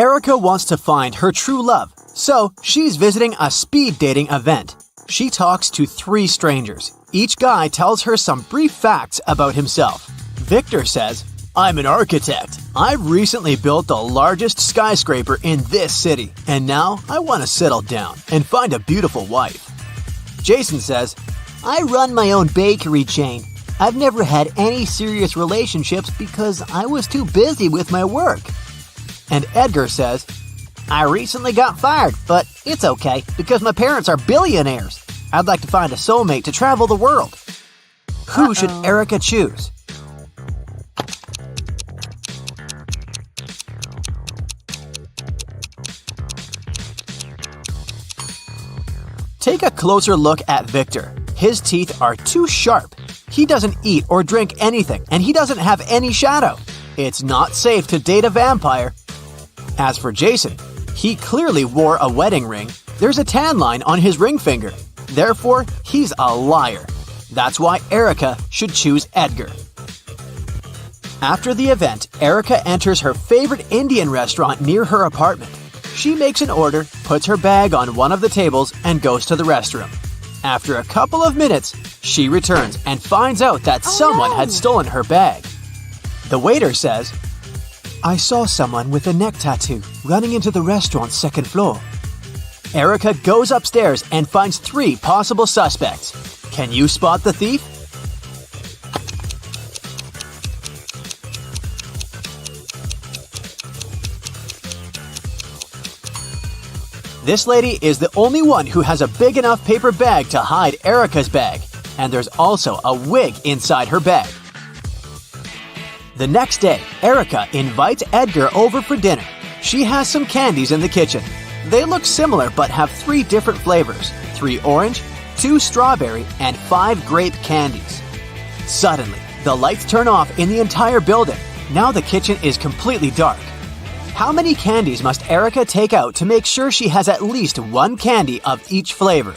Erica wants to find her true love, so she's visiting a speed dating event. She talks to 3 strangers. Each guy tells her some brief facts about himself. Victor says, "I'm an architect. I've recently built the largest skyscraper in this city, and now I want to settle down and find a beautiful wife." Jason says, "I run my own bakery chain. I've never had any serious relationships because I was too busy with my work." And Edgar says, "I recently got fired, but it's okay because my parents are billionaires. I'd like to find a soulmate to travel the world." Who should Erica choose? Take a closer look at Victor. His teeth are too sharp. He doesn't eat or drink anything, and he doesn't have any shadow. It's not safe to date a vampire. As for Jason, he clearly wore a wedding ring. There's a tan line on his ring finger. Therefore, he's a liar. That's why Erica should choose Edgar. After the event, Erica enters her favorite Indian restaurant near her apartment. She makes an order, puts her bag on one of the tables, and goes to the restroom. After a couple of minutes, she returns and finds out that someone had stolen her bag. The waiter says, "I saw someone with a neck tattoo running into the restaurant's second floor." Erica goes upstairs and finds 3 possible suspects. Can you spot the thief? This lady is the only one who has a big enough paper bag to hide Erica's bag, and there's also a wig inside her bag. The next day, Erica invites Edgar over for dinner. She has some candies in the kitchen. They look similar but have 3 different flavors: 3 orange, 2 strawberry, and 5 grape candies. Suddenly, the lights turn off in the entire building. Now the kitchen is completely dark. How many candies must Erica take out to make sure she has at least 1 candy of each flavor?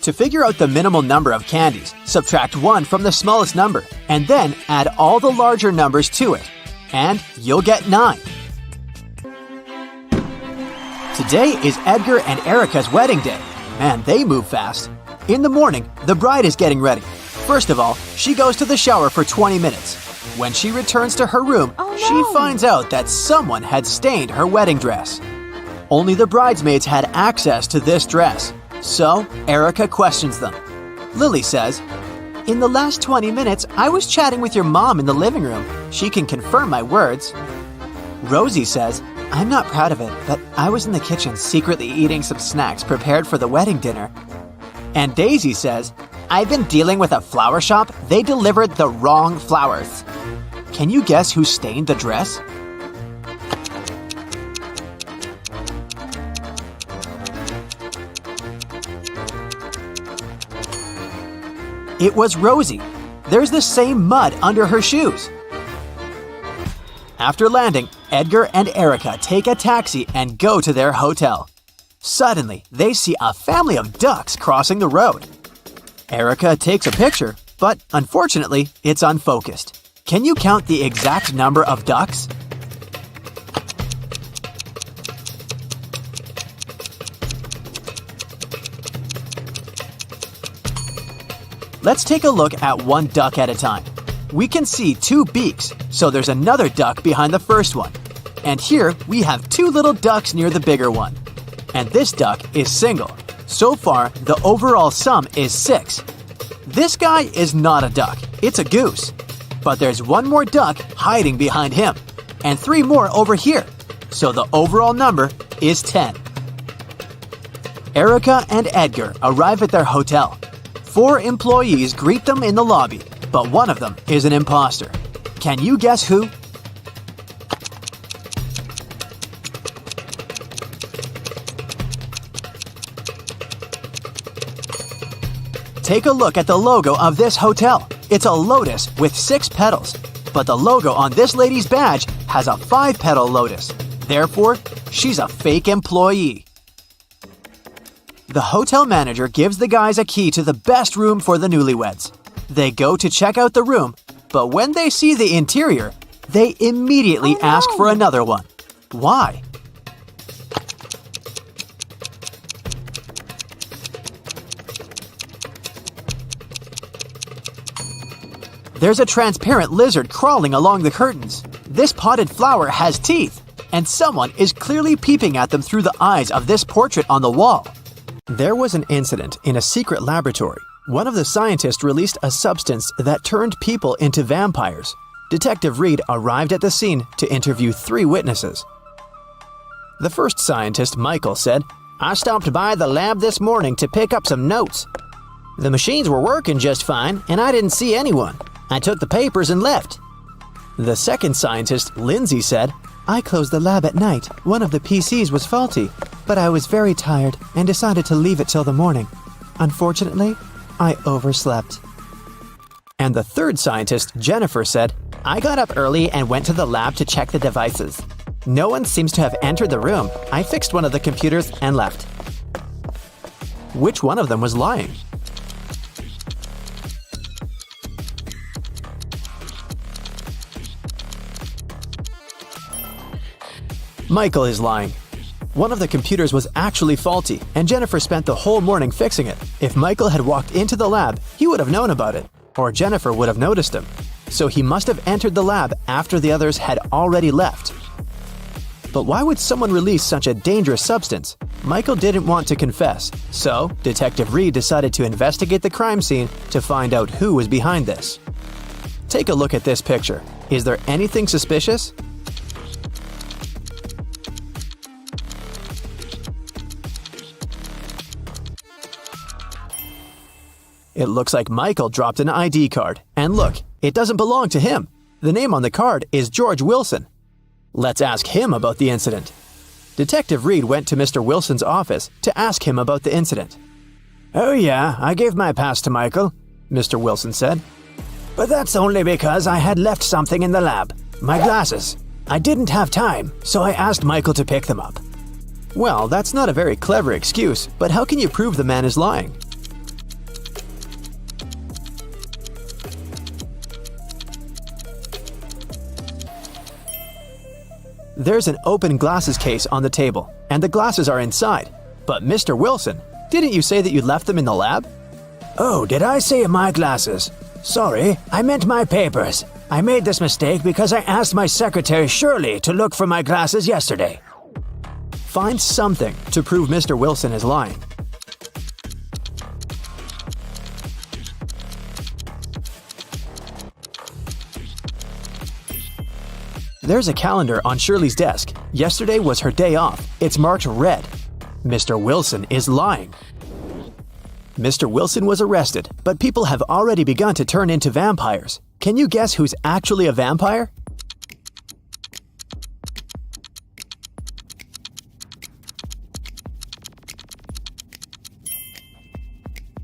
To figure out the minimal number of candies, subtract 1 from the smallest number, and then add all the larger numbers to it, and you'll get 9. Today is Edgar and Erica's wedding day. Man, they move fast. In the morning, the bride is getting ready. First of all, she goes to the shower for 20 minutes. When she returns to her room, she finds out that someone had stained her wedding dress. Only the bridesmaids had access to this dress. So, Erica questions them. Lily says, "In the last 20 minutes, I was chatting with your mom in the living room. She can confirm my words." Rosie says, "I'm not proud of it, but I was in the kitchen secretly eating some snacks prepared for the wedding dinner." And Daisy says, "I've been dealing with a flower shop. They delivered the wrong flowers." Can you guess who stained the dress? It was Rosie. There's the same mud under her shoes. After landing, Edgar and Erica take a taxi and go to their hotel. Suddenly, they see a family of ducks crossing the road. Erica takes a picture, but unfortunately, it's unfocused. Can you count the exact number of ducks? Let's take a look at one duck at a time. We can see 2 beaks, so there's another duck behind the first one. And here we have 2 little ducks near the bigger one. And this duck is single. So far, the overall sum is 6. This guy is not a duck, it's a goose. But there's 1 more duck hiding behind him, and 3 more over here. So the overall number is 10. Erica and Edgar arrive at their hotel. 4 employees greet them in the lobby, but one of them is an imposter. Can you guess who? Take a look at the logo of this hotel. It's a lotus with 6 petals, but the logo on this lady's badge has a 5-petal lotus. Therefore, she's a fake employee. The hotel manager gives the guys a key to the best room for the newlyweds. They go to check out the room, but when they see the interior, they immediately ask for another one. Why? There's a transparent lizard crawling along the curtains. This potted flower has teeth, and someone is clearly peeping at them through the eyes of this portrait on the wall. There was an incident in a secret laboratory. One of the scientists released a substance that turned people into vampires. Detective Reed arrived at the scene to interview 3 witnesses. The first scientist, Michael, said, "I stopped by the lab this morning to pick up some notes. The machines were working just fine, and I didn't see anyone. I took the papers and left." The second scientist, Lindsay, said, "I closed the lab at night. One of the PCs was faulty, but I was very tired and decided to leave it till the morning. Unfortunately, I overslept." And the third scientist, Jennifer, said, "I got up early and went to the lab to check the devices. No one seems to have entered the room. I fixed one of the computers and left." Which one of them was lying? Michael is lying. One of the computers was actually faulty, and Jennifer spent the whole morning fixing it. If Michael had walked into the lab, he would have known about it, or Jennifer would have noticed him. So he must have entered the lab after the others had already left. But why would someone release such a dangerous substance? Michael didn't want to confess, so Detective Reed decided to investigate the crime scene to find out who was behind this. Take a look at this picture. Is there anything suspicious? It looks like Michael dropped an ID card. And look, it doesn't belong to him. The name on the card is George Wilson. Let's ask him about the incident. Detective Reed went to Mr. Wilson's office to ask him about the incident. "Oh yeah, I gave my pass to Michael," Mr. Wilson said. "But that's only because I had left something in the lab. My glasses. I didn't have time, so I asked Michael to pick them up." Well, that's not a very clever excuse, but how can you prove the man is lying? There's an open glasses case on the table, and the glasses are inside. But Mr. Wilson, didn't you say that you left them in the lab? "Oh, did I say my glasses? Sorry, I meant my papers. I made this mistake because I asked my secretary Shirley to look for my glasses yesterday." Find something to prove Mr. Wilson is lying. There's a calendar on Shirley's desk. Yesterday was her day off. It's marked red. Mr. Wilson is lying. Mr. Wilson was arrested, but people have already begun to turn into vampires. Can you guess who's actually a vampire?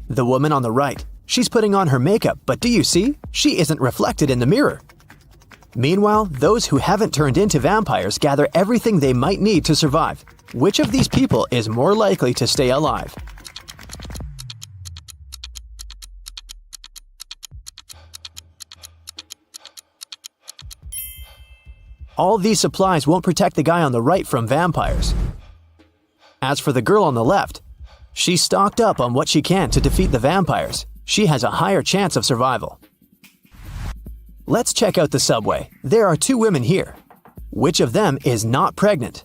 The woman on the right. She's putting on her makeup, but do you see? She isn't reflected in the mirror. Meanwhile, those who haven't turned into vampires gather everything they might need to survive. Which of these people is more likely to stay alive? All these supplies won't protect the guy on the right from vampires. As for the girl on the left, she's stocked up on what she can to defeat the vampires. She has a higher chance of survival. Let's check out the subway. There are 2 women here. Which of them is not pregnant?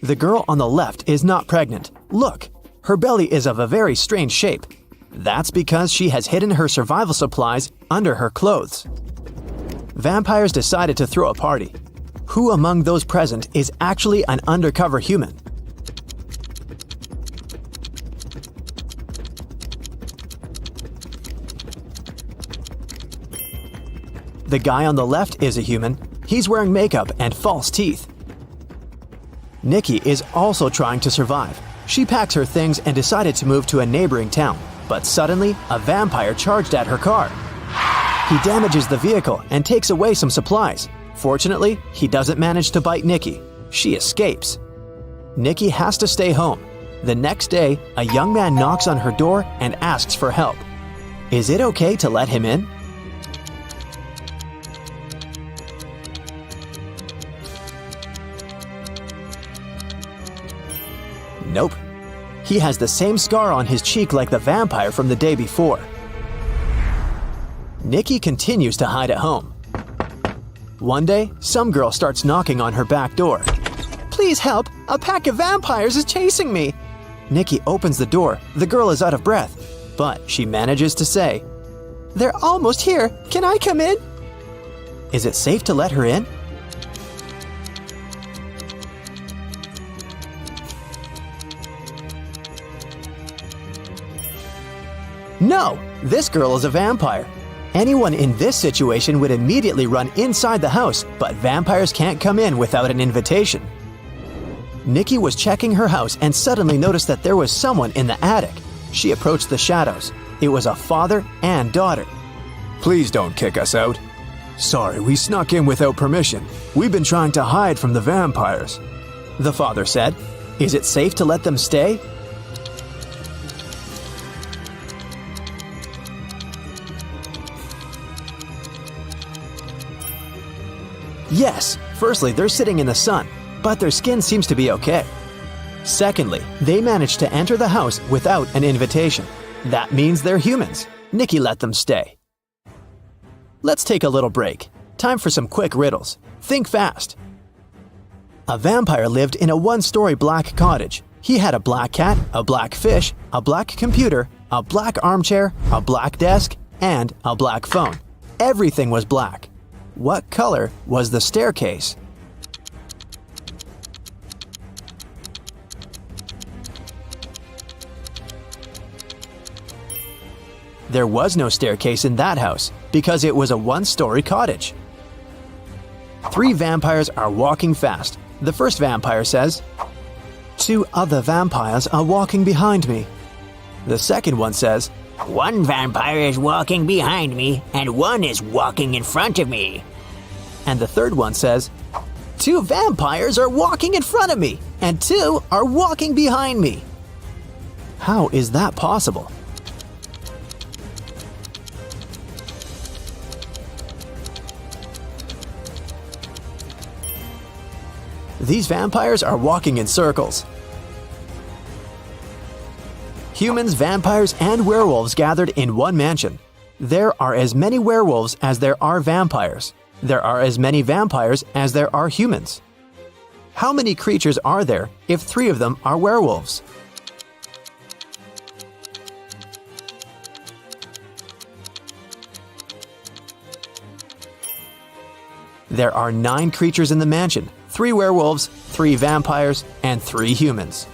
The girl on the left is not pregnant. Look, her belly is of a very strange shape. That's because she has hidden her survival supplies under her clothes. Vampires decided to throw a party. Who among those present is actually an undercover human? The guy on the left is a human. He's wearing makeup and false teeth. Nikki is also trying to survive. She packed her things and decided to move to a neighboring town. But suddenly, a vampire charged at her car. He damages the vehicle and takes away some supplies. Fortunately, he doesn't manage to bite Nikki. She escapes. Nikki has to stay home. The next day, a young man knocks on her door and asks for help. Is it okay to let him in? Nope. He has the same scar on his cheek like the vampire from the day before. Nikki continues to hide at home. One day, some girl starts knocking on her back door. Please help! A pack of vampires is chasing me! Nikki opens the door. The girl is out of breath, but she manages to say, They're almost here. Can I come in? Is it safe to let her in? No! This girl is a vampire. Anyone in this situation would immediately run inside the house, but vampires can't come in without an invitation. Nikki was checking her house and suddenly noticed that there was someone in the attic. She approached the shadows. It was a father and daughter. Please don't kick us out. Sorry, we snuck in without permission. We've been trying to hide from the vampires. The father said, Is it safe to let them stay? Yes, firstly, they're sitting in the sun, but their skin seems to be okay. Secondly, they managed to enter the house without an invitation. That means they're humans. Nikki let them stay. Let's take a little break. Time for some quick riddles. Think fast. A vampire lived in a one-story black cottage. He had a black cat, a black fish, a black computer, a black armchair, a black desk, and a black phone. Everything was black. What color was the staircase? There was no staircase in that house because it was a one-story cottage. 3 vampires are walking fast. The first vampire says, 2 other vampires are walking behind me. The second one says, 1 vampire is walking behind me, and 1 is walking in front of me. And the third one says, 2 vampires are walking in front of me, and 2 are walking behind me. How is that possible? These vampires are walking in circles. Humans, vampires, and werewolves gathered in one mansion. There are as many werewolves as there are vampires. There are as many vampires as there are humans. How many creatures are there if 3 of them are werewolves? There are 9 creatures in the mansion, 3 werewolves, 3 vampires, and 3 humans.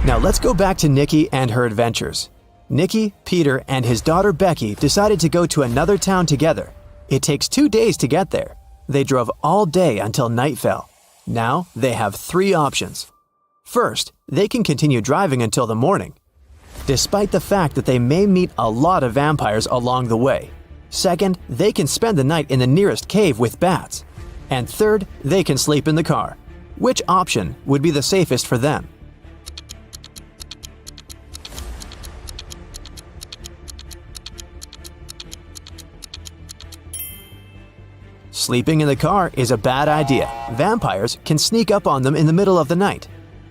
Now let's go back to Nikki and her adventures. Nikki, Peter, and his daughter Becky decided to go to another town together. It takes 2 days to get there. They drove all day until night fell. Now they have 3 options. First, they can continue driving until the morning, despite the fact that they may meet a lot of vampires along the way. Second, they can spend the night in the nearest cave with bats. And third, they can sleep in the car. Which option would be the safest for them? Sleeping in the car is a bad idea. Vampires can sneak up on them in the middle of the night.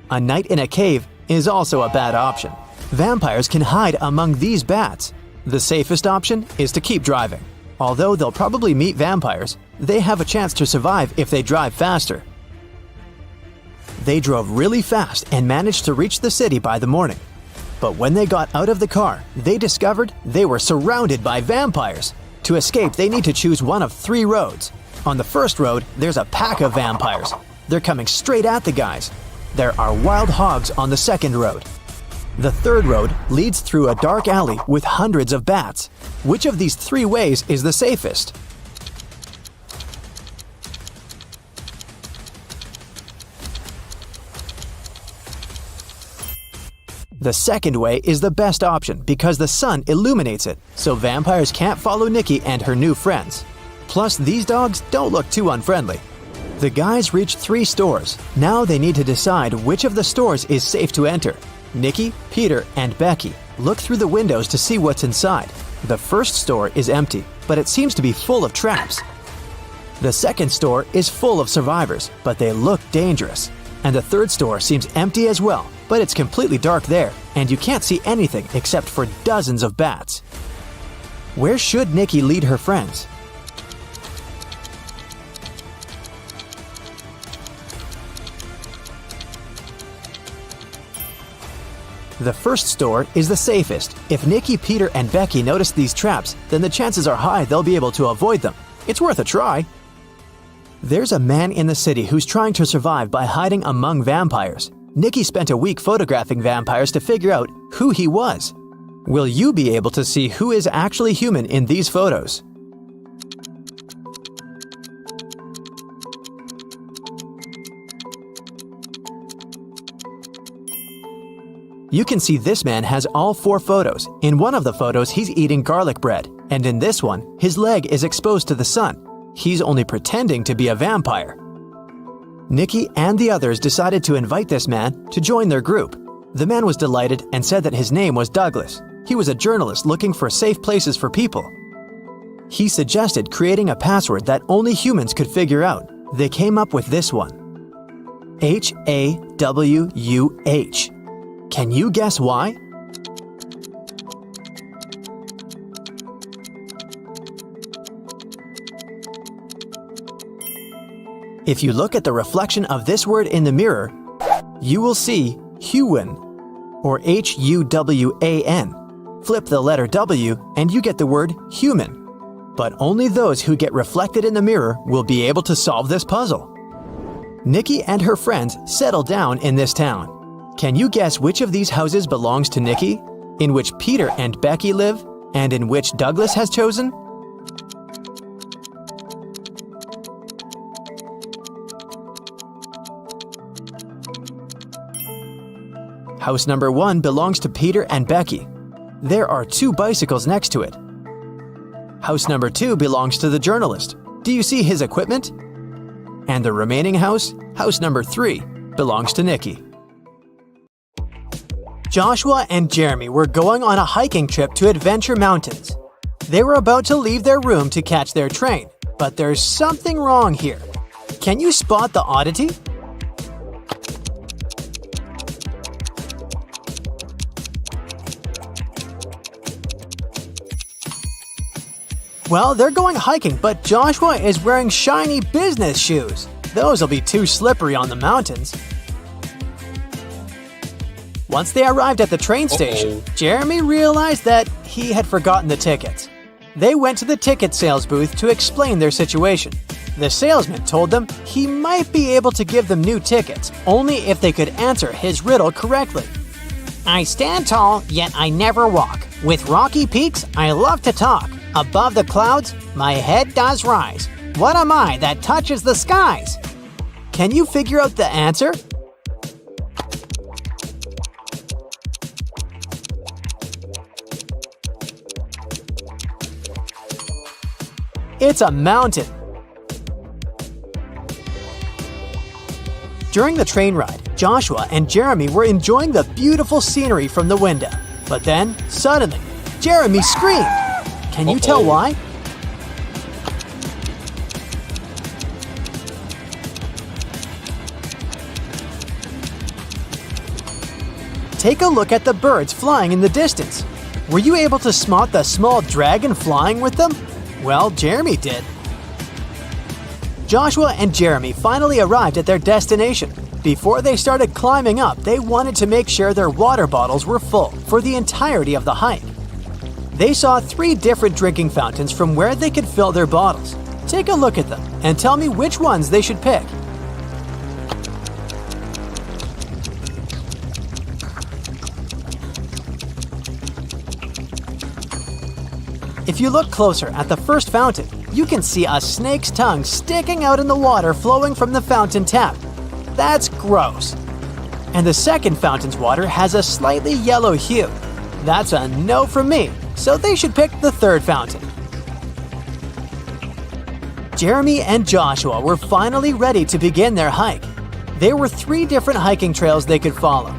A night in a cave is also a bad option. Vampires can hide among these bats. The safest option is to keep driving. Although they'll probably meet vampires, they have a chance to survive if they drive faster. They drove really fast and managed to reach the city by the morning. But when they got out of the car, they discovered they were surrounded by vampires. To escape, they need to choose one of 3 roads. On the first road, there's a pack of vampires. They're coming straight at the guys. There are wild hogs on the second road. The third road leads through a dark alley with hundreds of bats. Which of these 3 ways is the safest? The second way is the best option because the sun illuminates it, so vampires can't follow Nikki and her new friends. Plus, these dogs don't look too unfriendly. The guys reach 3 stores. Now they need to decide which of the stores is safe to enter. Nikki, Peter, and Becky look through the windows to see what's inside. The first store is empty, but it seems to be full of traps. The second store is full of survivors, but they look dangerous. And the third store seems empty as well, but it's completely dark there, and you can't see anything except for dozens of bats. Where should Nikki lead her friends? The first store is the safest. If Nikki, Peter, and Becky notice these traps, then the chances are high they'll be able to avoid them. It's worth a try. There's a man in the city who's trying to survive by hiding among vampires. Nikki spent a week photographing vampires to figure out who he was. Will you be able to see who is actually human in these photos? You can see this man has all 4 photos. In one of the photos, he's eating garlic bread, and in this one, his leg is exposed to the sun. He's only pretending to be a vampire. Nikki and the others decided to invite this man to join their group. The man was delighted and said that his name was Douglas. He was a journalist looking for safe places for people. He suggested creating a password that only humans could figure out. They came up with this one: HAWUH. Can you guess why? If you look at the reflection of this word in the mirror, you will see Huwan, or Huwan. Flip the letter W and you get the word human. But only those who get reflected in the mirror will be able to solve this puzzle. Nikki and her friends settle down in this town. Can you guess which of these houses belongs to Nikki, in which Peter and Becky live, and in which Douglas has chosen? House number 1 belongs to Peter and Becky. There are 2 bicycles next to it. House number 2 belongs to the journalist. Do you see his equipment? And the remaining house, house number 3, belongs to Nikki. Joshua and Jeremy were going on a hiking trip to Adventure Mountains. They were about to leave their room to catch their train, but there's something wrong here. Can you spot the oddity? Well, they're going hiking, but Joshua is wearing shiny business shoes. Those will be too slippery on the mountains. Once they arrived at the train station, Jeremy realized that he had forgotten the tickets. They went to the ticket sales booth to explain their situation. The salesman told them he might be able to give them new tickets, only if they could answer his riddle correctly. I stand tall, yet I never walk. With rocky peaks, I love to talk. Above the clouds, my head does rise. What am I that touches the skies? Can you figure out the answer? It's a mountain. During the train ride, Joshua and Jeremy were enjoying the beautiful scenery from the window. But then, suddenly, Jeremy screamed. Can you tell why? Take a look at the birds flying in the distance. Were you able to spot the small dragon flying with them? Well, Jeremy did. Joshua and Jeremy finally arrived at their destination. Before they started climbing up, they wanted to make sure their water bottles were full for the entirety of the hike. They saw 3 different drinking fountains from where they could fill their bottles. Take a look at them and tell me which ones they should pick. If you look closer at the first fountain, you can see a snake's tongue sticking out in the water flowing from the fountain tap. That's gross. and the second fountain's water has a slightly yellow hue. That's a no from me, so they should pick the third fountain. Jeremy and Joshua were finally ready to begin their hike. There were 3 different hiking trails they could follow.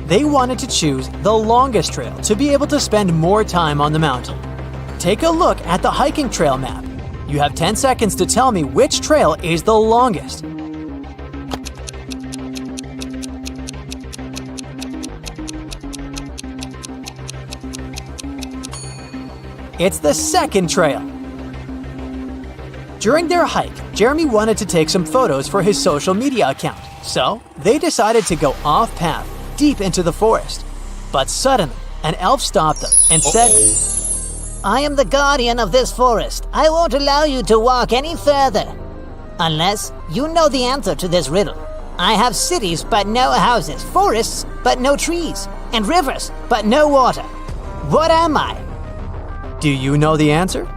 They wanted to choose the longest trail to be able to spend more time on the mountain. Take a look at the hiking trail map. You have 10 seconds to tell me which trail is the longest. It's the second trail. During their hike, Jeremy wanted to take some photos for his social media account, so they decided to go off-path, deep into the forest. But suddenly, an elf stopped them and said, I am the guardian of this forest. I won't allow you to walk any further. Unless you know the answer to this riddle. I have cities but no houses, forests but no trees, and rivers but no water. What am I? Do you know the answer?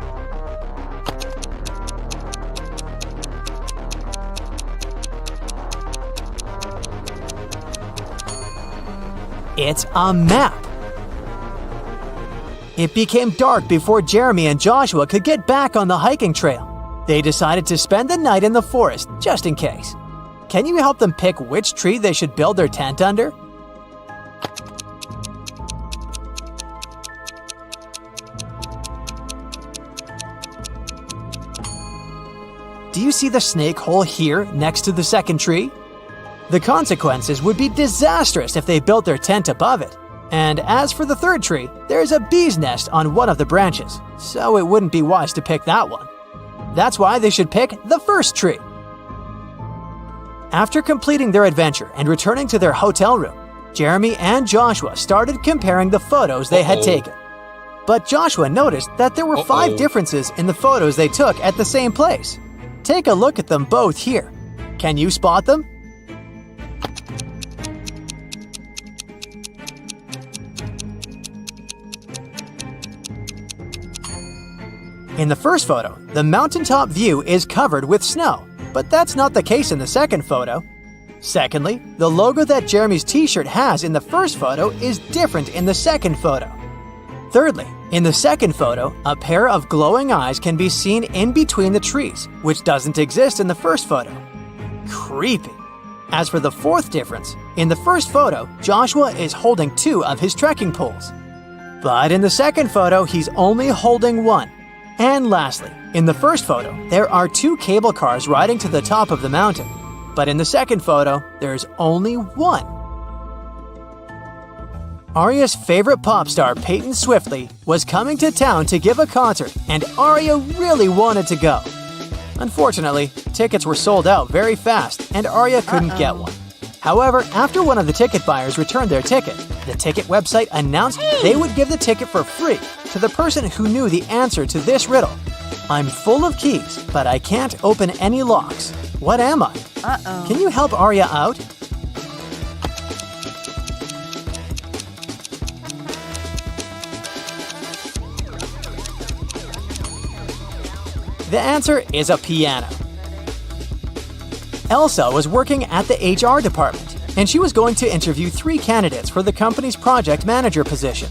It's a map. It became dark before Jeremy and Joshua could get back on the hiking trail. They decided to spend the night in the forest just in case. Can you help them pick which tree they should build their tent under? Do you see the snake hole here next to the second tree? The consequences would be disastrous if they built their tent above it. And as for the third tree, there's a bee's nest on one of the branches, so it wouldn't be wise to pick that one. That's why they should pick the first tree. After completing their adventure and returning to their hotel room, Jeremy and Joshua started comparing the photos they had taken. But Joshua noticed that there were 5 differences in the photos they took at the same place. Take a look at them both here. Can you spot them? In the first photo, the mountaintop view is covered with snow, but that's not the case in the second photo. Secondly, the logo that Jeremy's t-shirt has in the first photo is different in the second photo. Thirdly, in the second photo, a pair of glowing eyes can be seen in between the trees, which doesn't exist in the first photo. Creepy. As for the fourth difference, in the first photo, Joshua is holding 2 of his trekking poles. But in the second photo, he's only holding 1. And lastly, in the first photo, there are 2 cable cars riding to the top of the mountain. But in the second photo, there's only 1. Arya's favorite pop star, Peyton Swiftly, was coming to town to give a concert, and Arya really wanted to go. Unfortunately, tickets were sold out very fast, and Arya couldn't get one. However, after one of the ticket buyers returned their ticket, the ticket website announced they would give the ticket for free to the person who knew the answer to this riddle. I'm full of keys, but I can't open any locks. What am I? Can you help Arya out? The answer is a piano. Elsa was working at the HR department, and she was going to interview 3 candidates for the company's project manager position.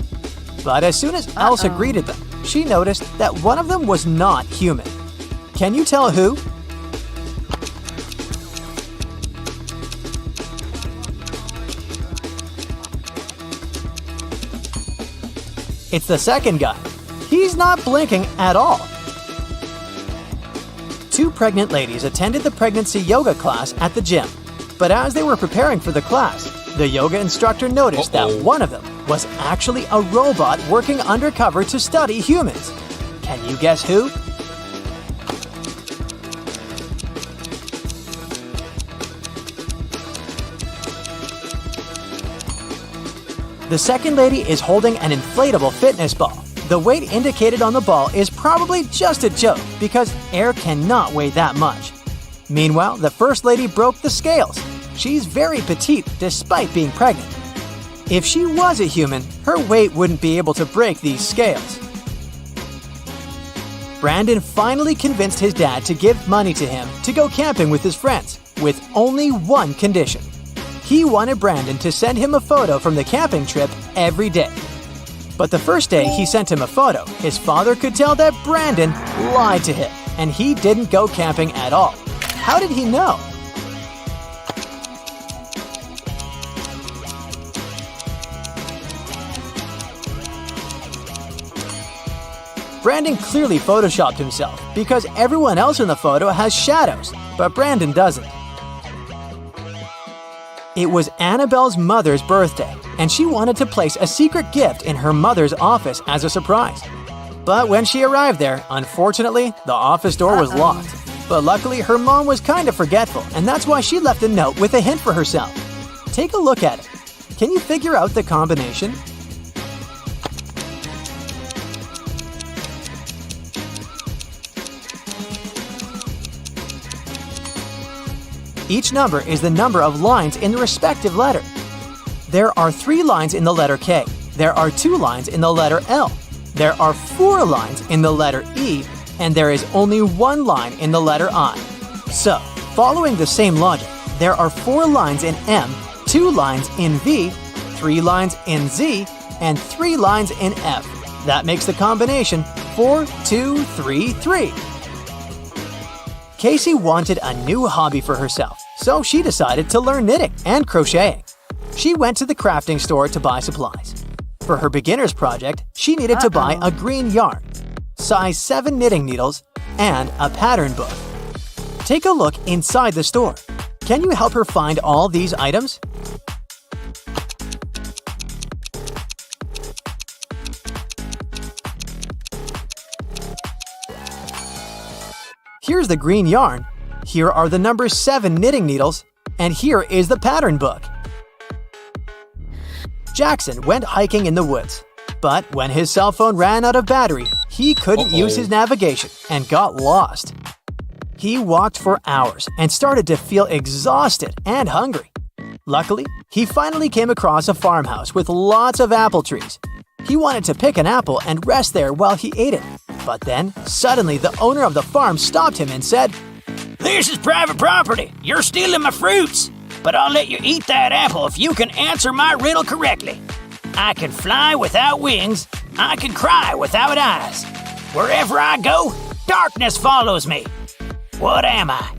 But as soon as Elsa greeted them, she noticed that one of them was not human. Can you tell who? It's the second guy. He's not blinking at all. 2 pregnant ladies attended the pregnancy yoga class at the gym. But as they were preparing for the class, the yoga instructor noticed that one of them was actually a robot working undercover to study humans. Can you guess who? The second lady is holding an inflatable fitness ball. The weight indicated on the ball is probably just a joke because air cannot weigh that much. Meanwhile, the first lady broke the scales. She's very petite despite being pregnant. If she was a human, her weight wouldn't be able to break these scales. Brandon finally convinced his dad to give money to him to go camping with his friends, with only one condition. He wanted Brandon to send him a photo from the camping trip every day. But the first day he sent him a photo, his father could tell that Brandon lied to him, and he didn't go camping at all. How did he know? Brandon clearly photoshopped himself because everyone else in the photo has shadows, but Brandon doesn't. It was Annabelle's mother's birthday, and she wanted to place a secret gift in her mother's office as a surprise. But when she arrived there, unfortunately, the office door was locked. But luckily, her mom was kind of forgetful, and that's why she left a note with a hint for herself. Take a look at it. Can you figure out the combination? Each number is the number of lines in the respective letter. There are 3 lines in the letter K. There are 2 lines in the letter L. There are 4 lines in the letter E, and there is only 1 line in the letter I. So, following the same logic, there are 4 lines in M, 2 lines in V, 3 lines in Z, and 3 lines in F. That makes the combination 4, 2, 3, 3. Casey wanted a new hobby for herself, so she decided to learn knitting and crocheting. She went to the crafting store to buy supplies. For her beginner's project, she needed to buy a green yarn, size 7 knitting needles, and a pattern book. Take a look inside the store. Can you help her find all these items? Here's the green yarn, here are the number 7 knitting needles, and here is the pattern book. Jackson went hiking in the woods, but when his cell phone ran out of battery, he couldn't use his navigation and got lost. He walked for hours and started to feel exhausted and hungry. Luckily, he finally came across a farmhouse with lots of apple trees. He wanted to pick an apple and rest there while he ate it. But then, suddenly the owner of the farm stopped him and said, "This is private property. You're stealing my fruits. But I'll let you eat that apple if you can answer my riddle correctly. I can fly without wings. I can cry without eyes. Wherever I go, darkness follows me. What am I?"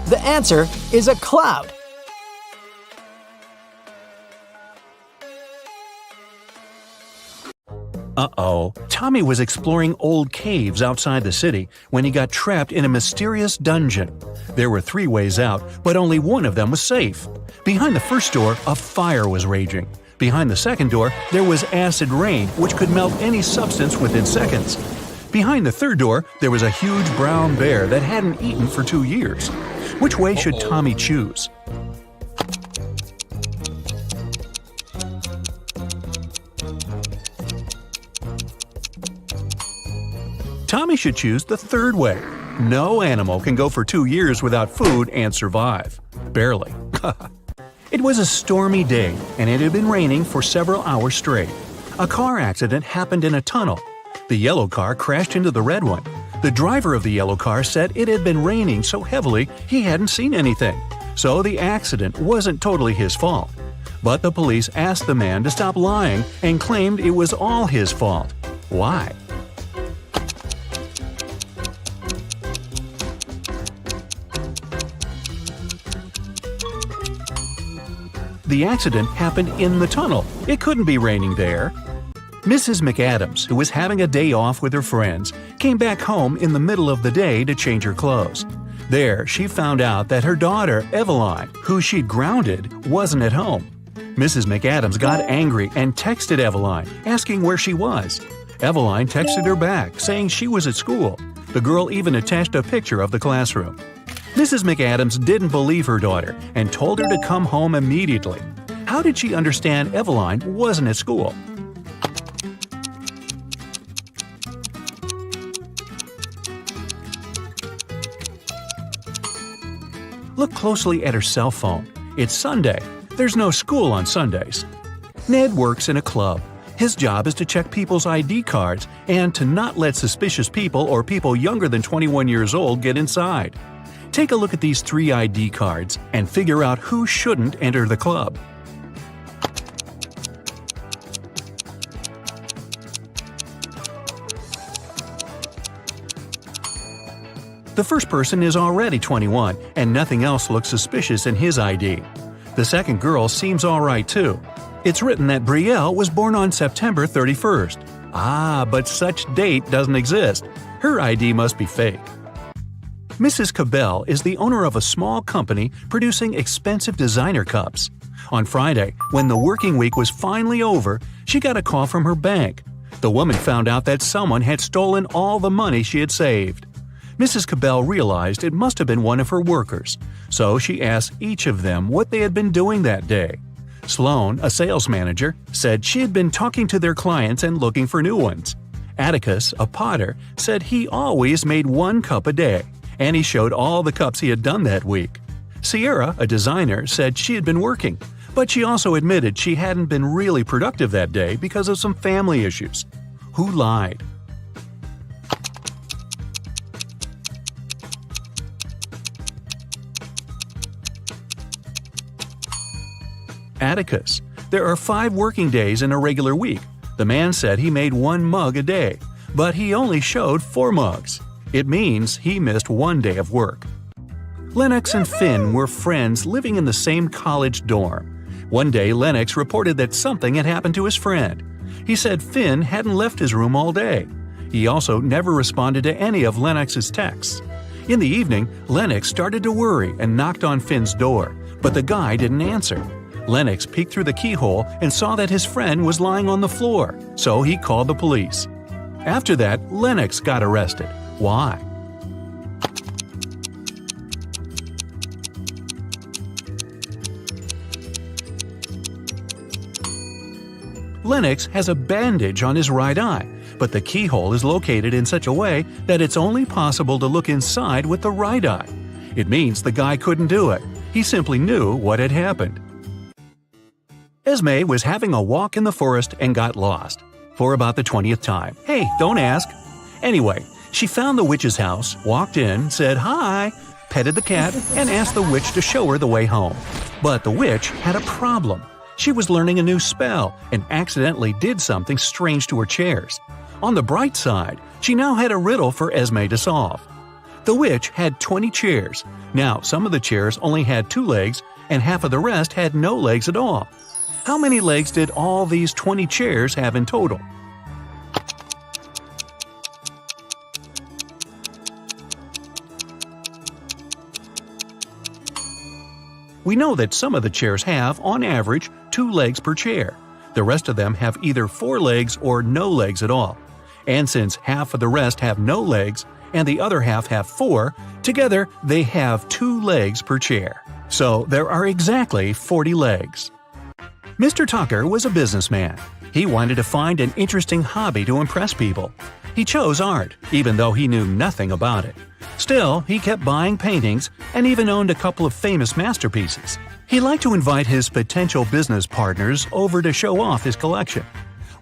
The answer is a cloud. Uh-oh. Tommy was exploring old caves outside the city when he got trapped in a mysterious dungeon. There were 3 ways out, but only one of them was safe. Behind the first door, a fire was raging. Behind the second door, there was acid rain, which could melt any substance within seconds. Behind the third door, there was a huge brown bear that hadn't eaten for 2 years. Which way should Tommy choose? Tommy should choose the third way. No animal can go for 2 years without food and survive. Barely. It was a stormy day, and it had been raining for several hours straight. A car accident happened in a tunnel. The yellow car crashed into the red one. The driver of the yellow car said it had been raining so heavily he hadn't seen anything, so the accident wasn't totally his fault. But the police asked the man to stop lying and claimed it was all his fault. Why? The accident happened in the tunnel. It couldn't be raining there. Mrs. McAdams, who was having a day off with her friends, came back home in the middle of the day to change her clothes. There, she found out that her daughter, Eveline, who she'd grounded, wasn't at home. Mrs. McAdams got angry and texted Eveline, asking where she was. Eveline texted her back, saying she was at school. The girl even attached a picture of the classroom. Mrs. McAdams didn't believe her daughter and told her to come home immediately. How did she understand Eveline wasn't at school? Look closely at her cell phone. It's Sunday. There's no school on Sundays. Ned works in a club. His job is to check people's ID cards and to not let suspicious people or people younger than 21 years old get inside. Take a look at these 3 ID cards and figure out who shouldn't enter the club. The first person is already 21, and nothing else looks suspicious in his ID. The second girl seems alright too. It's written that Brielle was born on September 31st. But such date doesn't exist. Her ID must be fake. Mrs. Cabell is the owner of a small company producing expensive designer cups. On Friday, when the working week was finally over, she got a call from her bank. The woman found out that someone had stolen all the money she had saved. Mrs. Cabell realized it must have been one of her workers, so she asked each of them what they had been doing that day. Sloan, a sales manager, said she had been talking to their clients and looking for new ones. Atticus, a potter, said he always made 1 cup a day, and he showed all the cups he had done that week. Sierra, a designer, said she had been working, but she also admitted she hadn't been really productive that day because of some family issues. Who lied? Atticus. There are 5 working days in a regular week. The man said he made 1 mug a day, but he only showed 4 mugs. It means he missed 1 day of work. Lennox and Finn were friends living in the same college dorm. One day, Lennox reported that something had happened to his friend. He said Finn hadn't left his room all day. He also never responded to any of Lennox's texts. In the evening, Lennox started to worry and knocked on Finn's door, but the guy didn't answer. Lennox peeked through the keyhole and saw that his friend was lying on the floor, so he called the police. After that, Lennox got arrested. Why? Lennox has a bandage on his right eye, but the keyhole is located in such a way that it's only possible to look inside with the right eye. It means the guy couldn't do it. He simply knew what had happened. Esme was having a walk in the forest and got lost. For about the 20th time. Hey, don't ask. Anyway, she found the witch's house, walked in, said hi, petted the cat, and asked the witch to show her the way home. But the witch had a problem. She was learning a new spell and accidentally did something strange to her chairs. On the bright side, she now had a riddle for Esme to solve. The witch had 20 chairs. Now, some of the chairs only had 2 legs, and half of the rest had no legs at all. How many legs did all these 20 chairs have in total? We know that some of the chairs have, on average, 2 legs per chair. The rest of them have either 4 legs or no legs at all. And since half of the rest have no legs and the other half have 4, together they have 2 legs per chair. So there are exactly 40 legs. Mr. Tucker was a businessman. He wanted to find an interesting hobby to impress people. He chose art, even though he knew nothing about it. Still, he kept buying paintings and even owned a couple of famous masterpieces. He liked to invite his potential business partners over to show off his collection.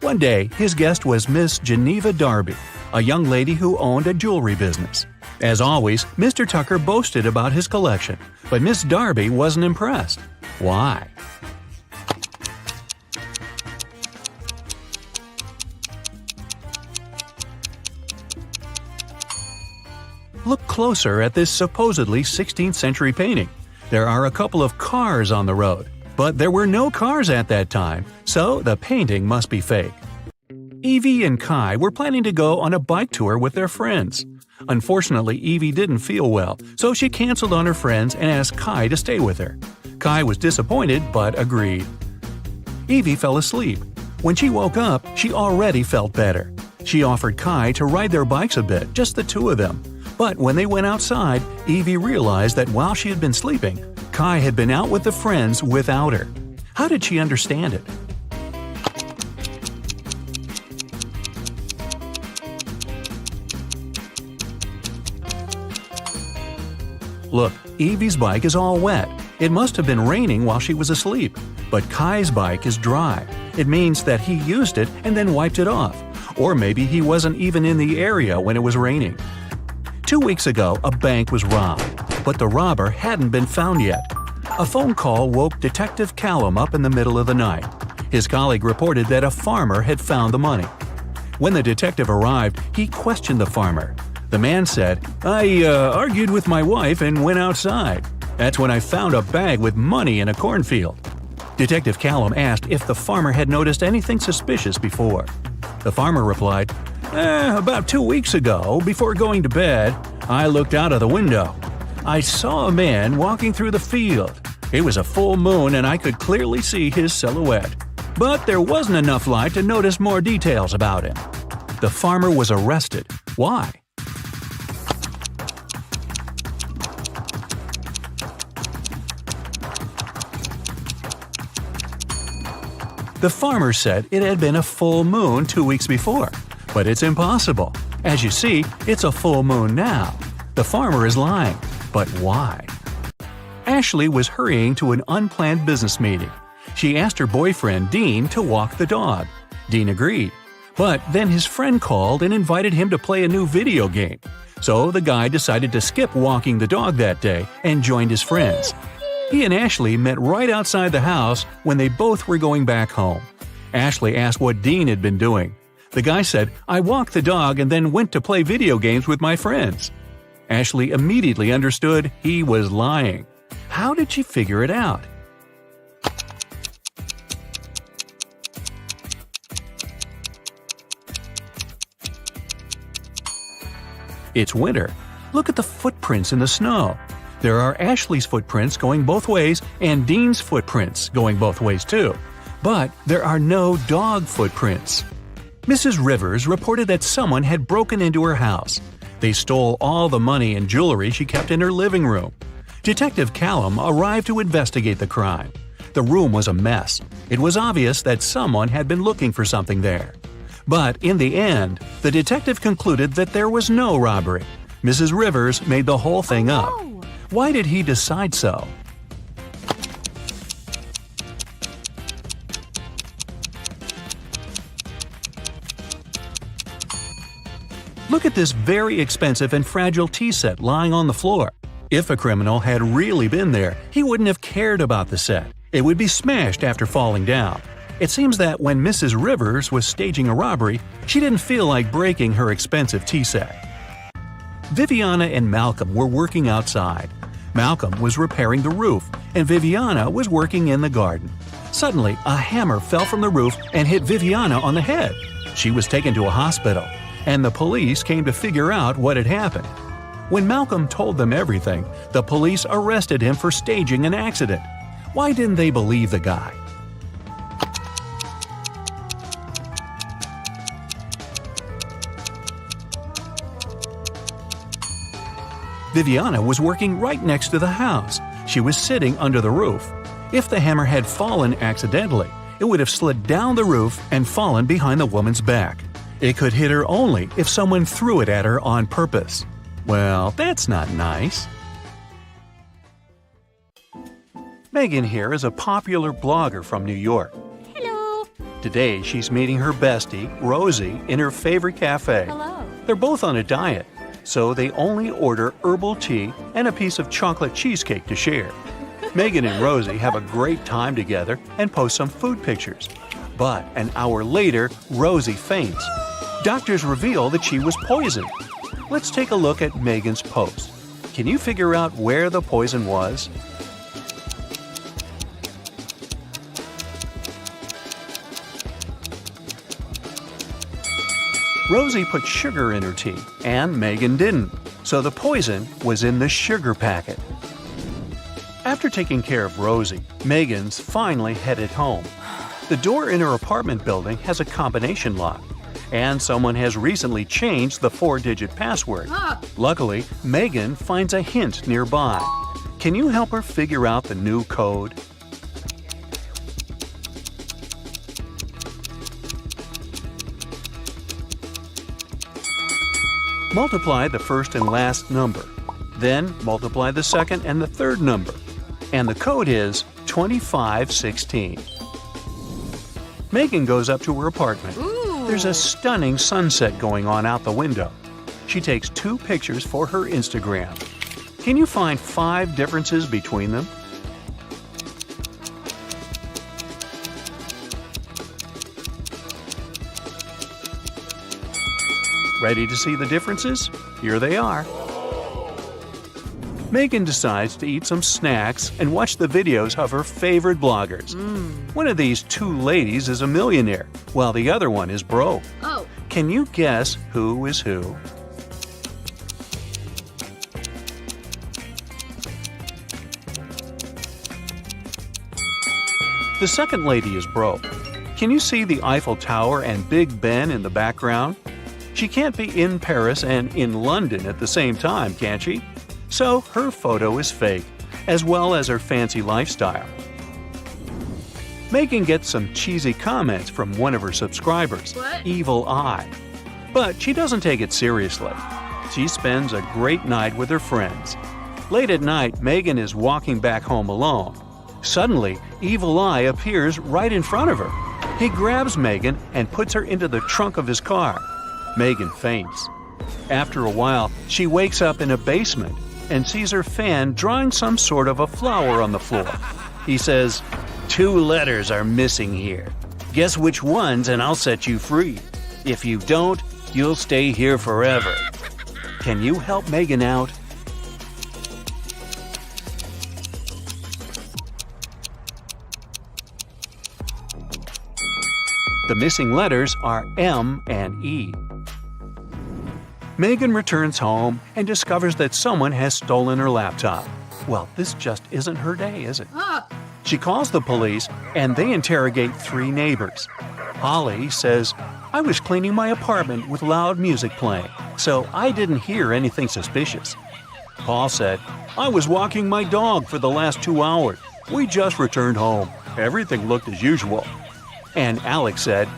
One day, his guest was Miss Geneva Darby, a young lady who owned a jewelry business. As always, Mr. Tucker boasted about his collection, but Miss Darby wasn't impressed. Why? Look closer at this supposedly 16th century painting. There are a couple of cars on the road, but there were no cars at that time, so the painting must be fake. Evie and Kai were planning to go on a bike tour with their friends. Unfortunately, Evie didn't feel well, so she canceled on her friends and asked Kai to stay with her. Kai was disappointed but agreed. Evie fell asleep. When she woke up, she already felt better. She offered Kai to ride their bikes a bit, just the 2 of them. But when they went outside, Evie realized that while she had been sleeping, Kai had been out with the friends without her. How did she understand it? Look, Evie's bike is all wet. It must have been raining while she was asleep. But Kai's bike is dry. It means that he used it and then wiped it off. Or maybe he wasn't even in the area when it was raining. 2 weeks ago, a bank was robbed, but the robber hadn't been found yet. A phone call woke Detective Callum up in the middle of the night. His colleague reported that a farmer had found the money. When the detective arrived, he questioned the farmer. The man said, "I argued with my wife and went outside. That's when I found a bag with money in a cornfield." Detective Callum asked if the farmer had noticed anything suspicious before. The farmer replied, "About 2 weeks ago, before going to bed, I looked out of the window. I saw a man walking through the field. It was a full moon and I could clearly see his silhouette. But there wasn't enough light to notice more details about him." The farmer was arrested. Why? The farmer said it had been a full moon 2 weeks before, but it's impossible. As you see, it's a full moon now. The farmer is lying, but why? Ashley was hurrying to an unplanned business meeting. She asked her boyfriend Dean to walk the dog. Dean agreed, but then his friend called and invited him to play a new video game. So the guy decided to skip walking the dog that day and joined his friends. He and Ashley met right outside the house when they both were going back home. Ashley asked what Dean had been doing. The guy said, "I walked the dog and then went to play video games with my friends." Ashley immediately understood he was lying. How did she figure it out? It's winter. Look at the footprints in the snow. There are Ashley's footprints going both ways and Dean's footprints going both ways too. But there are no dog footprints. Mrs. Rivers reported that someone had broken into her house. They stole all the money and jewelry she kept in her living room. Detective Callum arrived to investigate the crime. The room was a mess. It was obvious that someone had been looking for something there. But in the end, the detective concluded that there was no robbery. Mrs. Rivers made the whole thing up. Why did he decide so? Look at this very expensive and fragile tea set lying on the floor. If a criminal had really been there, he wouldn't have cared about the set. It would be smashed after falling down. It seems that when Mrs. Rivers was staging a robbery, she didn't feel like breaking her expensive tea set. Viviana and Malcolm were working outside. Malcolm was repairing the roof, and Viviana was working in the garden. Suddenly, a hammer fell from the roof and hit Viviana on the head. She was taken to a hospital, and the police came to figure out what had happened. When Malcolm told them everything, the police arrested him for staging an accident. Why didn't they believe the guy? Viviana was working right next to the house. She was sitting under the roof. If the hammer had fallen accidentally, it would have slid down the roof and fallen behind the woman's back. It could hit her only if someone threw it at her on purpose. Well, that's not nice. Megan here is a popular blogger from New York. Hello. Today, she's meeting her bestie, Rosie, in her favorite cafe. Hello. They're both on a diet, so they only order herbal tea and a piece of chocolate cheesecake to share. Megan and Rosie have a great time together and post some food pictures. But an hour later, Rosie faints. Doctors reveal that she was poisoned. Let's take a look at Megan's post. Can you figure out where the poison was? Rosie put sugar in her tea, and Megan didn't, so the poison was in the sugar packet. After taking care of Rosie, Megan's finally headed home. The door in her apartment building has a combination lock, and someone has recently changed the 4-digit password. Luckily, Megan finds a hint nearby. Can you help her figure out the new code? Multiply the first and last number. Then multiply the second and the third number. And the code is 2516. Megan goes up to her apartment. There's a stunning sunset going on out the window. She takes 2 pictures for her Instagram. Can you find 5 differences between them? Ready to see the differences? Here they are. Megan decides to eat some snacks and watch the videos of her favorite bloggers. One of these 2 ladies is a millionaire, while the other one is broke. Oh. Can you guess who is who? The second lady is broke. Can you see the Eiffel Tower and Big Ben in the background? She can't be in Paris and in London at the same time, can she? So her photo is fake, as well as her fancy lifestyle. Megan gets some cheesy comments from one of her subscribers, What? Evil Eye. But she doesn't take it seriously. She spends a great night with her friends. Late at night, Megan is walking back home alone. Suddenly, Evil Eye appears right in front of her. He grabs Megan and puts her into the trunk of his car. Megan faints. After a while, she wakes up in a basement and sees her fan drawing some sort of a flower on the floor. He says, "2 letters are missing here. Guess which ones and I'll set you free. If you don't, you'll stay here forever." Can you help Megan out? The missing letters are M and E. Megan returns home and discovers that someone has stolen her laptop. Well, this just isn't her day, is it? She calls the police and they interrogate 3 neighbors. Holly says, "I was cleaning my apartment with loud music playing, so I didn't hear anything suspicious." Paul said, "I was walking my dog for the last 2 hours. We just returned home. Everything looked as usual." And Alex said,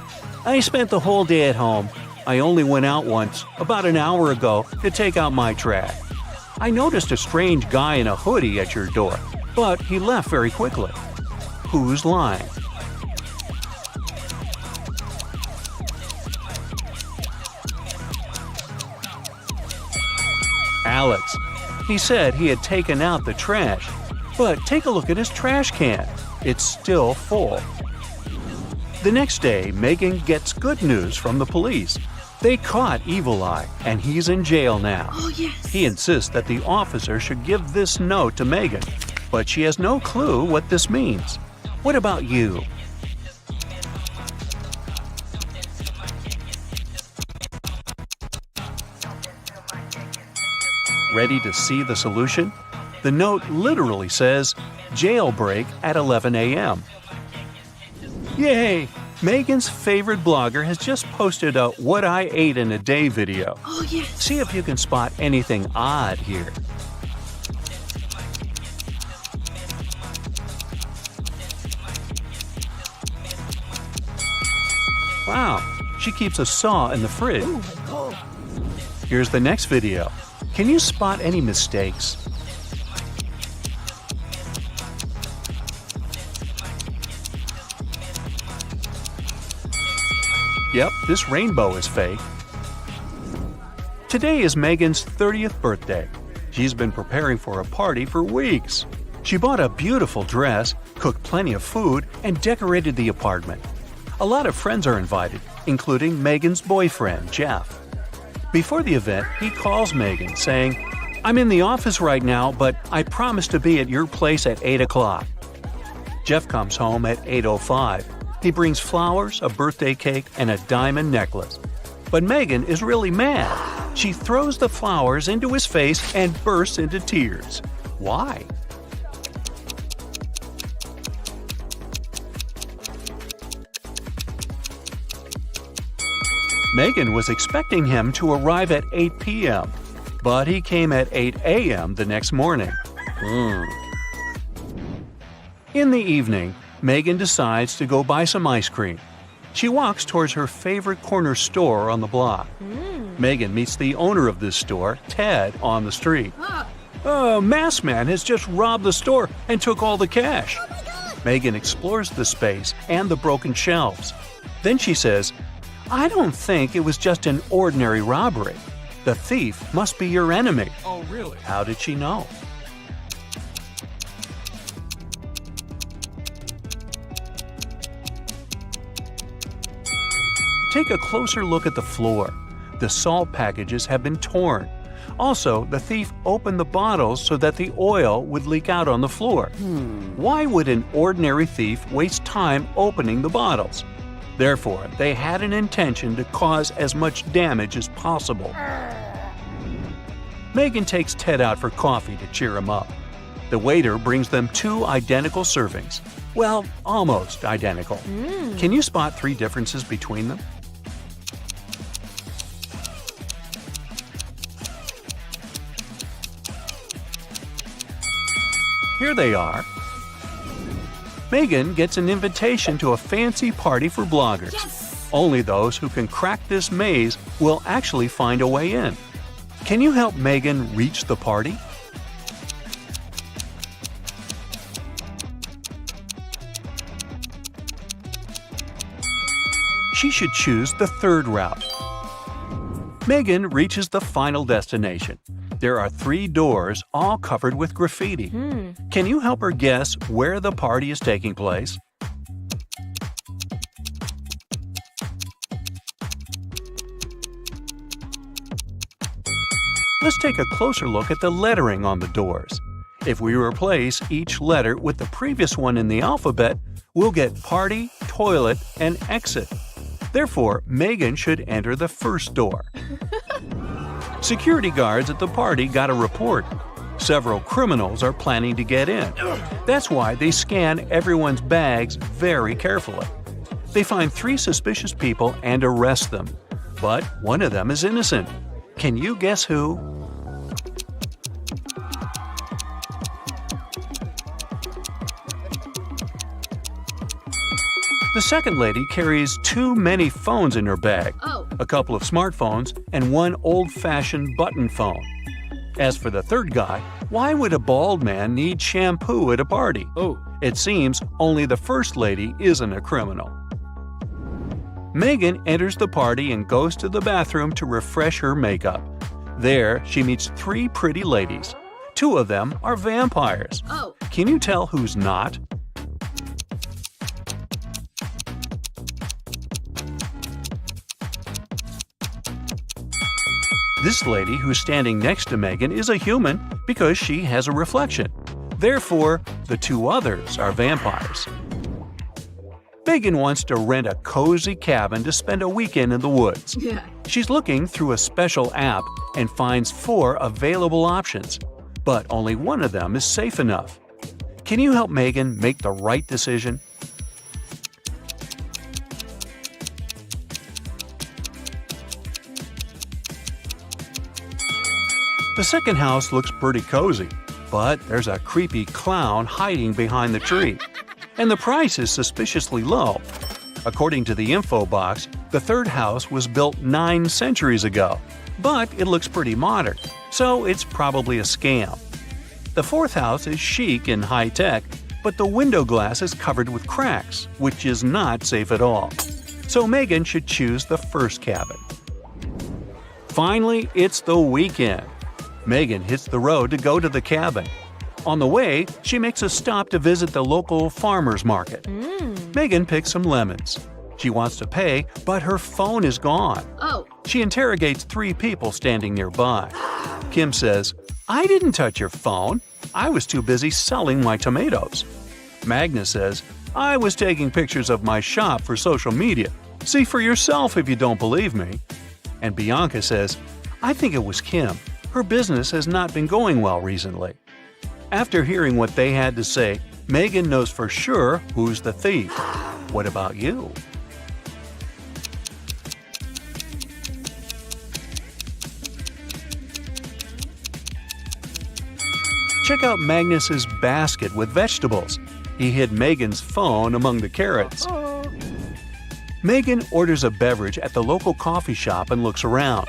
"I spent the whole day at home. I only went out once, about an hour ago, to take out my trash. I noticed a strange guy in a hoodie at your door, but he left very quickly." Who's lying? Alex. He said he had taken out the trash, but take a look at his trash can. It's still full. The next day, Megan gets good news from the police. They caught Evil Eye, and he's in jail now. Oh, yes. He insists that the officer should give this note to Megan, but she has no clue what this means. What about you? Ready to see the solution? The note literally says, "Jailbreak at 11 a.m. Yay! Megan's favorite blogger has just posted a "What I Ate in a Day" video. Oh, yes. See if you can spot anything odd here. Wow, she keeps a saw in the fridge. Oh, my God. Here's the next video. Can you spot any mistakes? Yep, this rainbow is fake. Today is Megan's 30th birthday. She's been preparing for a party for weeks. She bought a beautiful dress, cooked plenty of food, and decorated the apartment. A lot of friends are invited, including Megan's boyfriend, Jeff. Before the event, he calls Megan, saying, "I'm in the office right now, but I promise to be at your place at 8 o'clock. Jeff comes home at 8:05. He brings flowers, a birthday cake, and a diamond necklace. But Megan is really mad. She throws the flowers into his face and bursts into tears. Why? Megan was expecting him to arrive at 8 p.m., but he came at 8 a.m. the next morning. In the evening, Megan decides to go buy some ice cream. She walks towards her favorite corner store on the block. Megan meets the owner of this store, Ted, on the street. "Masked Man has just robbed the store and took all the cash." Megan explores the space and the broken shelves. Then she says, "I don't think it was just an ordinary robbery. The thief must be your enemy." Oh, really? How did she know? Take a closer look at the floor. The salt packages have been torn. Also, the thief opened the bottles so that the oil would leak out on the floor. Why would an ordinary thief waste time opening the bottles? Therefore, they had an intention to cause as much damage as possible. Megan takes Ted out for coffee to cheer him up. The waiter brings them 2 identical servings. Well, almost identical. Can you spot 3 differences between them? Here they are. Megan gets an invitation to a fancy party for bloggers. Yes! Only those who can crack this maze will actually find a way in. Can you help Megan reach the party? She should choose the 3rd route. Megan reaches the final destination. There are 3 doors, all covered with graffiti. Can you help her guess where the party is taking place? Let's take a closer look at the lettering on the doors. If we replace each letter with the previous one in the alphabet, we'll get party, toilet, and exit. Therefore, Megan should enter the 1st door. Security guards at the party got a report. Several criminals are planning to get in. That's why they scan everyone's bags very carefully. They find 3 suspicious people and arrest them. But one of them is innocent. Can you guess who? The second lady carries too many phones in her bag. A couple of smartphones and one old-fashioned button phone. As for the third guy, why would a bald man need shampoo at a party? It seems only the first lady isn't a criminal. Megan enters the party and goes to the bathroom to refresh her makeup. There, she meets 3 pretty ladies. 2 of them are vampires. Can you tell who's not? This lady who's standing next to Megan is a human because she has a reflection. Therefore, the 2 others are vampires. Megan wants to rent a cozy cabin to spend a weekend in the woods. She's looking through a special app and finds 4 available options, but only one of them is safe enough. Can you help Megan make the right decision? The second house looks pretty cozy, but there's a creepy clown hiding behind the tree. And the price is suspiciously low. According to the info box, the third house was built 9 centuries ago, but it looks pretty modern, so it's probably a scam. The fourth house is chic and high-tech, but the window glass is covered with cracks, which is not safe at all. So Megan should choose the first cabin. Finally, it's the weekend. Megan hits the road to go to the cabin. On the way, she makes a stop to visit the local farmer's market. Megan picks some lemons. She wants to pay, but her phone is gone. She interrogates 3 people standing nearby. Kim says, "I didn't touch your phone. I was too busy selling my tomatoes." Magna says, "I was taking pictures of my shop for social media. See for yourself if you don't believe me." And Bianca says, "I think it was Kim. Her business has not been going well recently." After hearing what they had to say, Megan knows for sure who's the thief. What about you? Check out Magnus's basket with vegetables. He hid Megan's phone among the carrots. Megan orders a beverage at the local coffee shop and looks around.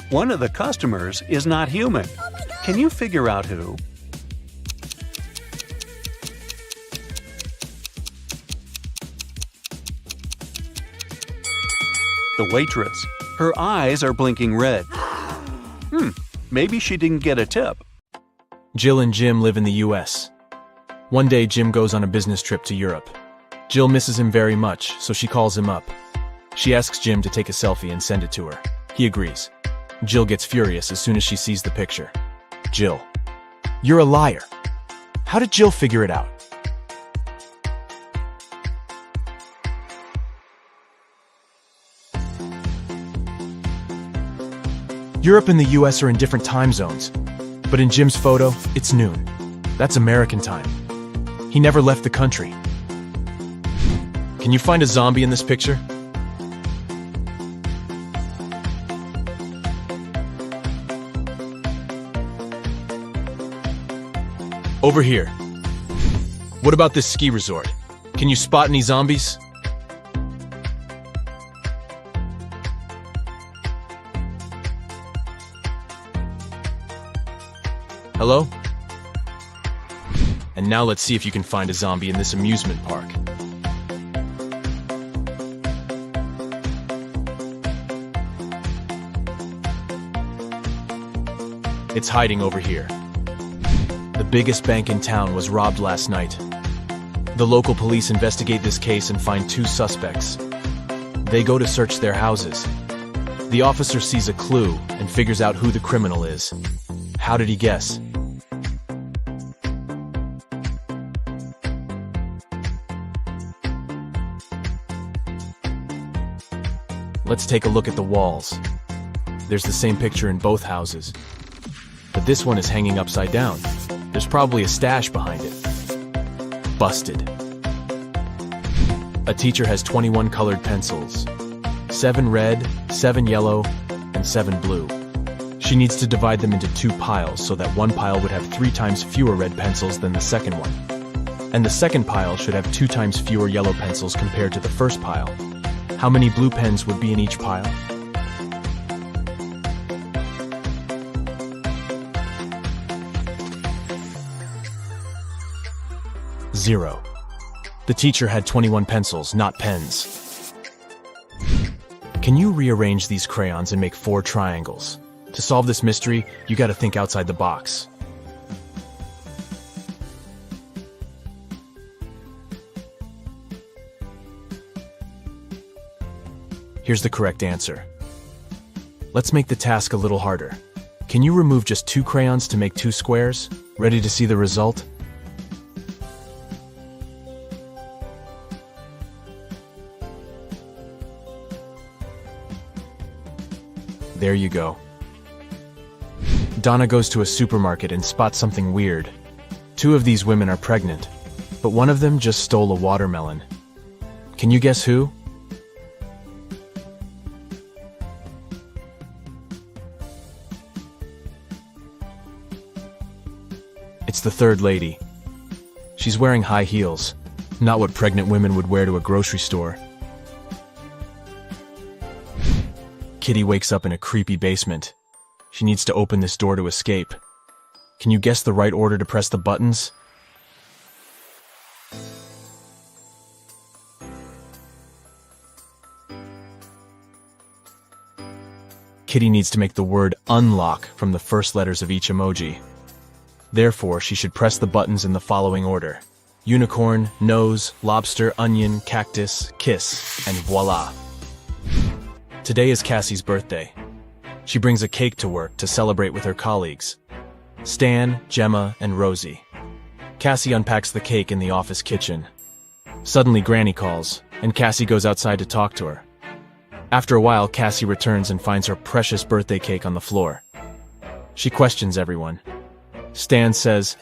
One of the customers is not human. Can you figure out who? the waitress. Her eyes are blinking red. Maybe she didn't get a tip. Jill and Jim live in the US. One day, Jim goes on a business trip to Europe. Jill misses him very much, so she calls him up. She asks Jim to take a selfie and send it to her. He agrees. Jill gets furious as soon as she sees the picture. Jill: "You're a liar." How did Jill figure it out? Europe and the US are in different time zones, but in Jim's photo, it's noon. That's American time. He never left the country. Can you find a zombie in this picture? Over here. What about this ski resort? Can you spot any zombies? Hello? And now let's see if you can find a zombie in this amusement park. It's hiding over here. The biggest bank in town was robbed last night. The local police investigate this case and find 2 suspects. They go to search their houses. The officer sees a clue and figures out who the criminal is. How did he guess? Let's take a look at the walls. There's the same picture in both houses, but this one is hanging upside down. There's probably a stash behind it. Busted. A teacher has 21 colored pencils. 7 red, 7 yellow, and 7 blue. She needs to divide them into 2 piles so that one pile would have 3 times fewer red pencils than the second one. And the second pile should have 2 times fewer yellow pencils compared to the first pile. How many blue pens would be in each pile? Zero. The teacher had 21 pencils, not pens. Can you rearrange these crayons and make 4 triangles? To solve this mystery, you gotta think outside the box. Here's the correct answer. Let's make the task a little harder. Can you remove just 2 crayons to make 2 squares? Ready to see the result? There you go. Donna goes to a supermarket and spots something weird. 2 of these women are pregnant, but one of them just stole a watermelon. Can you guess who? It's the third lady. She's wearing high heels, not what pregnant women would wear to a grocery store. Kitty wakes up in a creepy basement. She needs to open this door to escape. Can you guess the right order to press the buttons? Kitty needs to make the word unlock from the first letters of each emoji. Therefore, she should press the buttons in the following order: unicorn, nose, lobster, onion, cactus, kiss, and voila. Today is Cassie's birthday. She brings a cake to work to celebrate with her colleagues, Stan, Gemma, and Rosie. Cassie unpacks the cake in the office kitchen. Suddenly, Granny calls, and Cassie goes outside to talk to her. After a while, Cassie returns and finds her precious birthday cake on the floor. She questions everyone. Stan says,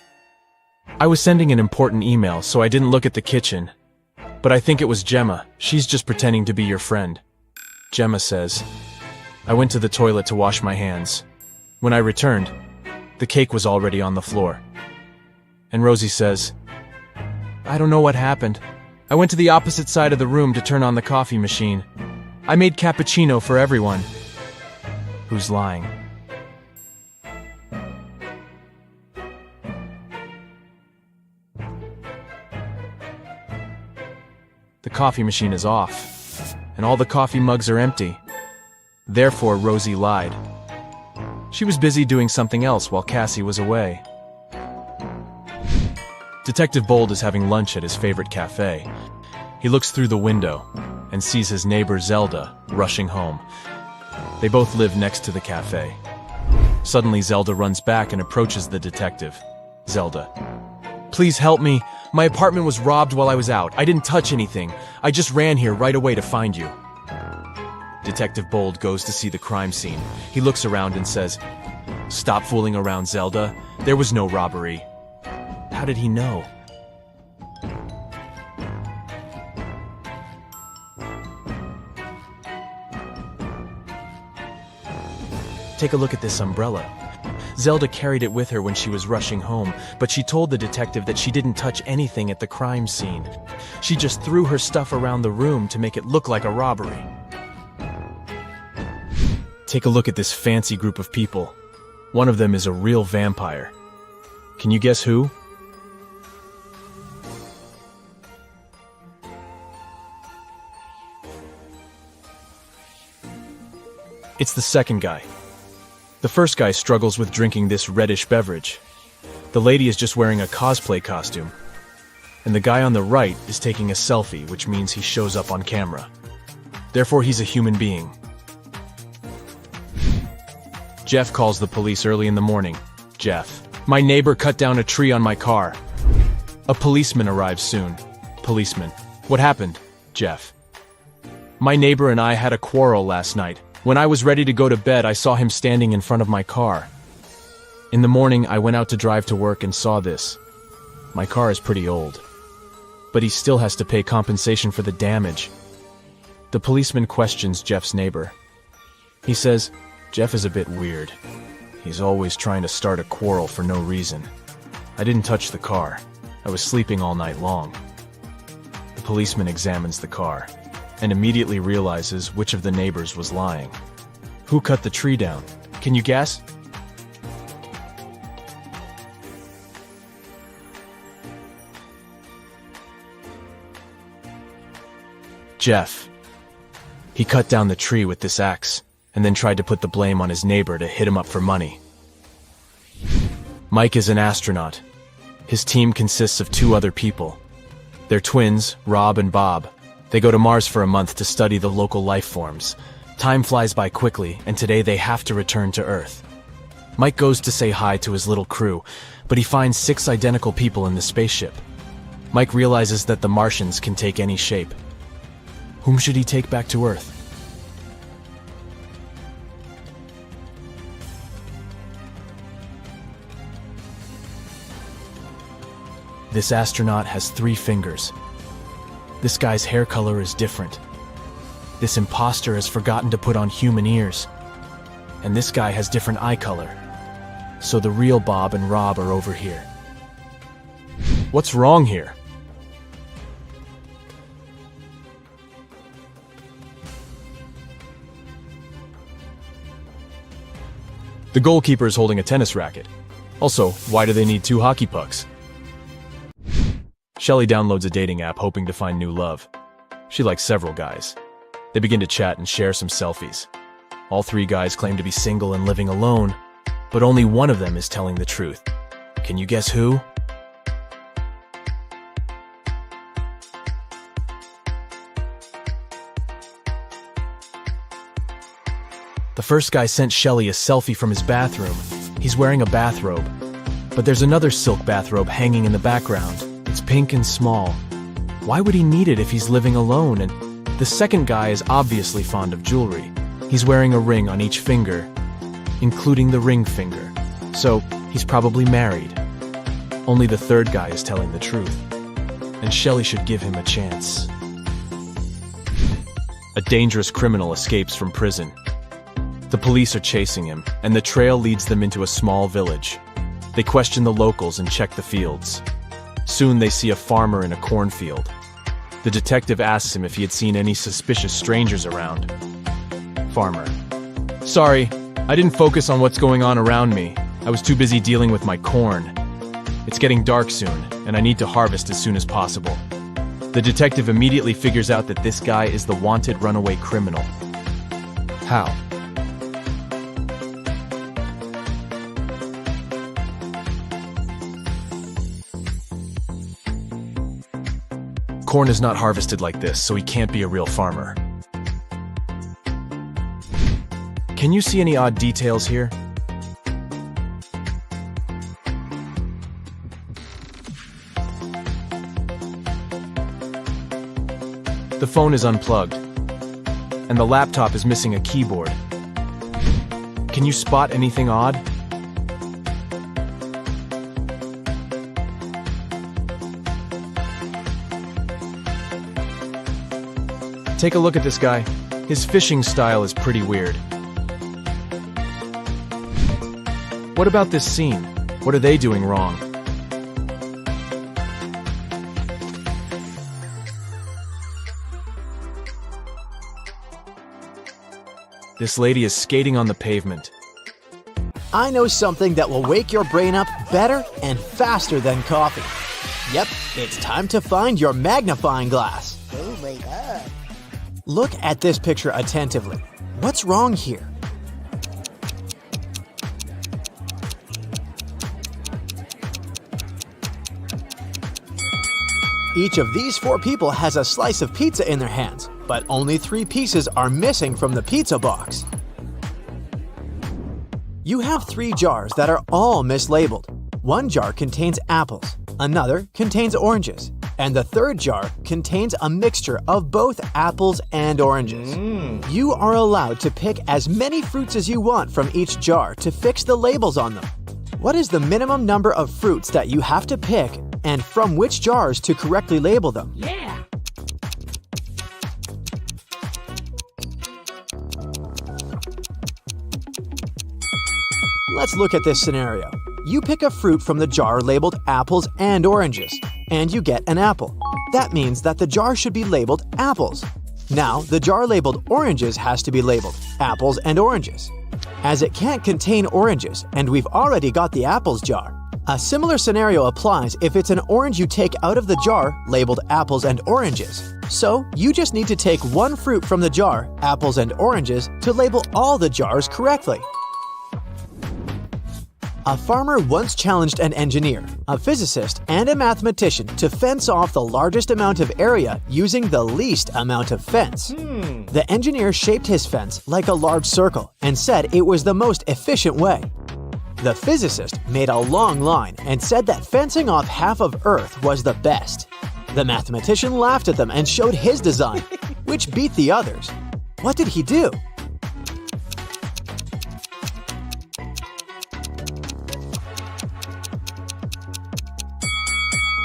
"I was sending an important email, so I didn't look at the kitchen. But I think it was Gemma. She's just pretending to be your friend." Gemma says, "I went to the toilet to wash my hands. When I returned, the cake was already on the floor." And Rosie says, "I don't know what happened. I went to the opposite side of the room to turn on the coffee machine. I made cappuccino for everyone." Who's lying? The coffee machine is off, and all the coffee mugs are empty. Therefore, Rosie lied. She was busy doing something else while Cassie was away. Detective Bold is having lunch at his favorite cafe. He looks through the window and sees his neighbor Zelda rushing home. They both live next to the cafe. Suddenly, Zelda runs back and approaches the detective. Zelda: "Please help me. My apartment was robbed while I was out. I didn't touch anything. I just ran here right away to find you." Detective Bold goes to see the crime scene. He looks around and says, "Stop fooling around, Zelda. There was no robbery." How did he know? Take a look at this umbrella. Zelda carried it with her when she was rushing home, but she told the detective that she didn't touch anything at the crime scene. She just threw her stuff around the room to make it look like a robbery. Take a look at this fancy group of people. One of them is a real vampire. Can you guess who? It's the second guy. The first guy struggles with drinking this reddish beverage. The lady is just wearing a cosplay costume. And the guy on the right is taking a selfie, which means he shows up on camera. Therefore, he's a human being. Jeff calls the police early in the morning. Jeff: "My neighbor cut down a tree on my car." A policeman arrives soon. Policeman: "What happened?" Jeff: "My neighbor and I had a quarrel last night. When I was ready to go to bed, I saw him standing in front of my car. In the morning, I went out to drive to work and saw this. My car is pretty old, but he still has to pay compensation for the damage." The policeman questions Jeff's neighbor. He says, "Jeff is a bit weird. He's always trying to start a quarrel for no reason. I didn't touch the car. I was sleeping all night long." The policeman examines the car and immediately realizes which of the neighbors was lying. Who cut the tree down? Can you guess? Jeff. He cut down the tree with this axe and then tried to put the blame on his neighbor to hit him up for money. Mike is an astronaut. His team consists of 2 other people. They're twins, Rob and Bob. They go to Mars for a month to study the local life forms. Time flies by quickly, and today they have to return to Earth. Mike goes to say hi to his little crew, but he finds 6 identical people in the spaceship. Mike realizes that the Martians can take any shape. Whom should he take back to Earth? This astronaut has 3 fingers. This guy's hair color is different. This imposter has forgotten to put on human ears. And this guy has different eye color. So the real Bob and Rob are over here. What's wrong here? The goalkeeper is holding a tennis racket. Also, why do they need 2 hockey pucks? Shelley downloads a dating app hoping to find new love. She likes several guys. They begin to chat and share some selfies. All 3 guys claim to be single and living alone, but only one of them is telling the truth. Can you guess who? The first guy sent Shelley a selfie from his bathroom. He's wearing a bathrobe, but there's another silk bathrobe hanging in the background. It's pink and small. Why would he need it if he's living alone? And the second guy is obviously fond of jewelry. He's wearing a ring on each finger, including the ring finger. So he's probably married. Only the third guy is telling the truth. And Shelley should give him a chance. A dangerous criminal escapes from prison. The police are chasing him, and the trail leads them into a small village. They question the locals and check the fields. Soon they see a farmer in a cornfield. The detective asks him if he had seen any suspicious strangers around. Farmer: "Sorry, I didn't focus on what's going on around me. I was too busy dealing with my corn. It's getting dark soon, and I need to harvest as soon as possible." The detective immediately figures out that this guy is the wanted runaway criminal. How? Corn is not harvested like this, so he can't be a real farmer. Can you see any odd details here? The phone is unplugged, and the laptop is missing a keyboard. Can you spot anything odd? Take a look at this guy. His fishing style is pretty weird. What about this scene? What are they doing wrong? This lady is skating on the pavement. I know something that will wake your brain up better and faster than coffee. Yep, it's time to find your magnifying glass. Oh my god. Look at this picture attentively. What's wrong here? Each of these 4 people has a slice of pizza in their hands, but only 3 pieces are missing from the pizza box. You have 3 jars that are all mislabeled. One jar contains apples, another contains oranges, and the third jar contains a mixture of both apples and oranges. You are allowed to pick as many fruits as you want from each jar to fix the labels on them. What is the minimum number of fruits that you have to pick, and from which jars to correctly label them? Yeah. Let's look at this scenario. You pick a fruit from the jar labeled apples and oranges, and you get an apple. That means that the jar should be labeled apples. Now, the jar labeled oranges has to be labeled apples and oranges. As it can't contain oranges, and we've already got the apples jar, a similar scenario applies if it's an orange you take out of the jar labeled apples and oranges. So, you just need to take one fruit from the jar, apples and oranges, to label all the jars correctly. A farmer once challenged an engineer, a physicist, and a mathematician to fence off the largest amount of area using the least amount of fence. The engineer shaped his fence like a large circle and said it was the most efficient way. The physicist made a long line and said that fencing off half of Earth was the best. The mathematician laughed at them and showed his design, which beat the others. What did he do?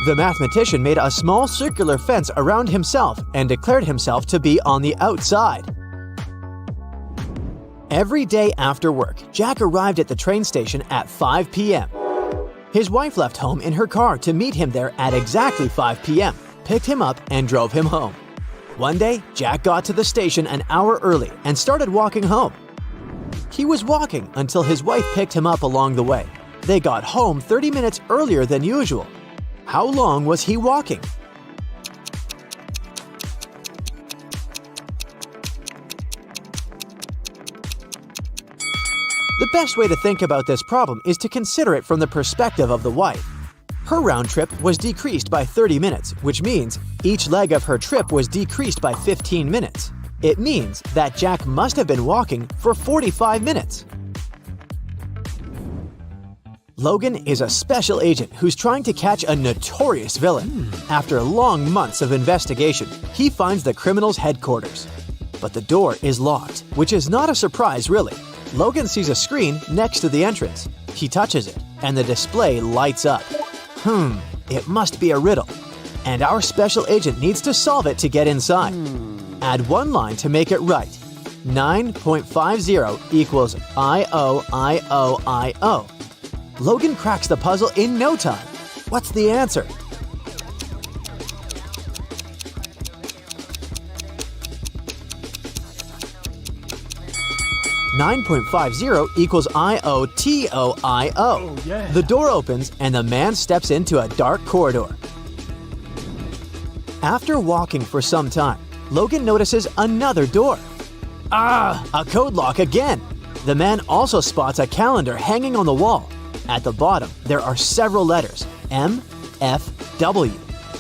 The mathematician made a small circular fence around himself and declared himself to be on the outside. Every day after work, Jack arrived at the train station at 5 p.m. His wife left home in her car to meet him there at exactly 5 p.m., picked him up, and drove him home. One day, Jack got to the station an hour early and started walking home. He was walking until his wife picked him up along the way. They got home 30 minutes earlier than usual. How long was he walking? The best way to think about this problem is to consider it from the perspective of the wife. Her round trip was decreased by 30 minutes, which means each leg of her trip was decreased by 15 minutes. It means that Jack must have been walking for 45 minutes. Logan is a special agent who's trying to catch a notorious villain. After long months of investigation, he finds the criminal's headquarters. But the door is locked, which is not a surprise really. Logan sees a screen next to the entrance. He touches it, and the display lights up. It must be a riddle. And our special agent needs to solve it to get inside. Add one line to make it right. 9.50 equals I-O-I-O-I-O. Logan cracks the puzzle in no time. What's the answer? $9.50 equals I-O-T-O-I-O. The door opens and the man steps into a dark corridor. After walking for some time, Logan notices another door. A code lock again. The man also spots a calendar hanging on the wall. At the bottom, there are several letters, M, F, W.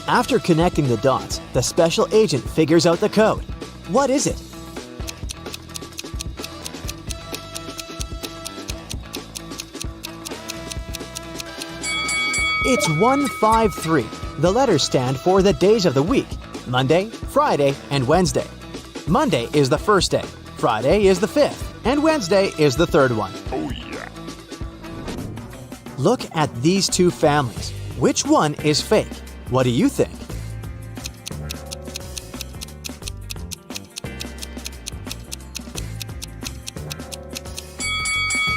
After connecting the dots, the special agent figures out the code. What is it? It's 153. The letters stand for the days of the week: Monday, Friday, and Wednesday. Monday is the first day, Friday is the fifth, and Wednesday is the third one. Oh yeah. Look at these two families. Which one is fake? What do you think?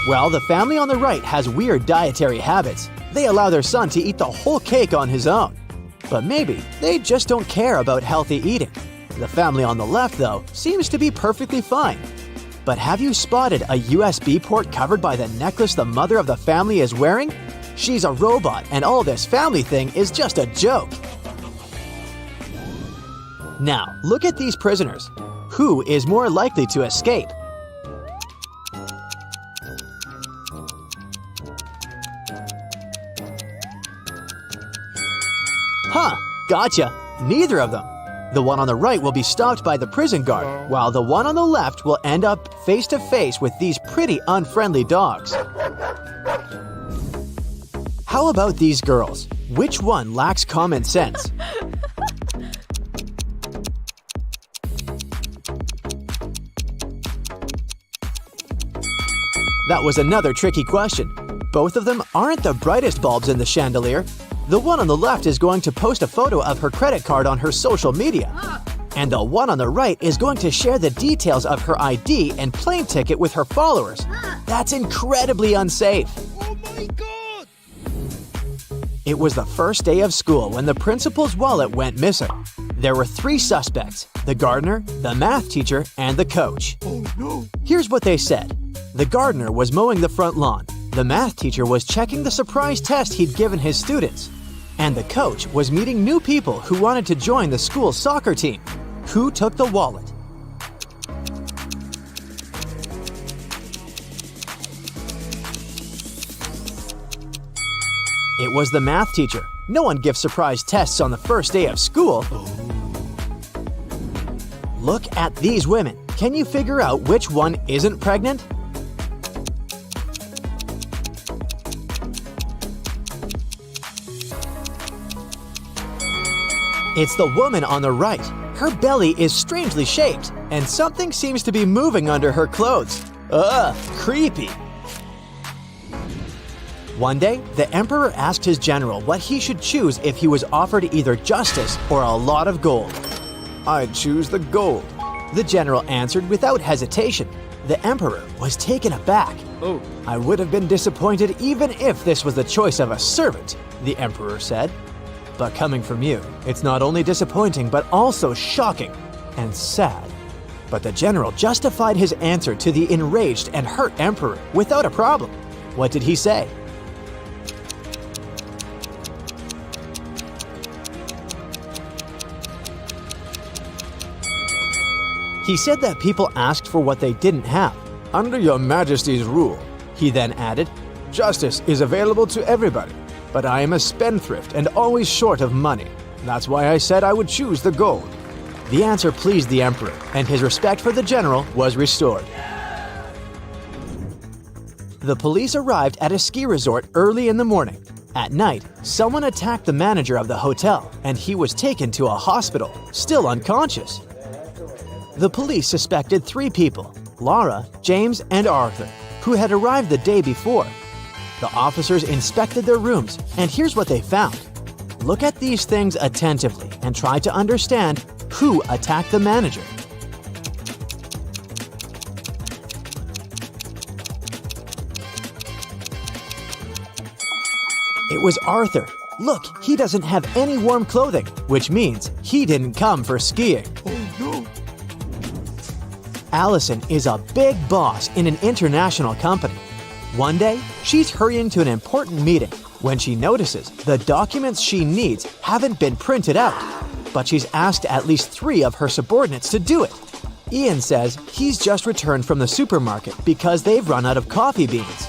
Well, the family on the right has weird dietary habits. They allow their son to eat the whole cake on his own. But maybe they just don't care about healthy eating. The family on the left, though, seems to be perfectly fine. But have you spotted a USB port covered by the necklace the mother of the family is wearing? She's a robot, and all this family thing is just a joke. Now, look at these prisoners. Who is more likely to escape? Huh, gotcha. Neither of them. The one on the right will be stopped by the prison guard, while the one on the left will end up face to face with these pretty unfriendly dogs. How about these girls? Which one lacks common sense? That was another tricky question. Both of them aren't the brightest bulbs in the chandelier. The one on the left is going to post a photo of her credit card on her social media. And the one on the right is going to share the details of her ID and plane ticket with her followers. That's incredibly unsafe. Oh my God! It was the first day of school when the principal's wallet went missing. There were 3 suspects: the gardener, the math teacher, and the coach. Oh no! Here's what they said. The gardener was mowing the front lawn. The math teacher was checking the surprise test he'd given his students. And the coach was meeting new people who wanted to join the school's soccer team. Who took the wallet? It was the math teacher. No one gives surprise tests on the first day of school. Look at these women. Can you figure out which one isn't pregnant? It's the woman on the right. Her belly is strangely shaped, and something seems to be moving under her clothes. Ugh, creepy. One day, the emperor asked his general what he should choose if he was offered either justice or a lot of gold. "I'd choose the gold," the general answered without hesitation. The emperor was taken aback. Oh. "I would have been disappointed even if this was the choice of a servant," the emperor said. But coming from you, it's not only disappointing but also shocking and sad. But the general justified his answer to the enraged and hurt emperor without a problem. What did he say? He said that people asked for what they didn't have. "Under your majesty's rule," he then added, "justice is available to everybody. But I am a spendthrift and always short of money. That's why I said I would choose the gold." The answer pleased the emperor, and his respect for the general was restored. The police arrived at a ski resort early in the morning. At night, someone attacked the manager of the hotel, and he was taken to a hospital, still unconscious. The police suspected 3 people: Laura, James, and Arthur, who had arrived the day before. The officers inspected their rooms, and here's what they found. Look at these things attentively and try to understand who attacked the manager. It was Arthur. Look, he doesn't have any warm clothing, which means he didn't come for skiing. Oh no! Allison is a big boss in an international company. One day, she's hurrying to an important meeting when she notices the documents she needs haven't been printed out, but she's asked at least 3 of her subordinates to do it. Ian says he's just returned from the supermarket because they've run out of coffee beans.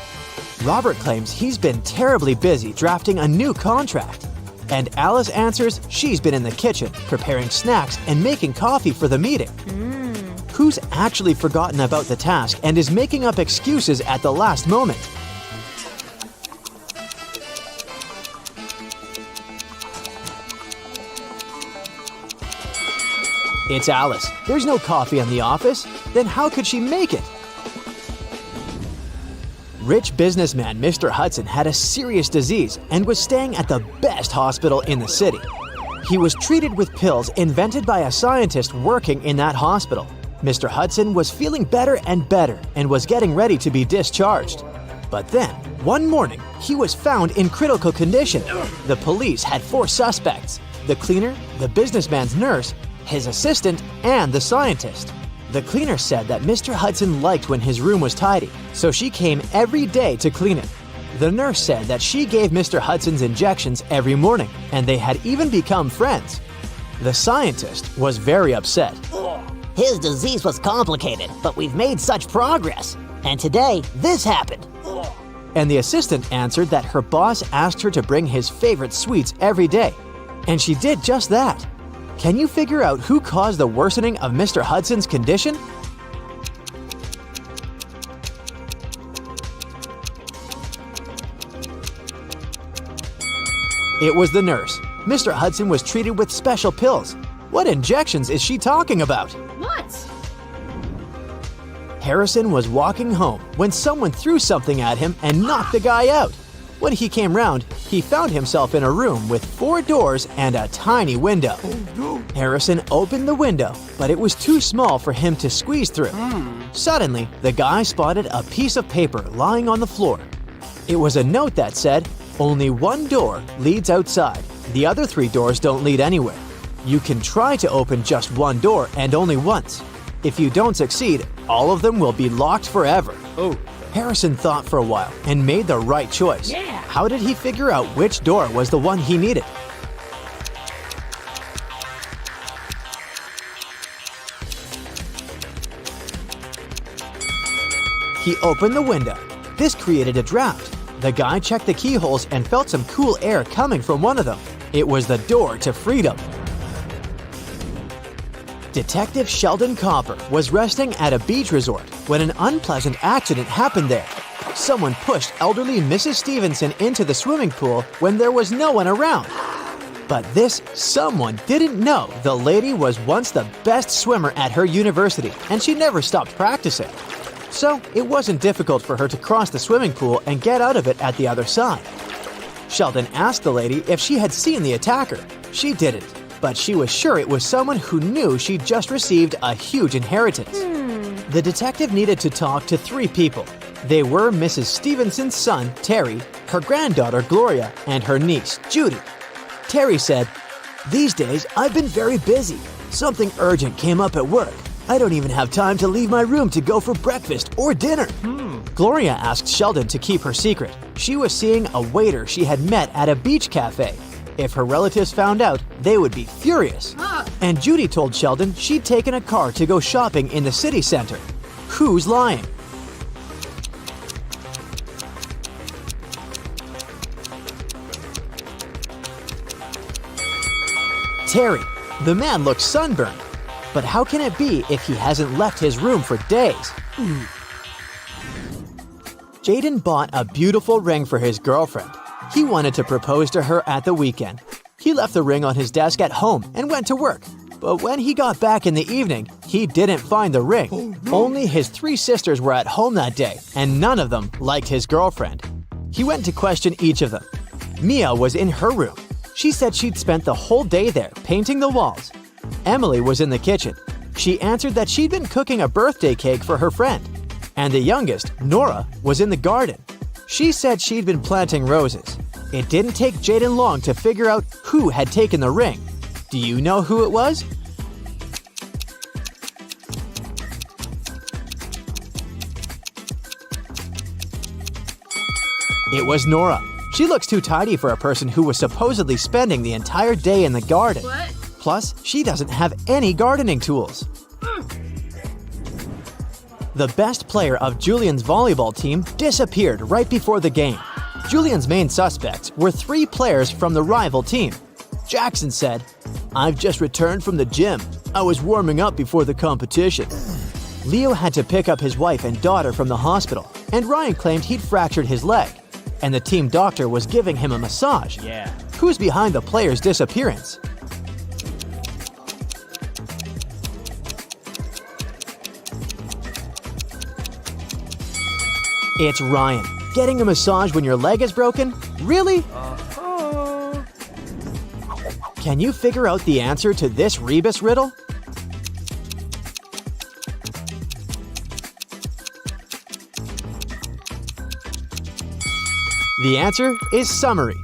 Robert claims he's been terribly busy drafting a new contract. And Alice answers she's been in the kitchen, preparing snacks and making coffee for the meeting. Who's actually forgotten about the task and is making up excuses at the last moment? It's Alice. There's no coffee in the office. Then how could she make it? Rich businessman Mr. Hudson had a serious disease and was staying at the best hospital in the city. He was treated with pills invented by a scientist working in that hospital. Mr. Hudson was feeling better and better and was getting ready to be discharged. But then, one morning, he was found in critical condition. The police had 4 suspects: the cleaner, the businessman's nurse, his assistant, and the scientist. The cleaner said that Mr. Hudson liked when his room was tidy, so she came every day to clean it. The nurse said that she gave Mr. Hudson's injections every morning, and they had even become friends. The scientist was very upset. His disease was complicated, but we've made such progress. And today, this happened. And the assistant answered that her boss asked her to bring his favorite sweets every day. And she did just that. Can you figure out who caused the worsening of Mr. Hudson's condition? It was the nurse. Mr. Hudson was treated with special pills. What injections is she talking about? What? Harrison was walking home when someone threw something at him and knocked the guy out. When he came round, he found himself in a room with 4 doors and a tiny window. Harrison opened the window, but it was too small for him to squeeze through. Suddenly, the guy spotted a piece of paper lying on the floor. It was a note that said, "Only one door leads outside. The other 3 doors don't lead anywhere. You can try to open just one door and only once. If you don't succeed, all of them will be locked forever." Harrison thought for a while and made the right choice. How did he figure out which door was the one he needed? He opened the window. This created a draft. The guy checked the keyholes and felt some cool air coming from one of them. It was the door to freedom. Detective Sheldon Copper was resting at a beach resort when an unpleasant accident happened there. Someone pushed elderly Mrs. Stevenson into the swimming pool when there was no one around. But this someone didn't know the lady was once the best swimmer at her university, and she never stopped practicing. So it wasn't difficult for her to cross the swimming pool and get out of it at the other side. Sheldon asked the lady if she had seen the attacker. She didn't, but she was sure it was someone who knew she'd just received a huge inheritance. The detective needed to talk to 3 people. They were Mrs. Stevenson's son, Terry, her granddaughter, Gloria, and her niece, Judy. Terry said, "These days, I've been very busy. Something urgent came up at work. I don't even have time to leave my room to go for breakfast or dinner." Gloria asked Sheldon to keep her secret. She was seeing a waiter she had met at a beach cafe. If her relatives found out, they would be furious. And Judy told Sheldon she'd taken a car to go shopping in the city center. Who's lying? Terry. The man looks sunburned. But how can it be if he hasn't left his room for days? Jaden bought a beautiful ring for his girlfriend. He wanted to propose to her at the weekend. He left the ring on his desk at home and went to work. But when he got back in the evening, he didn't find the ring. Only his 3 sisters were at home that day, and none of them liked his girlfriend. He went to question each of them. Mia was in her room. She said she'd spent the whole day there painting the walls. Emily was in the kitchen. She answered that she'd been cooking a birthday cake for her friend. And the youngest, Nora, was in the garden. She said she'd been planting roses. It didn't take Jaden long to figure out who had taken the ring. Do you know who it was? It was Nora. She looks too tidy for a person who was supposedly spending the entire day in the garden. What? Plus, she doesn't have any gardening tools. The best player of Julian's volleyball team disappeared right before the game. Julian's main suspects were 3 players from the rival team. Jackson said, "I've just returned from the gym. I was warming up before the competition." Leo had to pick up his wife and daughter from the hospital, and Ryan claimed he'd fractured his leg, and the team doctor was giving him a massage. Yeah. Who's behind the player's disappearance? It's Ryan. Getting a massage when your leg is broken? Really? Can you figure out the answer to this rebus riddle? The answer is summary.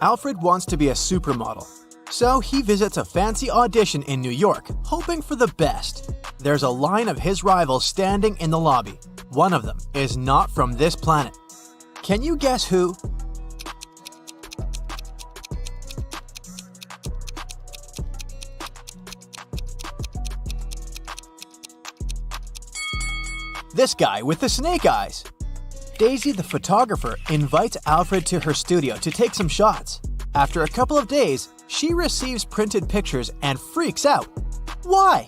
Alfred wants to be a supermodel, so he visits a fancy audition in New York, hoping for the best. There's a line of his rivals standing in the lobby. One of them is not from this planet. Can you guess who? This guy with the snake eyes. Daisy, the photographer, invites Alfred to her studio to take some shots. After a couple of days, she receives printed pictures and freaks out. Why?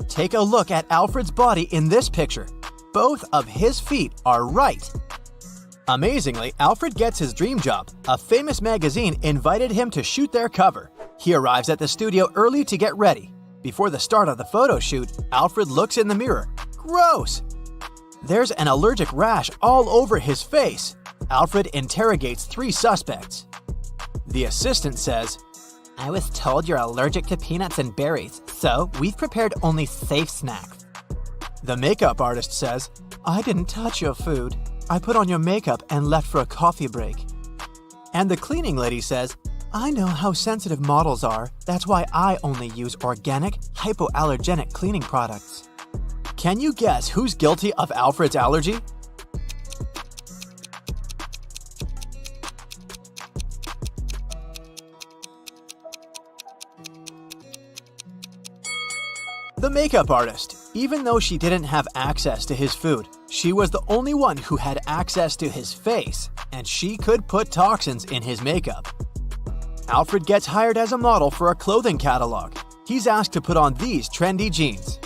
Take a look at Alfred's body in this picture. Both of his feet are right. Amazingly, Alfred gets his dream job. A famous magazine invited him to shoot their cover. He arrives at the studio early to get ready. Before the start of the photo shoot, Alfred looks in the mirror. Gross! There's an allergic rash all over his face. Alfred interrogates 3 suspects. The assistant says, "I was told you're allergic to peanuts and berries, so we've prepared only safe snacks." The makeup artist says, "I didn't touch your food. I put on your makeup and left for a coffee break." And the cleaning lady says, "I know how sensitive models are. That's why I only use organic, hypoallergenic cleaning products." Can you guess who's guilty of Alfred's allergy? The makeup artist. Even though she didn't have access to his food, she was the only one who had access to his face, and she could put toxins in his makeup. Alfred gets hired as a model for a clothing catalog. He's asked to put on these trendy jeans.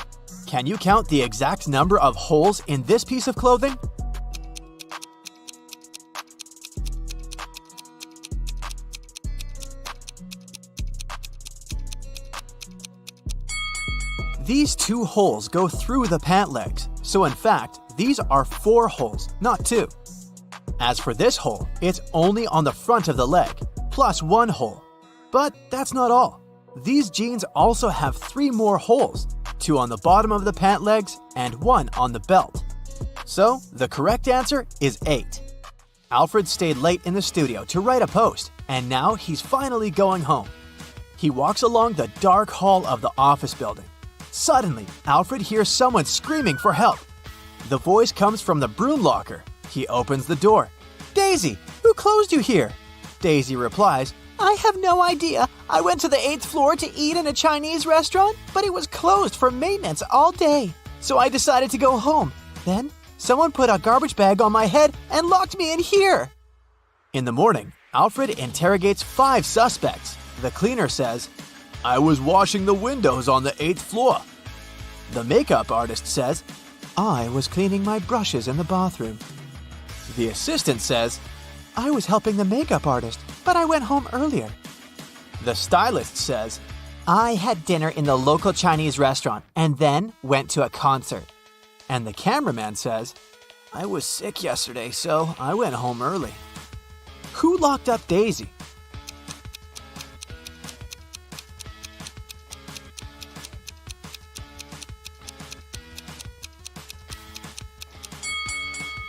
Can you count the exact number of holes in this piece of clothing? These 2 holes go through the pant legs, so in fact, these are 4 holes, not 2. As for this hole, it's only on the front of the leg, plus 1 hole. But that's not all. These jeans also have 3 more holes, 2 on the bottom of the pant legs and 1 on the belt. So, the correct answer is 8. Alfred stayed late in the studio to write a post, and now he's finally going home. He walks along the dark hall of the office building. Suddenly, Alfred hears someone screaming for help. The voice comes from the broom locker. He opens the door. "Daisy, who closed you here?" Daisy replies, "I have no idea. I went to the 8th floor to eat in a Chinese restaurant, but it was closed for maintenance all day. So I decided to go home. Then, someone put a garbage bag on my head and locked me in here." In the morning, Alfred interrogates 5 suspects. The cleaner says, "I was washing the windows on the 8th floor." The makeup artist says, "I was cleaning my brushes in the bathroom." The assistant says, "I was helping the makeup artist, but I went home earlier." The stylist says, "I had dinner in the local Chinese restaurant and then went to a concert." And the cameraman says, "I was sick yesterday, so I went home early." Who locked up Daisy?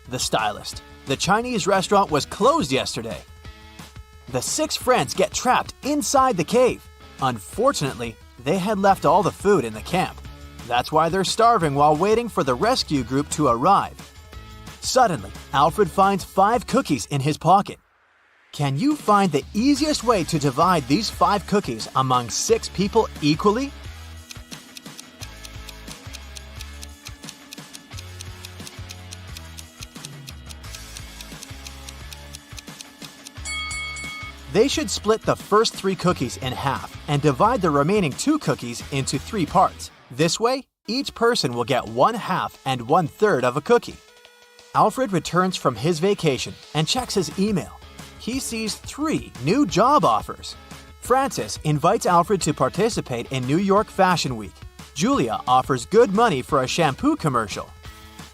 The stylist. The Chinese restaurant was closed yesterday. The 6 friends get trapped inside the cave. Unfortunately, they had left all the food in the camp. That's why they're starving while waiting for the rescue group to arrive. Suddenly, Alfred finds 5 cookies in his pocket. Can you find the easiest way to divide these 5 cookies among 6 people equally? They should split the first 3 cookies in half and divide the remaining 2 cookies into 3 parts. This way, each person will get 1/2 and 1/3 of a cookie. Alfred returns from his vacation and checks his email. He sees 3 new job offers. Francis invites Alfred to participate in New York Fashion Week. Julia offers good money for a shampoo commercial.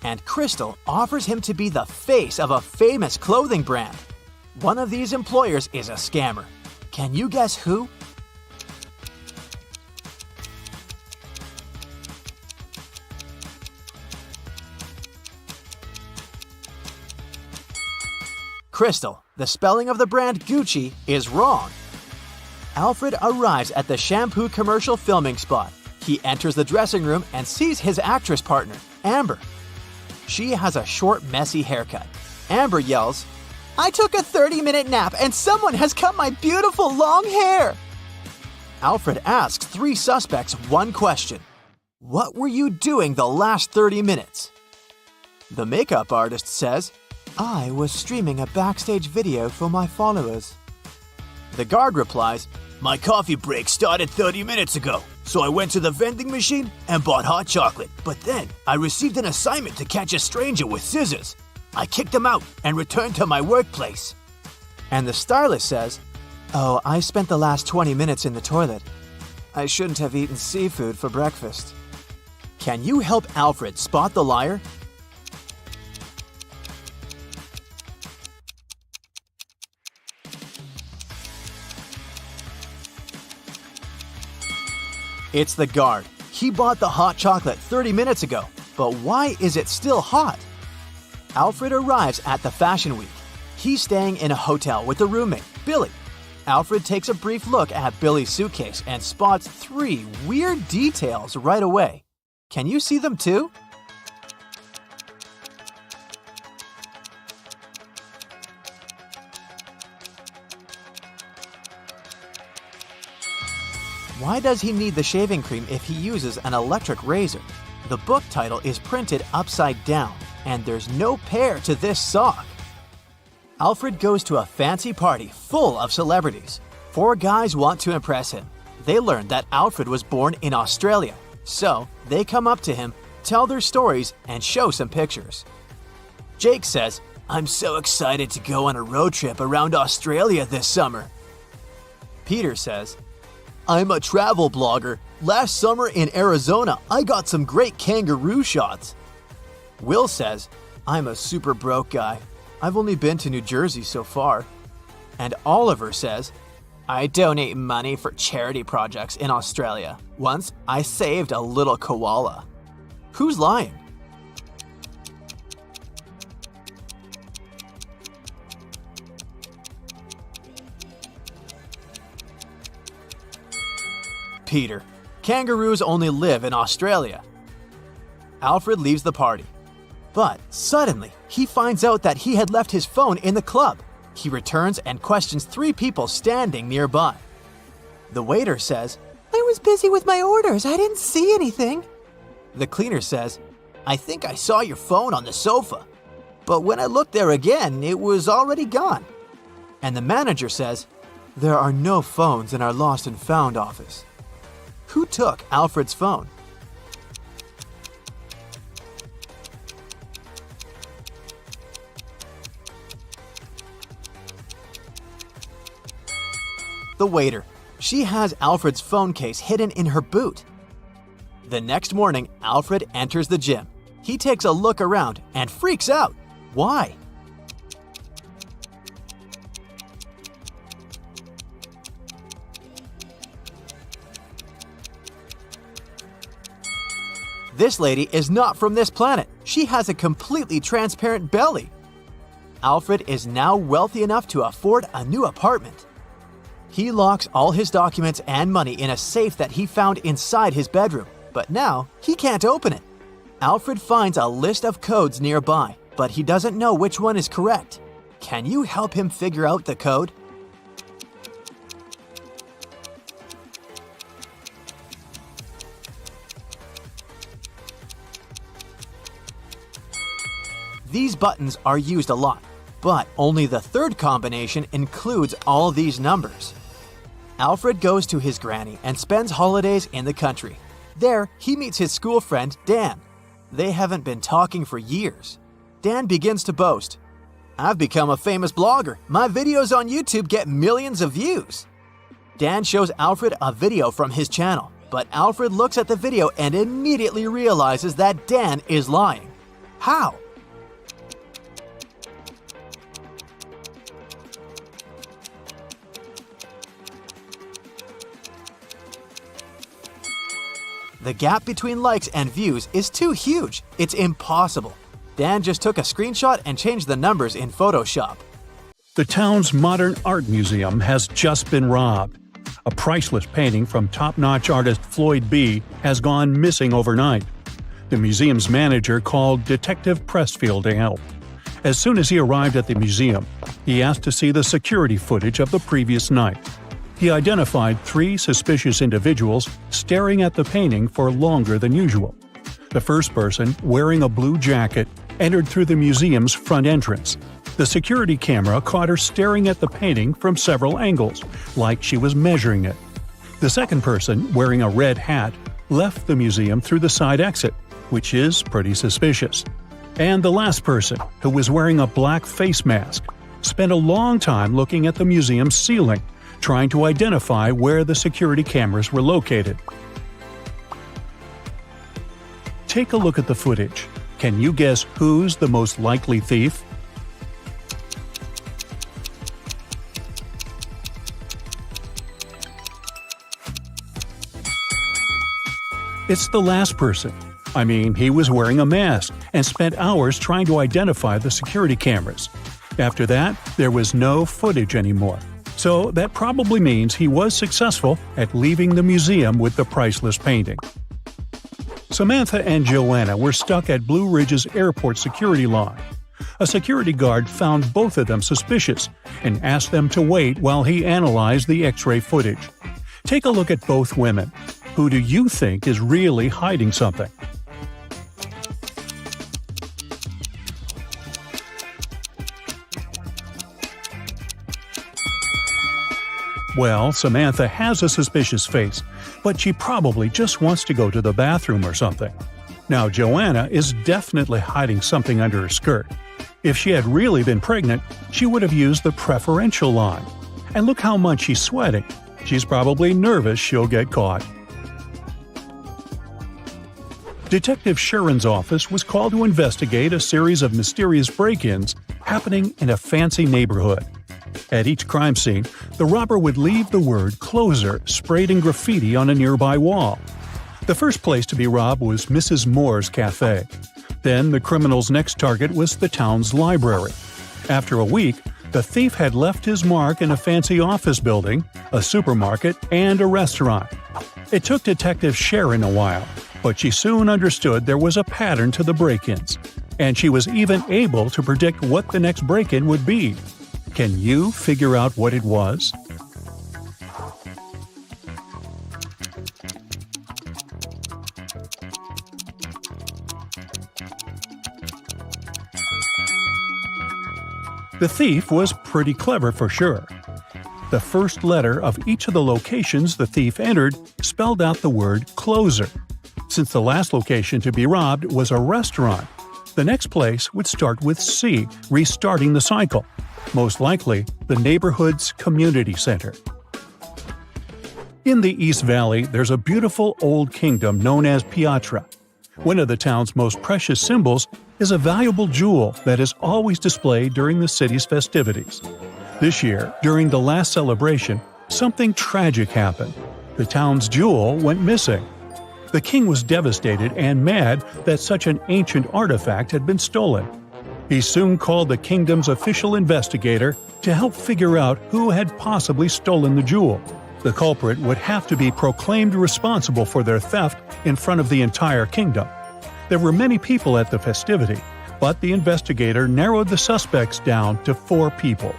And Crystal offers him to be the face of a famous clothing brand. One of these employers is a scammer. Can you guess who? Crystal, the spelling of the brand Gucci is wrong. Alfred arrives at the shampoo commercial filming spot. He enters the dressing room and sees his actress partner, Amber. She has a short, messy haircut. Amber yells, "I took a 30-minute nap and someone has cut my beautiful long hair!" Alfred asks 3 suspects one question. What were you doing the last 30 minutes? The makeup artist says, "I was streaming a backstage video for my followers." The guard replies, "My coffee break started 30 minutes ago, so I went to the vending machine and bought hot chocolate. But then I received an assignment to catch a stranger with scissors. I kicked him out and returned to my workplace." And the stylist says, "Oh, I spent the last 20 minutes in the toilet. I shouldn't have eaten seafood for breakfast." Can you help Alfred spot the liar? It's the guard. He bought the hot chocolate 30 minutes ago, but why is it still hot? Alfred arrives at the Fashion Week. He's staying in a hotel with a roommate, Billy. Alfred takes a brief look at Billy's suitcase and spots 3 weird details right away. Can you see them too? Why does he need the shaving cream if he uses an electric razor? The book title is printed upside down, and there's no pair to this sock. Alfred goes to a fancy party full of celebrities. 4 guys want to impress him. They learn that Alfred was born in Australia, so they come up to him, tell their stories, and show some pictures. Jake says, "I'm so excited to go on a road trip around Australia this summer." Peter says, "I'm a travel blogger. Last summer in Arizona, I got some great kangaroo shots." Will says, "I'm a super broke guy. I've only been to New Jersey so far." And Oliver says, "I donate money for charity projects in Australia. Once, I saved a little koala." Who's lying? Peter. Kangaroos only live in Australia. Alfred leaves the party. But suddenly, he finds out that he had left his phone in the club. He returns and questions 3 people standing nearby. The waiter says, "I was busy with my orders. I didn't see anything." The cleaner says, "I think I saw your phone on the sofa. But when I looked there again, it was already gone." And the manager says, "There are no phones in our lost and found office." Who took Alfred's phone? The waiter. She has Alfred's phone case hidden in her boot. The next morning, Alfred enters the gym. He takes a look around and freaks out. Why? This lady is not from this planet. She has a completely transparent belly. Alfred is now wealthy enough to afford a new apartment. He locks all his documents and money in a safe that he found inside his bedroom, but now he can't open it. Alfred finds a list of codes nearby, but he doesn't know which one is correct. Can you help him figure out the code? These buttons are used a lot, but only the third combination includes all these numbers. Alfred goes to his granny and spends holidays in the country. There, he meets his school friend, Dan. They haven't been talking for years. Dan begins to boast. "I've become a famous blogger. My videos on YouTube get millions of views." Dan shows Alfred a video from his channel, but Alfred looks at the video and immediately realizes that Dan is lying. How? The gap between likes and views is too huge. It's impossible. Dan just took a screenshot and changed the numbers in Photoshop. The town's modern art museum has just been robbed. A priceless painting from top-notch artist Floyd B. has gone missing overnight. The museum's manager called Detective Pressfield to help. As soon as he arrived at the museum, he asked to see the security footage of the previous night. He identified 3 suspicious individuals staring at the painting for longer than usual. The first person, wearing a blue jacket, entered through the museum's front entrance. The security camera caught her staring at the painting from several angles, like she was measuring it. The second person, wearing a red hat, left the museum through the side exit, which is pretty suspicious. And the last person, who was wearing a black face mask, spent a long time looking at the museum's ceiling, trying to identify where the security cameras were located. Take a look at the footage. Can you guess who's the most likely thief? It's the last person. I mean, he was wearing a mask and spent hours trying to identify the security cameras. After that, there was no footage anymore. So that probably means he was successful at leaving the museum with the priceless painting. Samantha and Joanna were stuck at Blue Ridge's airport security line. A security guard found both of them suspicious and asked them to wait while he analyzed the X-ray footage. Take a look at both women. Who do you think is really hiding something? Well, Samantha has a suspicious face, but she probably just wants to go to the bathroom or something. Now, Joanna is definitely hiding something under her skirt. If she had really been pregnant, she would have used the preferential line. And look how much she's sweating. She's probably nervous she'll get caught. Detective Sharon's office was called to investigate a series of mysterious break-ins happening in a fancy neighborhood. At each crime scene, the robber would leave the word "closer" sprayed in graffiti on a nearby wall. The first place to be robbed was Mrs. Moore's cafe. Then the criminal's next target was the town's library. After a week, the thief had left his mark in a fancy office building, a supermarket, and a restaurant. It took Detective Sharon a while, but she soon understood there was a pattern to the break-ins, and she was even able to predict what the next break-in would be. Can you figure out what it was? The thief was pretty clever for sure. The first letter of each of the locations the thief entered spelled out the word "closer." Since the last location to be robbed was a restaurant, the next place would start with C, restarting the cycle. Most likely, the neighborhood's community center. In the East Valley, there's a beautiful old kingdom known as Piatra. One of the town's most precious symbols is a valuable jewel that is always displayed during the city's festivities. This year, during the last celebration, something tragic happened. The town's jewel went missing. The king was devastated and mad that such an ancient artifact had been stolen. He soon called the kingdom's official investigator to help figure out who had possibly stolen the jewel. The culprit would have to be proclaimed responsible for their theft in front of the entire kingdom. There were many people at the festivity, but the investigator narrowed the suspects down to 4 people.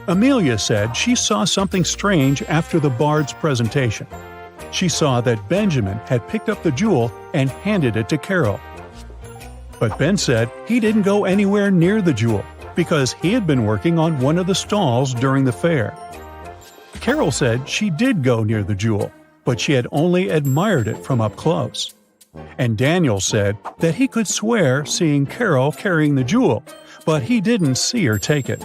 Amelia said she saw something strange after the Bard's presentation. She saw that Benjamin had picked up the jewel and handed it to Carol. But Ben said he didn't go anywhere near the jewel because he had been working on one of the stalls during the fair. Carol said she did go near the jewel, but she had only admired it from up close. And Daniel said that he could swear seeing Carol carrying the jewel, but he didn't see her take it.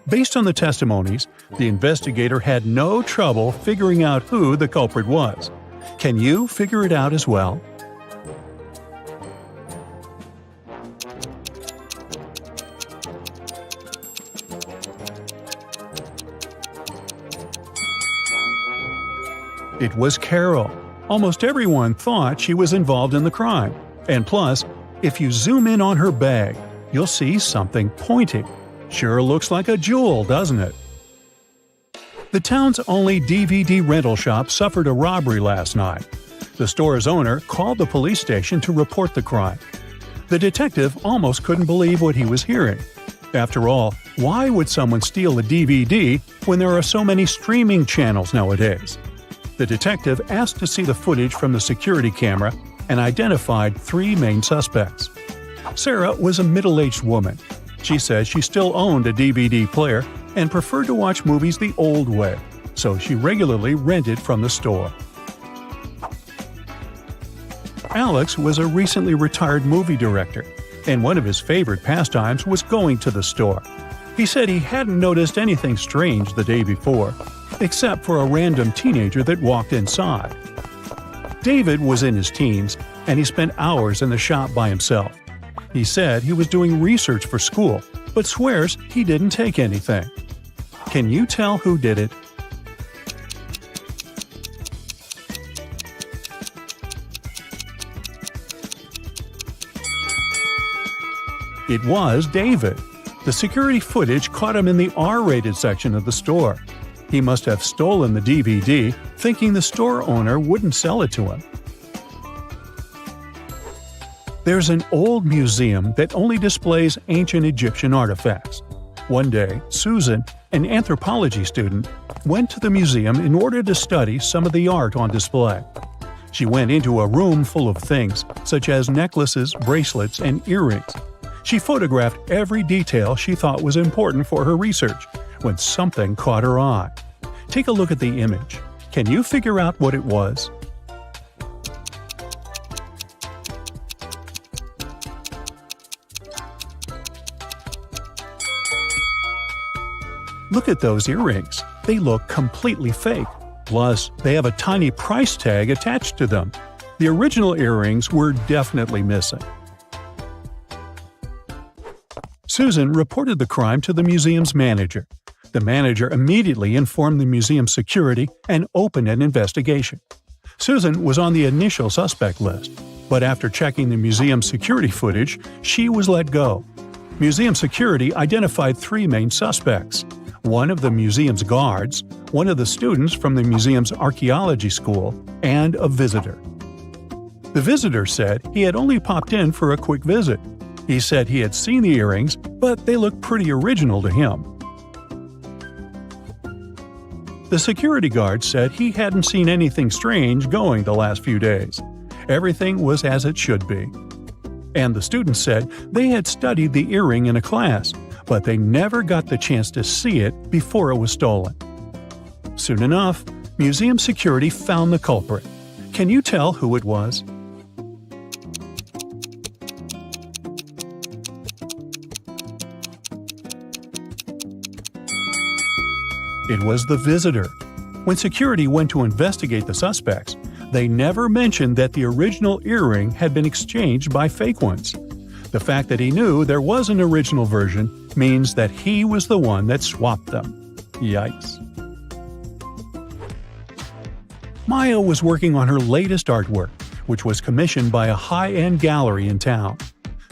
Based on the testimonies, the investigator had no trouble figuring out who the culprit was. Can you figure it out as well? It was Carol. Almost everyone thought she was involved in the crime. And plus, if you zoom in on her bag, you'll see something pointing. Sure looks like a jewel, doesn't it? The town's only DVD rental shop suffered a robbery last night. The store's owner called the police station to report the crime. The detective almost couldn't believe what he was hearing. After all, why would someone steal a DVD when there are so many streaming channels nowadays? The detective asked to see the footage from the security camera and identified 3 main suspects. Sarah was a middle-aged woman. She said she still owned a DVD player and preferred to watch movies the old way, so she regularly rented from the store. Alex was a recently retired movie director, and one of his favorite pastimes was going to the store. He said he hadn't noticed anything strange the day before, except for a random teenager that walked inside. David was in his teens, and he spent hours in the shop by himself. He said he was doing research for school, but swears he didn't take anything. Can you tell who did it? It was David. The security footage caught him in the R-rated section of the store. He must have stolen the DVD, thinking the store owner wouldn't sell it to him. There's an old museum that only displays ancient Egyptian artifacts. One day, Susan, an anthropology student, went to the museum in order to study some of the art on display. She went into a room full of things, such as necklaces, bracelets, and earrings. She photographed every detail she thought was important for her research, when something caught her eye. Take a look at the image. Can you figure out what it was? Look at those earrings. They look completely fake. Plus, they have a tiny price tag attached to them. The original earrings were definitely missing. Susan reported the crime to the museum's manager. The manager immediately informed the museum security and opened an investigation. Susan was on the initial suspect list, but after checking the museum security footage, she was let go. Museum security identified 3 main suspects: one of the museum's guards, one of the students from the museum's archaeology school, and a visitor. The visitor said he had only popped in for a quick visit. He said he had seen the earrings, but they looked pretty original to him. The security guard said he hadn't seen anything strange going the last few days. Everything was as it should be. And the students said they had studied the earring in a class, but they never got the chance to see it before it was stolen. Soon enough, museum security found the culprit. Can you tell who it was? It was the visitor. When security went to investigate the suspects, they never mentioned that the original earring had been exchanged by fake ones. The fact that he knew there was an original version means that he was the one that swapped them. Yikes. Maya was working on her latest artwork, which was commissioned by a high-end gallery in town.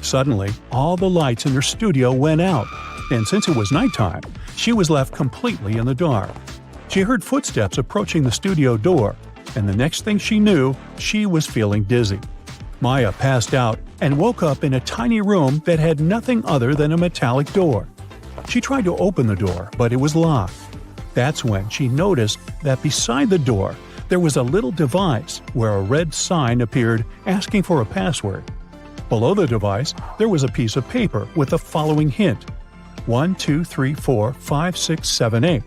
Suddenly, all the lights in her studio went out, and since it was nighttime, she was left completely in the dark. She heard footsteps approaching the studio door, and the next thing she knew, she was feeling dizzy. Maya passed out and woke up in a tiny room that had nothing other than a metallic door. She tried to open the door, but it was locked. That's when she noticed that beside the door there was a little device where a red sign appeared asking for a password. Below the device, there was a piece of paper with the following hint: 1, 2, 3, 4, 5, 6, 7, 8.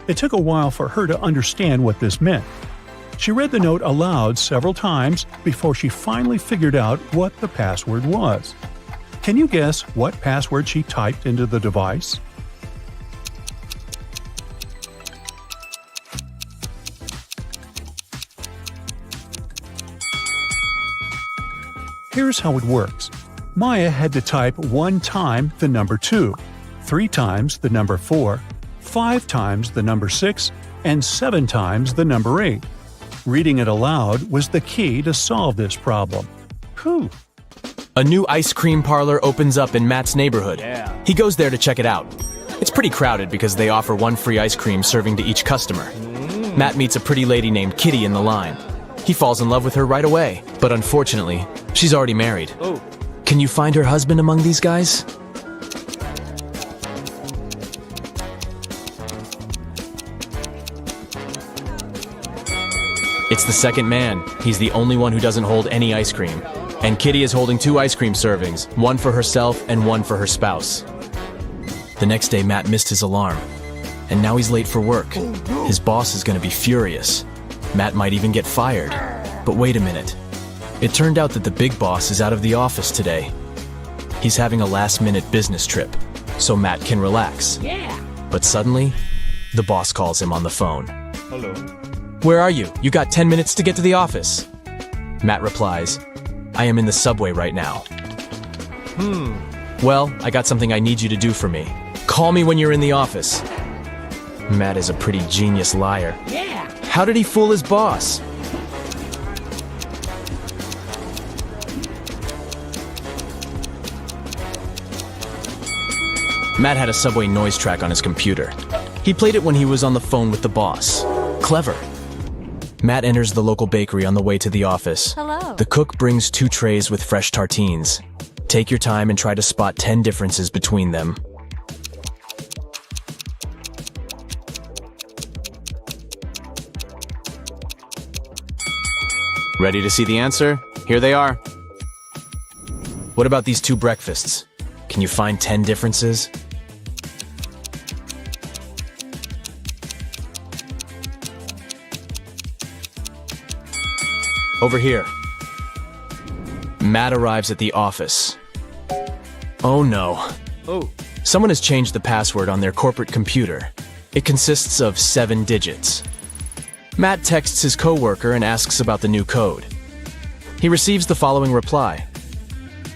It took a while for her to understand what this meant. She read the note aloud several times before she finally figured out what the password was. Can you guess what password she typed into the device? Here's how it works. Maya had to type 1 time the number 2, 3 times the number 4, 5 times the number 6, and 7 times the number 8. Reading it aloud was the key to solve this problem. Whew. A new ice cream parlor opens up in Matt's neighborhood. He goes there to check it out. It's pretty crowded because they offer 1 free ice cream serving to each customer. Matt meets a pretty lady named Kitty in the line. He falls in love with her right away, but unfortunately, she's already married. Can you find her husband among these guys? It's the second man. He's the only one who doesn't hold any ice cream. And Kitty is holding 2 ice cream servings, 1 for herself and 1 for her spouse. The next day, Matt missed his alarm. And now he's late for work. His boss is going to be furious. Matt might even get fired. But wait a minute. It turned out that the big boss is out of the office today. He's having a last-minute business trip, so Matt can relax. But suddenly, the boss calls him on the phone. Hello. Where are you? You got 10 minutes to get to the office. Matt replies, I am in the subway right now. Well, I got something I need you to do for me. Call me when you're in the office. Matt is a pretty genius liar. How did he fool his boss? Matt had a subway noise track on his computer. He played it when he was on the phone with the boss. Clever. Matt enters the local bakery on the way to the office. Hello. The cook brings 2 trays with fresh tartines. Take your time and try to spot 10 differences between them. Ready to see the answer? Here they are. What about these 2 breakfasts? Can you find 10 differences? Over here. Matt arrives at the office. Oh no. Someone has changed the password on their corporate computer. It consists of 7 digits. Matt texts his coworker and asks about the new code. He receives the following reply.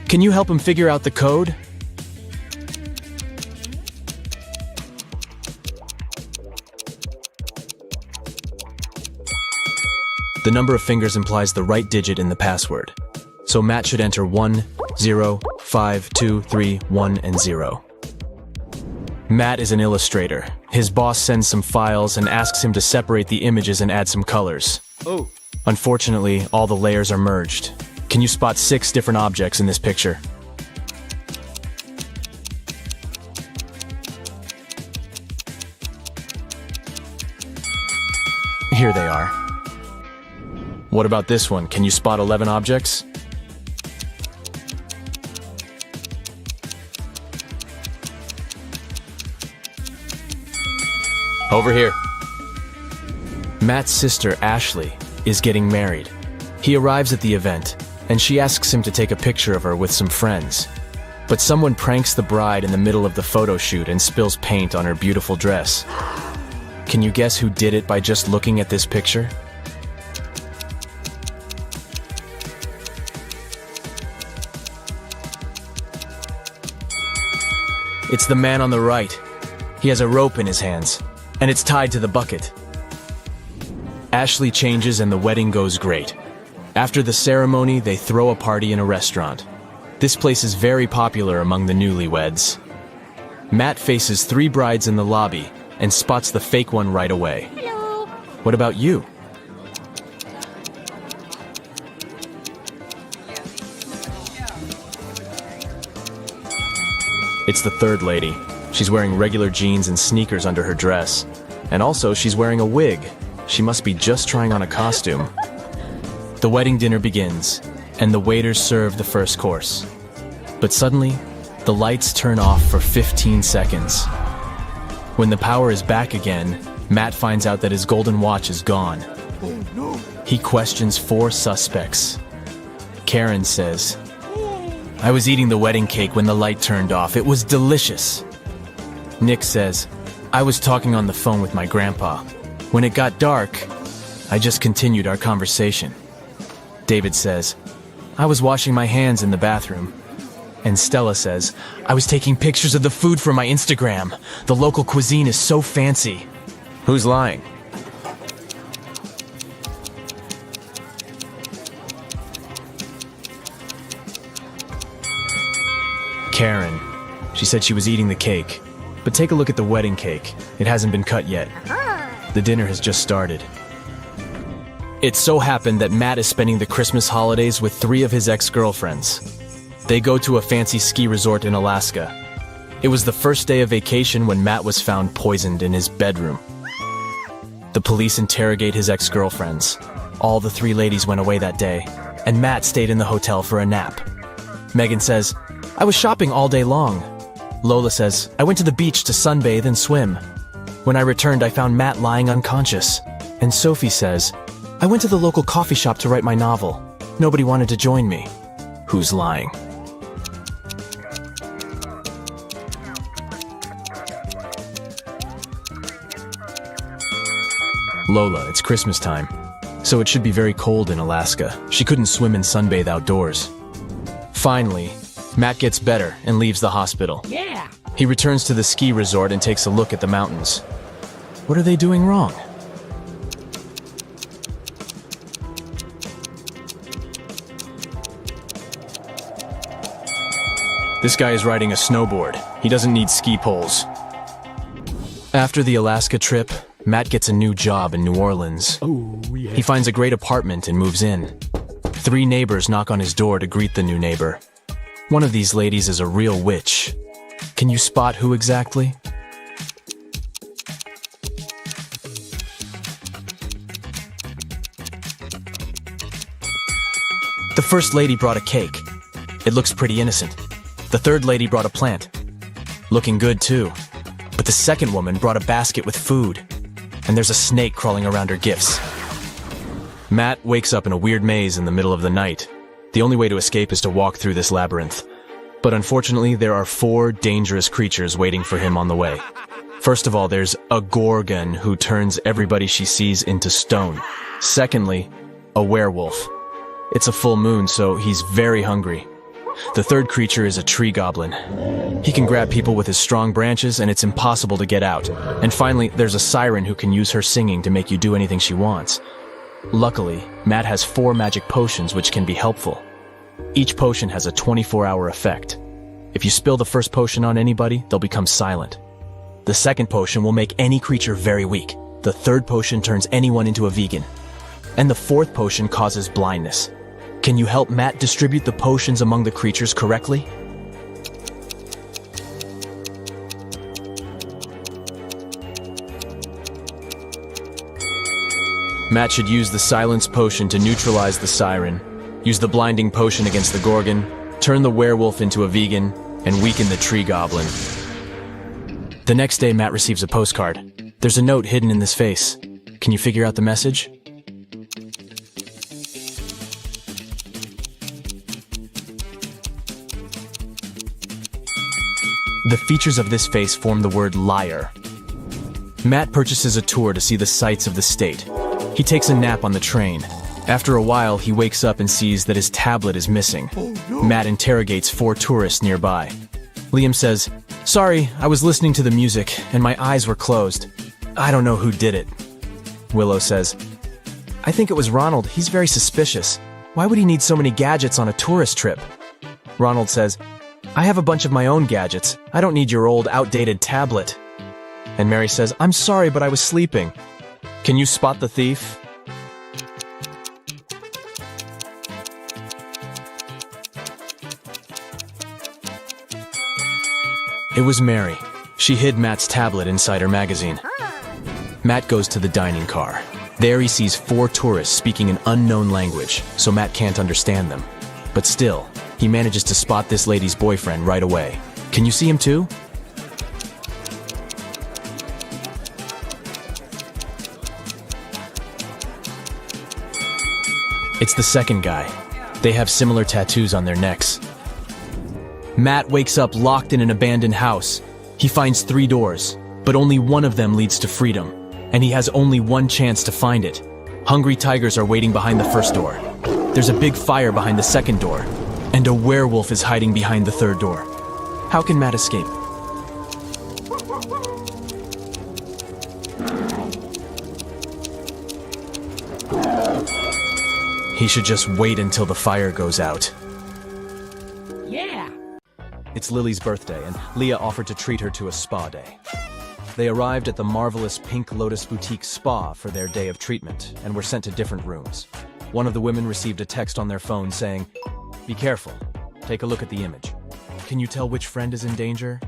Can you help him figure out the code? The number of fingers implies the right digit in the password. So Matt should enter 1, 0, 5, 2, 3, 1, and 0. Matt is an illustrator. His boss sends some files and asks him to separate the images and add some colors. Unfortunately, all the layers are merged. Can you spot 6 different objects in this picture? Here they are. What about this one? Can you spot 11 objects? Over here. Matt's sister, Ashley, is getting married. He arrives at the event, and she asks him to take a picture of her with some friends. But someone pranks the bride in the middle of the photo shoot and spills paint on her beautiful dress. Can you guess who did it by just looking at this picture? It's the man on the right. He has a rope in his hands, and it's tied to the bucket. Ashley changes and the wedding goes great. After the ceremony, they throw a party in a restaurant. This place is very popular among the newlyweds. Matt faces 3 brides in the lobby and spots the fake one right away. Hello. What about you? It's the third lady. She's wearing regular jeans and sneakers under her dress. And also, she's wearing a wig. She must be just trying on a costume. The wedding dinner begins, and the waiters serve the first course. But suddenly, the lights turn off for 15 seconds. When the power is back again, Matt finds out that his golden watch is gone. He questions 4 suspects. Karen says, "I was eating the wedding cake when the light turned off. It was delicious." Nick says, "I was talking on the phone with my grandpa. When it got dark, I just continued our conversation." David says, "I was washing my hands in the bathroom." And Stella says, "I was taking pictures of the food for my Instagram. The local cuisine is so fancy." Who's lying? Karen. She said she was eating the cake. But take a look at the wedding cake. It hasn't been cut yet. The dinner has just started. It so happened that Matt is spending the Christmas holidays with 3 of his ex-girlfriends. They go to a fancy ski resort in Alaska. It was the first day of vacation when Matt was found poisoned in his bedroom. The police interrogate his ex-girlfriends. All the 3 ladies went away that day, and Matt stayed in the hotel for a nap. Megan says, "I was shopping all day long." Lola says, "I went to the beach to sunbathe and swim. When I returned, I found Matt lying unconscious." And Sophie says, "I went to the local coffee shop to write my novel. Nobody wanted to join me." Who's lying? Lola, it's Christmas time, so it should be very cold in Alaska. She couldn't swim and sunbathe outdoors. Finally, Matt gets better and leaves the hospital. Yeah. He returns to the ski resort and takes a look at the mountains. What are they doing wrong? This guy is riding a snowboard. He doesn't need ski poles. After the Alaska trip, Matt gets a new job in New Orleans. He finds a great apartment and moves in. 3 neighbors knock on his door to greet the new neighbor. One of these ladies is a real witch. Can you spot who exactly? The first lady brought a cake. It looks pretty innocent. The third lady brought a plant. Looking good too. But the second woman brought a basket with food. And there's a snake crawling around her gifts. Matt wakes up in a weird maze in the middle of the night. The only way to escape is to walk through this labyrinth. But unfortunately, there are 4 dangerous creatures waiting for him on the way. First of all, there's a gorgon who turns everybody she sees into stone. Secondly, a werewolf. It's a full moon, so he's very hungry. The third creature is a tree goblin. He can grab people with his strong branches, and it's impossible to get out. And finally, there's a siren who can use her singing to make you do anything she wants. Luckily, Matt has 4 magic potions which can be helpful. Each potion has a 24-hour effect. If you spill the first potion on anybody, they'll become silent. The second potion will make any creature very weak. The third potion turns anyone into a vegan. And the fourth potion causes blindness. Can you help Matt distribute the potions among the creatures correctly? Matt should use the silence potion to neutralize the siren, use the blinding potion against the gorgon, turn the werewolf into a vegan, and weaken the tree goblin. The next day, Matt receives a postcard. There's a note hidden in this face. Can you figure out the message? The features of this face form the word liar. Matt purchases a tour to see the sights of the state. He takes a nap on the train. After a while, he wakes up and sees that his tablet is missing. Matt interrogates 4 tourists nearby. Liam says, "Sorry, I was listening to the music, and my eyes were closed. I don't know who did it." Willow says, "I think it was Ronald. He's very suspicious. Why would he need so many gadgets on a tourist trip?" Ronald says, "I have a bunch of my own gadgets. I don't need your old, outdated tablet." And Mary says, "I'm sorry, but I was sleeping. Can you spot the thief?" It was Mary. She hid Matt's tablet inside her magazine. Matt goes to the dining car. There he sees 4 tourists speaking an unknown language, so Matt can't understand them. But still, he manages to spot this lady's boyfriend right away. Can you see him too? It's the second guy. They have similar tattoos on their necks. Matt wakes up locked in an abandoned house. He finds 3 doors, but only one of them leads to freedom, and he has only one chance to find it. Hungry tigers are waiting behind the first door. There's a big fire behind the second door, and a werewolf is hiding behind the third door. How can Matt escape? He should just wait until the fire goes out. Yeah. It's Lily's birthday, and Leah offered to treat her to a spa day. They arrived at the marvelous Pink Lotus Boutique Spa for their day of treatment, and were sent to different rooms. One of the women received a text on their phone saying, "Be careful. Take a look at the image. Can you tell which friend is in danger?"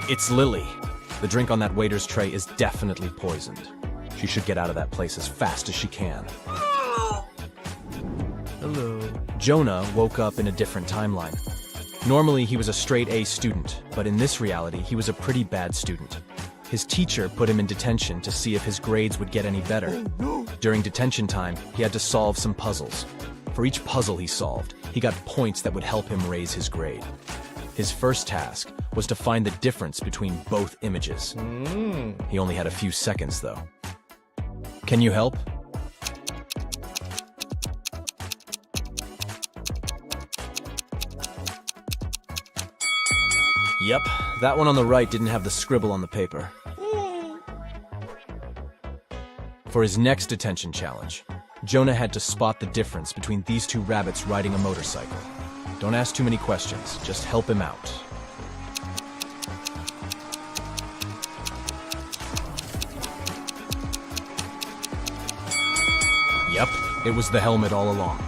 It's Lily. The drink on that waiter's tray is definitely poisoned. She should get out of that place as fast as she can. Hello. Jonah woke up in a different timeline. Normally, he was a straight A student, but in this reality, he was a pretty bad student. His teacher put him in detention to see if his grades would get any better. During detention time, he had to solve some puzzles. For each puzzle he solved, he got points that would help him raise his grade. His first task was to find the difference between both images. He only had a few seconds, though. Can you help? Yep, that one on the right didn't have the scribble on the paper. For his next detention challenge, Jonah had to spot the difference between these 2 rabbits riding a motorcycle. Don't ask too many questions, just help him out. Yep, it was the helmet all along.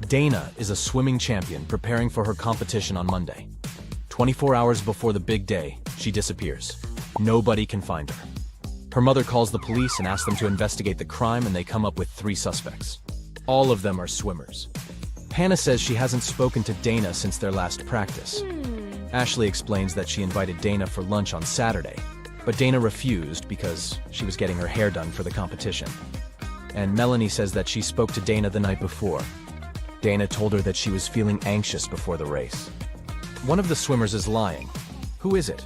Dana is a swimming champion preparing for her competition on Monday. 24 hours before the big day, she disappears. Nobody can find her. Her mother calls the police and asks them to investigate the crime, and they come up with 3 suspects. All of them are swimmers. Hannah says she hasn't spoken to Dana since their last practice. Ashley explains that she invited Dana for lunch on Saturday, but Dana refused because she was getting her hair done for the competition. And Melanie says that she spoke to Dana the night before. Dana told her that she was feeling anxious before the race. One of the swimmers is lying. Who is it?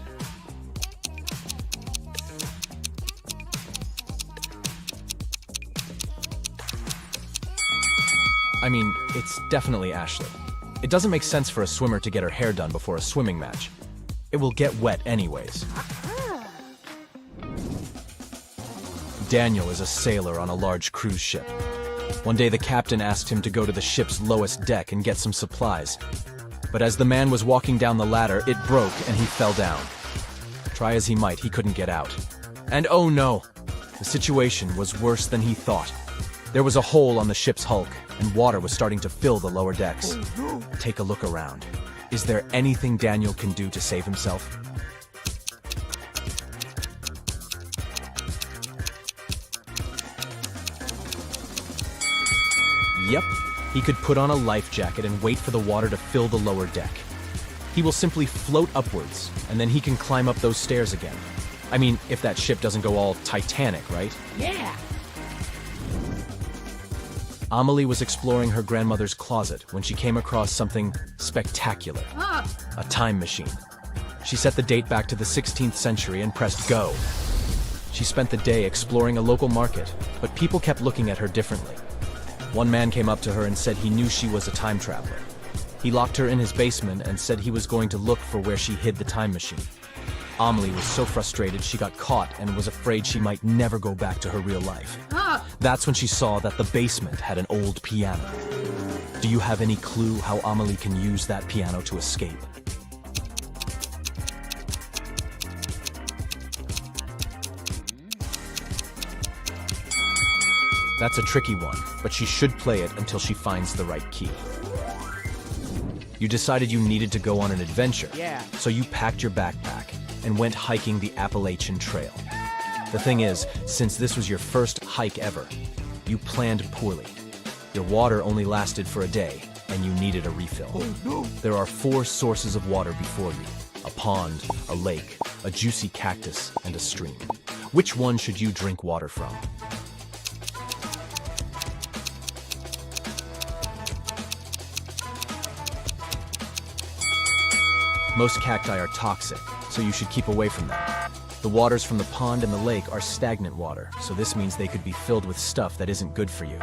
I mean, it's definitely Ashley. It doesn't make sense for a swimmer to get her hair done before a swimming match. It will get wet anyways. Daniel is a sailor on a large cruise ship. One day the captain asked him to go to the ship's lowest deck and get some supplies. But as the man was walking down the ladder, it broke and he fell down. Try as he might, he couldn't get out. And oh no! The situation was worse than he thought. There was a hole on the ship's hulk, and water was starting to fill the lower decks. Take a look around. Is there anything Daniel can do to save himself? Yep, he could put on a life jacket and wait for the water to fill the lower deck. He will simply float upwards, and then he can climb up those stairs again. I mean, if that ship doesn't go all Titanic, right? Yeah. Amelie was exploring her grandmother's closet when she came across something spectacular. A time machine. She set the date back to the 16th century and pressed go. She spent the day exploring a local market, but people kept looking at her differently. One man came up to her and said he knew she was a time traveler. He locked her in his basement and said he was going to look for where she hid the time machine. Amelie was so frustrated she got caught and was afraid she might never go back to her real life. That's when she saw that the basement had an old piano. Do you have any clue how Amelie can use that piano to escape? That's a tricky one, but she should play it until she finds the right key. You decided you needed to go on an adventure, so you packed your backpack and went hiking the Appalachian Trail. The thing is, since this was your first hike ever, you planned poorly. Your water only lasted for a day, and you needed a refill. Oh, no. There are 4 sources of water before you: a pond, a lake, a juicy cactus, and a stream. Which one should you drink water from? Most cacti are toxic, so you should keep away from them. The waters from the pond and the lake are stagnant water, so this means they could be filled with stuff that isn't good for you.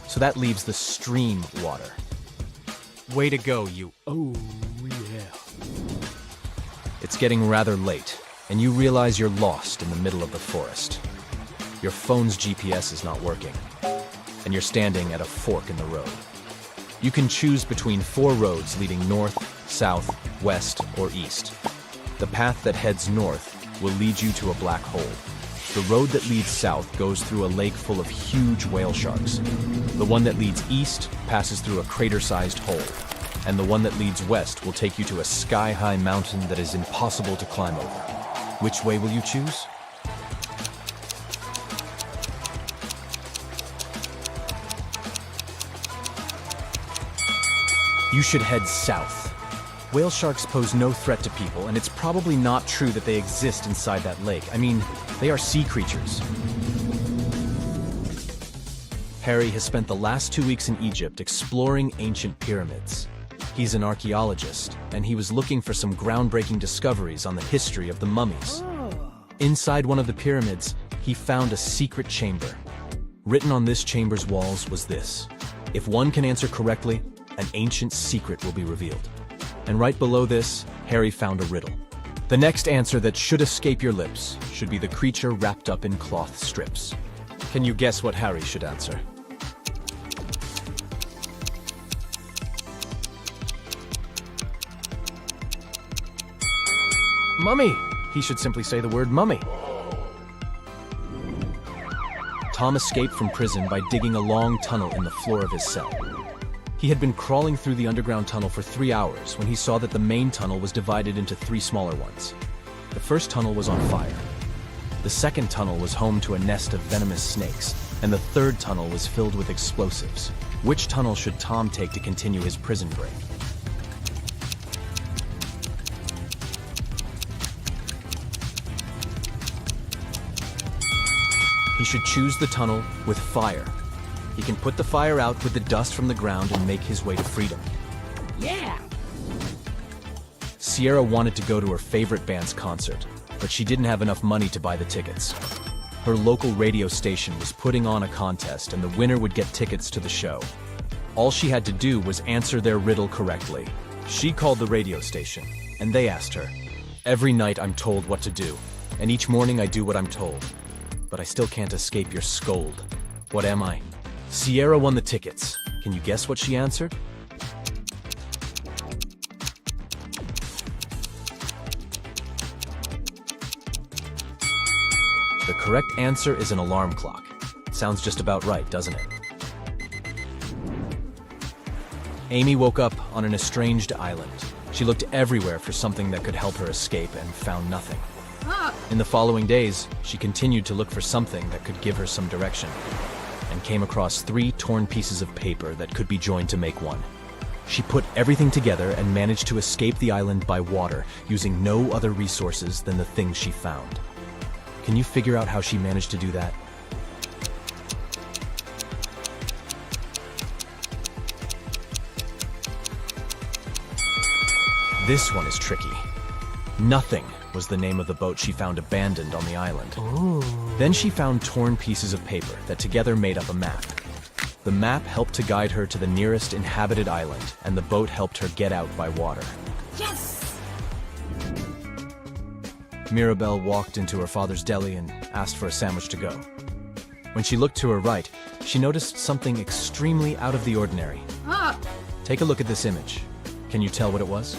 So that leaves the stream water. Way to go, you. Oh, yeah. It's getting rather late, and you realize you're lost in the middle of the forest. Your phone's GPS is not working, and you're standing at a fork in the road. You can choose between 4 roads leading north, south, west, or east. The path that heads north will lead you to a black hole. The road that leads south goes through a lake full of huge whale sharks. The one that leads east passes through a crater-sized hole. And the one that leads west will take you to a sky-high mountain that is impossible to climb over. Which way will you choose? You should head south. Whale sharks pose no threat to people, and it's probably not true that they exist inside that lake. I mean, they are sea creatures. Harry has spent the last 2 weeks in Egypt exploring ancient pyramids. He's an archaeologist, and he was looking for some groundbreaking discoveries on the history of the mummies. Inside one of the pyramids, he found a secret chamber. Written on this chamber's walls was this: if one can answer correctly, an ancient secret will be revealed. And right below this, Harry found a riddle. The next answer that should escape your lips should be the creature wrapped up in cloth strips. Can you guess what Harry should answer? Mummy! He should simply say the word mummy. Tom escaped from prison by digging a long tunnel in the floor of his cell. He had been crawling through the underground tunnel for 3 hours when he saw that the main tunnel was divided into 3 smaller ones. The first tunnel was on fire. The second tunnel was home to a nest of venomous snakes, and the third tunnel was filled with explosives. Which tunnel should Tom take to continue his prison break? He should choose the tunnel with fire. He can put the fire out with the dust from the ground and make his way to freedom. Yeah! Sierra wanted to go to her favorite band's concert, but she didn't have enough money to buy the tickets. Her local radio station was putting on a contest, and the winner would get tickets to the show. All she had to do was answer their riddle correctly. She called the radio station, and they asked her, "Every night I'm told what to do, and each morning I do what I'm told. But I still can't escape your scold. What am I?" Sierra won the tickets. Can you guess what she answered? The correct answer is an alarm clock. Sounds just about right, doesn't it? Amy woke up on an estranged island. She looked everywhere for something that could help her escape and found nothing. In the following days, she continued to look for something that could give her some direction, and came across 3 torn pieces of paper that could be joined to make one. She put everything together and managed to escape the island by water, using no other resources than the things she found. Can you figure out how she managed to do that? This one is tricky. Nothing was the name of the boat she found abandoned on the island. Ooh. Then she found torn pieces of paper that together made up a map. The map helped to guide her to the nearest inhabited island, and the boat helped her get out by water. Yes! Mirabelle walked into her father's deli and asked for a sandwich to go. When she looked to her right, she noticed something extremely out of the ordinary. Take a look at this image. Can you tell what it was?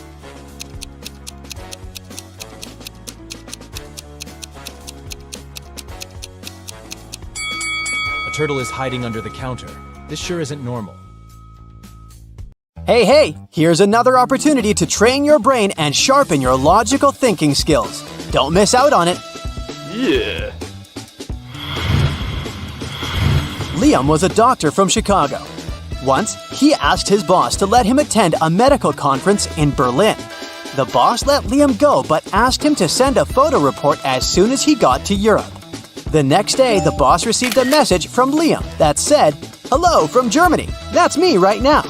A turtle is hiding under the counter. This sure isn't normal. Hey, here's another opportunity to train your brain and sharpen your logical thinking skills. Don't miss out on it. Yeah. Liam was a doctor from Chicago. Once, he asked his boss to let him attend a medical conference in Berlin. The boss let Liam go but asked him to send a photo report as soon as he got to Europe. The next day, the boss received a message from Liam that said, "Hello from Germany. That's me right now."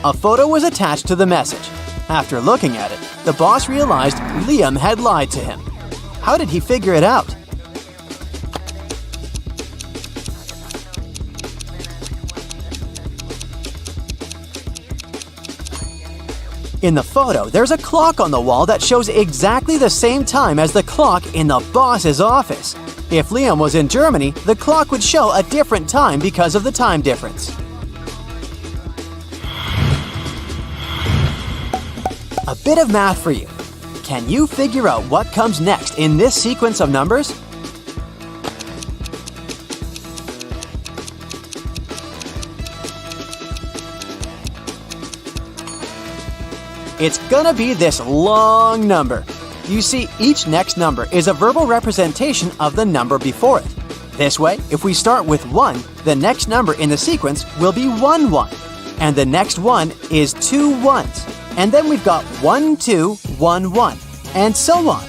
A photo was attached to the message. After looking at it, the boss realized Liam had lied to him. How did he figure it out? In the photo, there's a clock on the wall that shows exactly the same time as the clock in the boss's office. If Liam was in Germany, the clock would show a different time because of the time difference. A bit of math for you. Can you figure out what comes next in this sequence of numbers? It's gonna be this long number. You see, each next number is a verbal representation of the number before it. This way, if we start with 1, the next number in the sequence will be 1, 1. And the next one is 2 ones. And then we've got 1, 2, 1, 1, and so on.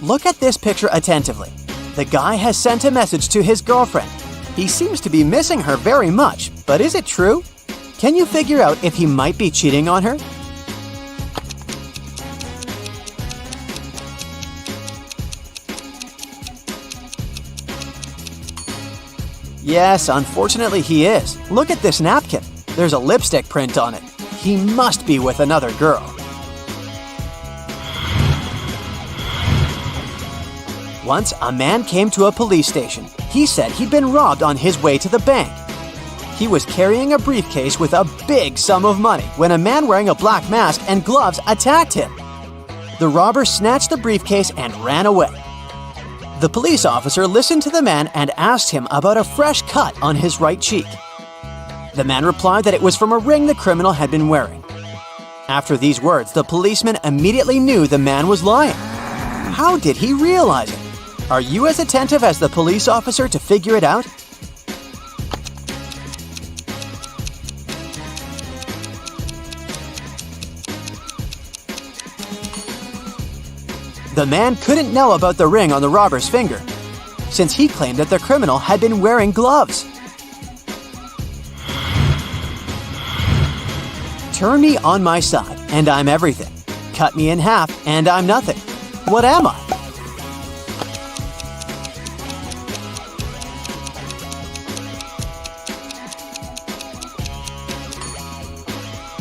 Look at this picture attentively. The guy has sent a message to his girlfriend. He seems to be missing her very much, but is it true? Can you figure out if he might be cheating on her? Yes, unfortunately he is. Look at this napkin. There's a lipstick print on it. He must be with another girl. Once, a man came to a police station. He said he'd been robbed on his way to the bank. He was carrying a briefcase with a big sum of money when a man wearing a black mask and gloves attacked him. The robber snatched the briefcase and ran away. The police officer listened to the man and asked him about a fresh cut on his right cheek. The man replied that it was from a ring the criminal had been wearing. After these words, the policeman immediately knew the man was lying. How did he realize it? Are you as attentive as the police officer to figure it out? The man couldn't know about the ring on the robber's finger, since he claimed that the criminal had been wearing gloves. Turn me on my side, and I'm everything. Cut me in half, and I'm nothing. What am I?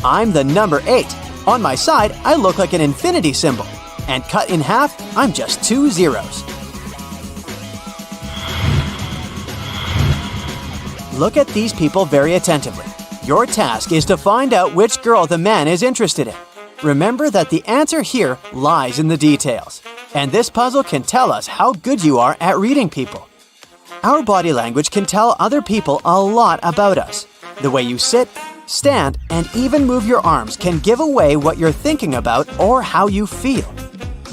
I'm the number 8. On my side, I look like an infinity symbol. And cut in half, I'm just 2 zeros. Look at these people very attentively. Your task is to find out which girl the man is interested in. Remember that the answer here lies in the details. And this puzzle can tell us how good you are at reading people. Our body language can tell other people a lot about us. The way you sit, stand, and even move your arms can give away what you're thinking about or how you feel.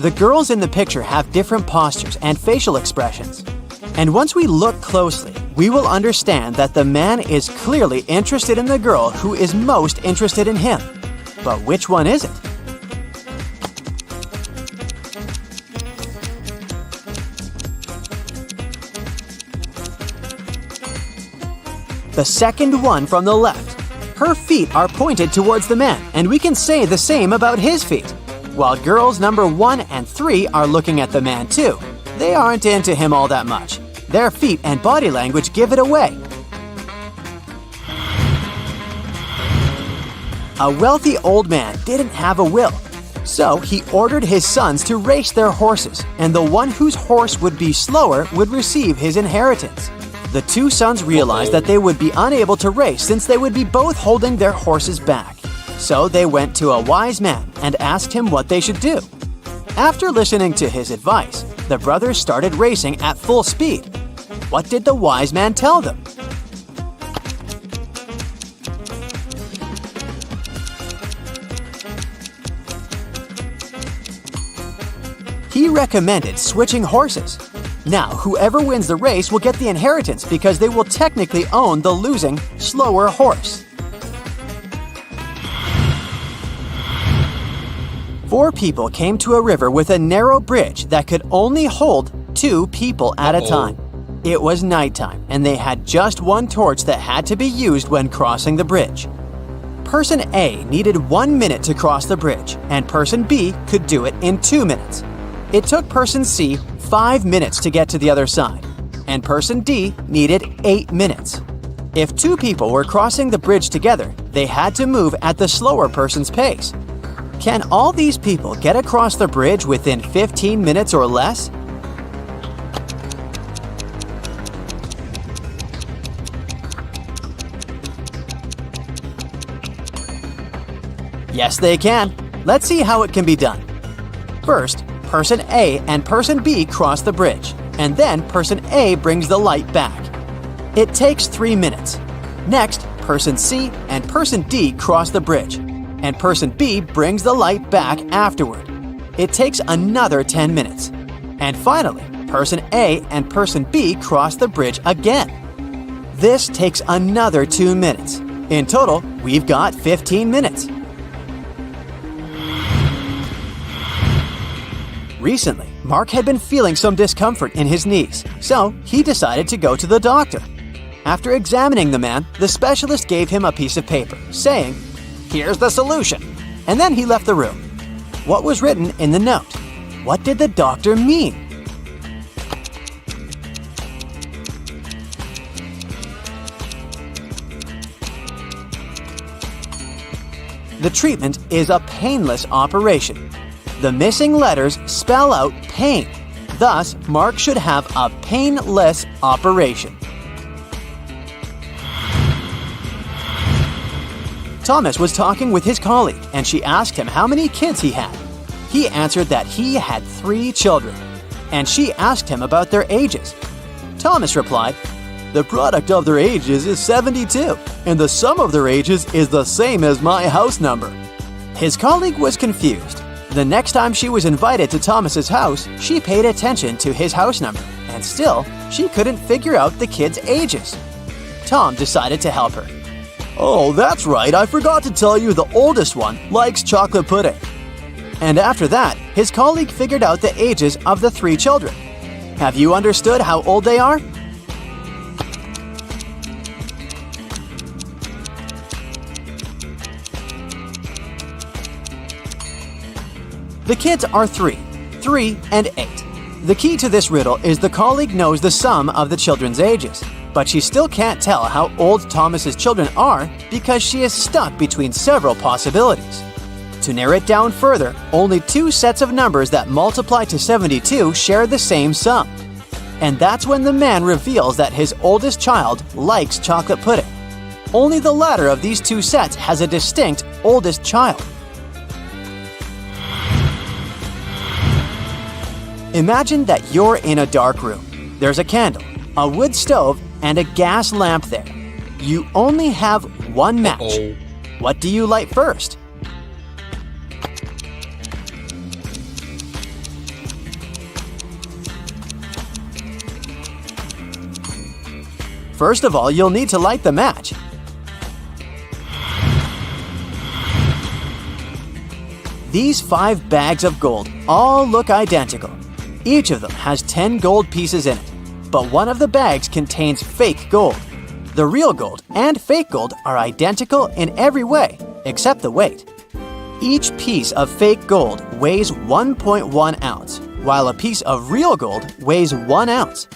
The girls in the picture have different postures and facial expressions. And once we look closely, we will understand that the man is clearly interested in the girl who is most interested in him. But which one is it? The second one from the left. Her feet are pointed towards the man, and we can say the same about his feet. While girls number 1 and 3 are looking at the man too. They aren't into him all that much. Their feet and body language give it away. A wealthy old man didn't have a will, so he ordered his sons to race their horses, and the one whose horse would be slower would receive his inheritance. The 2 sons realized that they would be unable to race since they would be both holding their horses back. So they went to a wise man and asked him what they should do. After listening to his advice, the brothers started racing at full speed. What did the wise man tell them? He recommended switching horses. Now, whoever wins the race will get the inheritance because they will technically own the losing, slower horse. 4 people came to a river with a narrow bridge that could only hold 2 people at a time. It was nighttime, and they had just one torch that had to be used when crossing the bridge. Person A needed 1 minute to cross the bridge, and person B could do it in 2 minutes. It took person C 5 minutes to get to the other side, and person D needed 8 minutes. If 2 people were crossing the bridge together, they had to move at the slower person's pace. Can all these people get across the bridge within 15 minutes or less? Yes, they can. Let's see how it can be done. First, person A and person B cross the bridge, and then person A brings the light back. It takes 3 minutes. Next, person C and person D cross the bridge, and person B brings the light back afterward. It takes another 10 minutes. And finally, person A and person B cross the bridge again. This takes another 2 minutes. In total, we've got 15 minutes. Recently, Mark had been feeling some discomfort in his knees, so he decided to go to the doctor. After examining the man, the specialist gave him a piece of paper, saying, "Here's the solution," and then he left the room. What was written in the note? What did the doctor mean? The treatment is a painless operation. The missing letters spell out pain. Thus, Mark should have a painless operation. Thomas was talking with his colleague, and she asked him how many kids he had. He answered that he had 3 children, and she asked him about their ages. Thomas replied, "The product of their ages is 72, and the sum of their ages is the same as my house number." His colleague was confused. The next time she was invited to Thomas's house, she paid attention to his house number, and still, she couldn't figure out the kids' ages. Tom decided to help her. "Oh, that's right, I forgot to tell you the oldest one likes chocolate pudding." And after that, his colleague figured out the ages of the 3 children. Have you understood how old they are? The kids are 3, 3, and 8. The key to this riddle is the colleague knows the sum of the children's ages, but she still can't tell how old Thomas's children are because she is stuck between several possibilities. To narrow it down further, only 2 sets of numbers that multiply to 72 share the same sum. And that's when the man reveals that his oldest child likes chocolate pudding. Only the latter of these 2 sets has a distinct oldest child. Imagine that you're in a dark room. There's a candle, a wood stove, and a gas lamp there. You only have 1 match. What do you light first? First of all, you'll need to light the match. These 5 bags of gold all look identical. Each of them has 10 gold pieces in it, but one of the bags contains fake gold. The real gold and fake gold are identical in every way, except the weight. Each piece of fake gold weighs 1.1 ounce, while a piece of real gold weighs 1 ounce.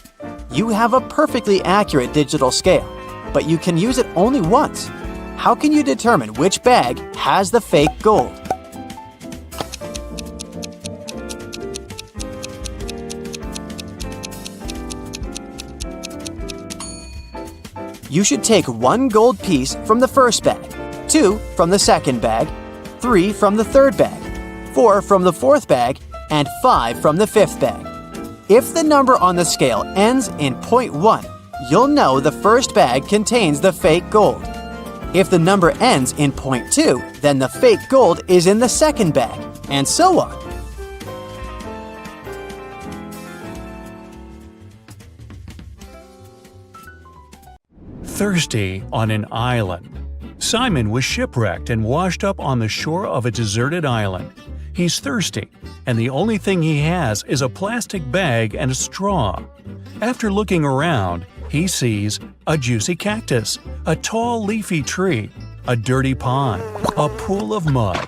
You have a perfectly accurate digital scale, but you can use it only once. How can you determine which bag has the fake gold? You should take 1 gold piece from the first bag, 2 from the second bag, 3 from the third bag, 4 from the fourth bag, and 5 from the fifth bag. If the number on the scale ends in .1, you'll know the first bag contains the fake gold. If the number ends in .2, then the fake gold is in the second bag, and so on. Thirsty on an island. Simon was shipwrecked and washed up on the shore of a deserted island. He's thirsty, and the only thing he has is a plastic bag and a straw. After looking around, he sees a juicy cactus, a tall leafy tree, a dirty pond, a pool of mud.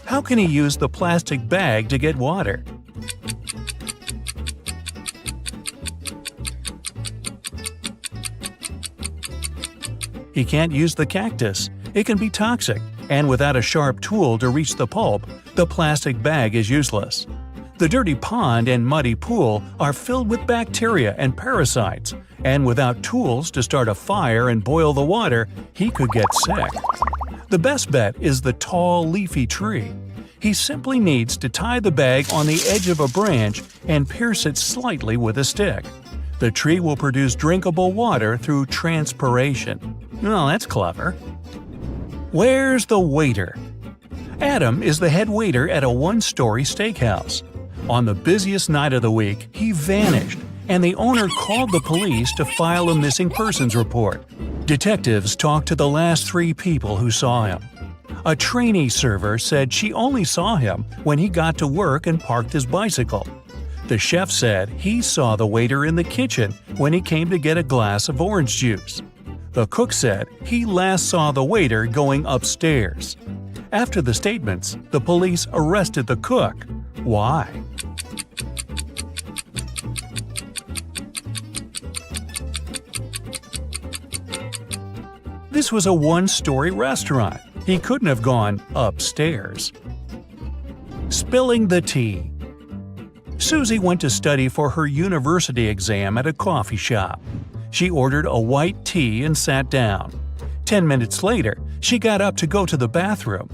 How can he use the plastic bag to get water? He can't use the cactus. It can be toxic, and without a sharp tool to reach the pulp, the plastic bag is useless. The dirty pond and muddy pool are filled with bacteria and parasites, and without tools to start a fire and boil the water, he could get sick. The best bet is the tall, leafy tree. He simply needs to tie the bag on the edge of a branch and pierce it slightly with a stick. The tree will produce drinkable water through transpiration. Well, that's clever. Where's the waiter? Adam is the head waiter at a one-story steakhouse. On the busiest night of the week, he vanished, and the owner called the police to file a missing persons report. Detectives talked to the last 3 people who saw him. A trainee server said she only saw him when he got to work and parked his bicycle. The chef said he saw the waiter in the kitchen when he came to get a glass of orange juice. The cook said he last saw the waiter going upstairs. After the statements, the police arrested the cook. Why? This was a one-story restaurant. He couldn't have gone upstairs. Spilling the tea. Susie went to study for her university exam at a coffee shop. She ordered a white tea and sat down. 10 minutes later, she got up to go to the bathroom.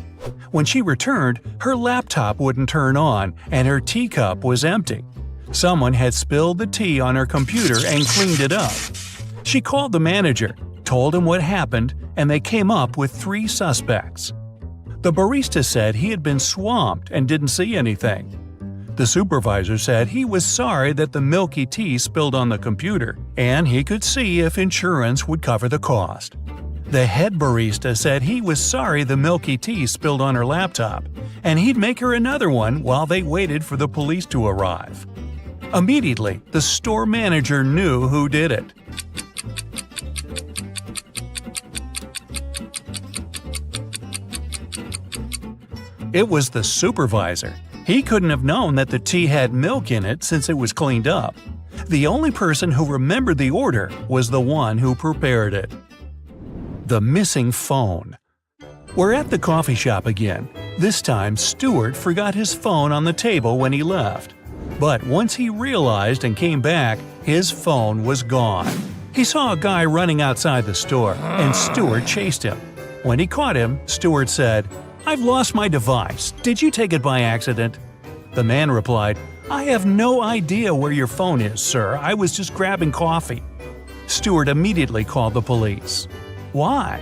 When she returned, her laptop wouldn't turn on and her teacup was empty. Someone had spilled the tea on her computer and cleaned it up. She called the manager, told him what happened, and they came up with 3 suspects. The barista said he had been swamped and didn't see anything. The supervisor said he was sorry that the milky tea spilled on the computer, and he could see if insurance would cover the cost. The head barista said he was sorry the milky tea spilled on her laptop, and he'd make her another one while they waited for the police to arrive. Immediately, the store manager knew who did it. It was the supervisor. He couldn't have known that the tea had milk in it since it was cleaned up. The only person who remembered the order was the one who prepared it. The missing phone. We're at the coffee shop again. This time, Stuart forgot his phone on the table when he left. But once he realized and came back, his phone was gone. He saw a guy running outside the store, and Stuart chased him. When he caught him, Stuart said, "I've lost my device. Did you take it by accident?" The man replied, "I have no idea where your phone is, sir. I was just grabbing coffee." Stuart immediately called the police. Why?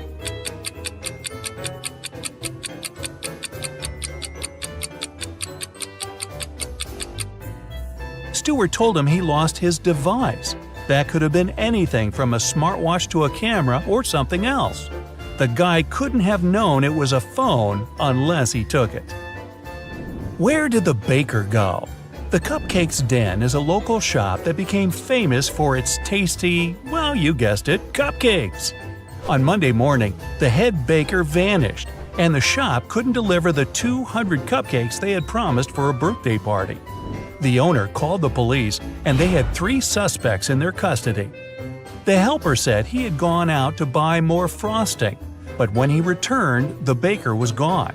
Stuart told him he lost his device. That could have been anything from a smartwatch to a camera or something else. The guy couldn't have known it was a phone unless he took it. Where did the baker go? The Cupcakes Den is a local shop that became famous for its tasty, well, you guessed it, cupcakes. On Monday morning, the head baker vanished, and the shop couldn't deliver the 200 cupcakes they had promised for a birthday party. The owner called the police, and they had 3 suspects in their custody. The helper said he had gone out to buy more frosting, but when he returned, the baker was gone.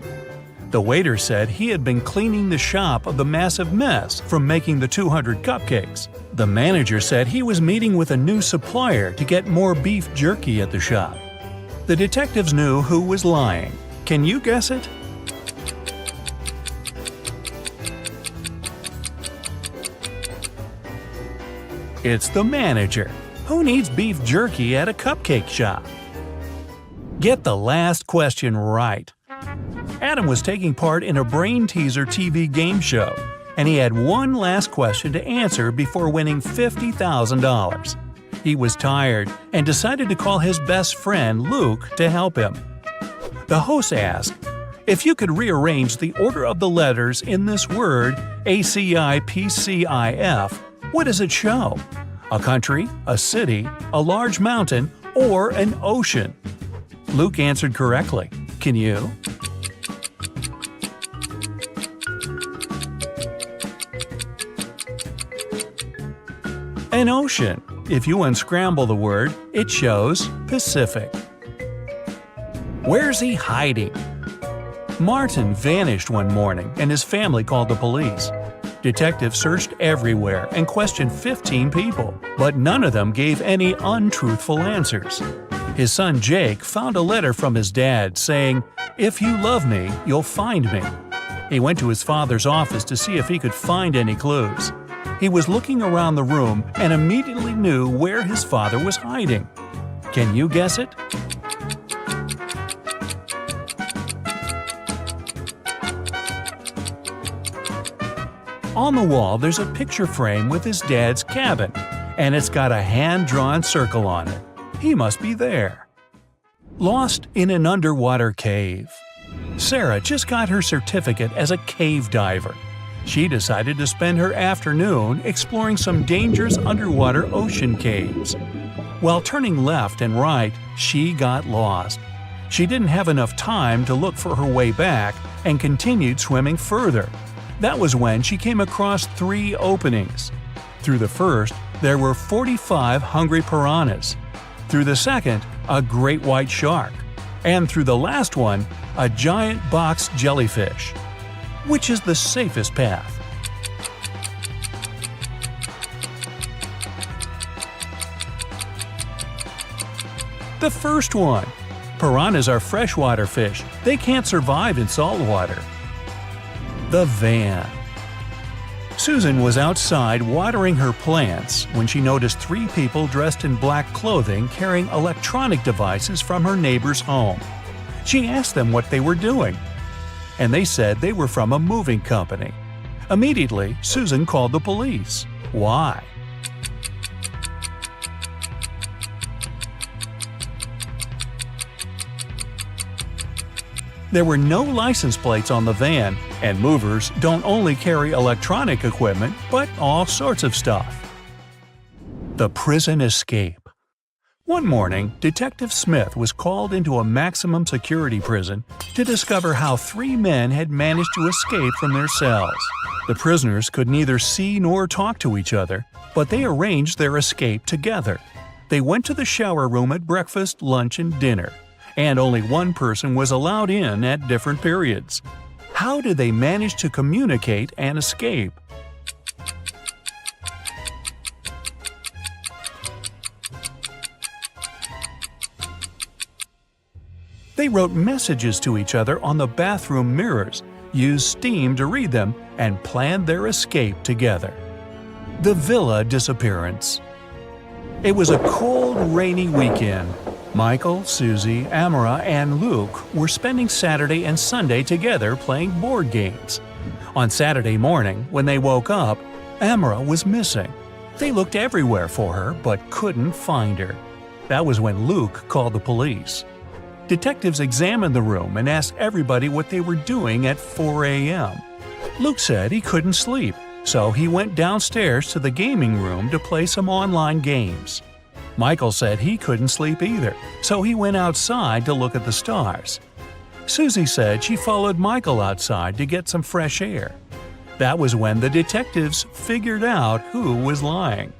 The waiter said he had been cleaning the shop of the massive mess from making the 200 cupcakes. The manager said he was meeting with a new supplier to get more beef jerky at the shop. The detectives knew who was lying. Can you guess it? It's the manager. Who needs beef jerky at a cupcake shop? Get the last question right. Adam was taking part in a brain teaser TV game show, and he had one last question to answer before winning $50,000. He was tired and decided to call his best friend Luke to help him. The host asked, if you could rearrange the order of the letters in this word ACIPCIF, what does it show? A country, a city, a large mountain, or an ocean? Luke answered correctly. Can you? An ocean. If you unscramble the word, it shows Pacific. Where's he hiding? Martin vanished one morning and his family called the police. Detectives searched everywhere and questioned 15 people, but none of them gave any untruthful answers. His son Jake found a letter from his dad saying, "If you love me, you'll find me." He went to his father's office to see if he could find any clues. He was looking around the room and immediately knew where his father was hiding. Can you guess it? On the wall, there's a picture frame with his dad's cabin, and it's got a hand-drawn circle on it. He must be there. Lost in an underwater cave. Sarah just got her certificate as a cave diver. She decided to spend her afternoon exploring some dangerous underwater ocean caves. While turning left and right, she got lost. She didn't have enough time to look for her way back and continued swimming further. That was when she came across 3 openings. Through the first, there were 45 hungry piranhas. Through the second, a great white shark. And through the last one, a giant box jellyfish. Which is the safest path? The first one. Piranhas are freshwater fish. They can't survive in salt water. The van. Susan was outside watering her plants when she noticed 3 people dressed in black clothing carrying electronic devices from her neighbor's home. She asked them what they were doing, and they said they were from a moving company. Immediately, Susan called the police. Why? There were no license plates on the van, and movers don't only carry electronic equipment, but all sorts of stuff. The prison escape. One morning, Detective Smith was called into a maximum security prison to discover how 3 men had managed to escape from their cells. The prisoners could neither see nor talk to each other, but they arranged their escape together. They went to the shower room at breakfast, lunch, and dinner, and only one person was allowed in at different periods. How did they manage to communicate and escape? They wrote messages to each other on the bathroom mirrors, used steam to read them, and planned their escape together. The villa disappearance. It was a cold, rainy weekend. Michael, Susie, Amara, and Luke were spending Saturday and Sunday together playing board games. On Saturday morning, when they woke up, Amara was missing. They looked everywhere for her but couldn't find her. That was when Luke called the police. Detectives examined the room and asked everybody what they were doing at 4 a.m. Luke said he couldn't sleep, so he went downstairs to the gaming room to play some online games. Michael said he couldn't sleep either, so he went outside to look at the stars. Susie said she followed Michael outside to get some fresh air. That was when the detectives figured out who was lying.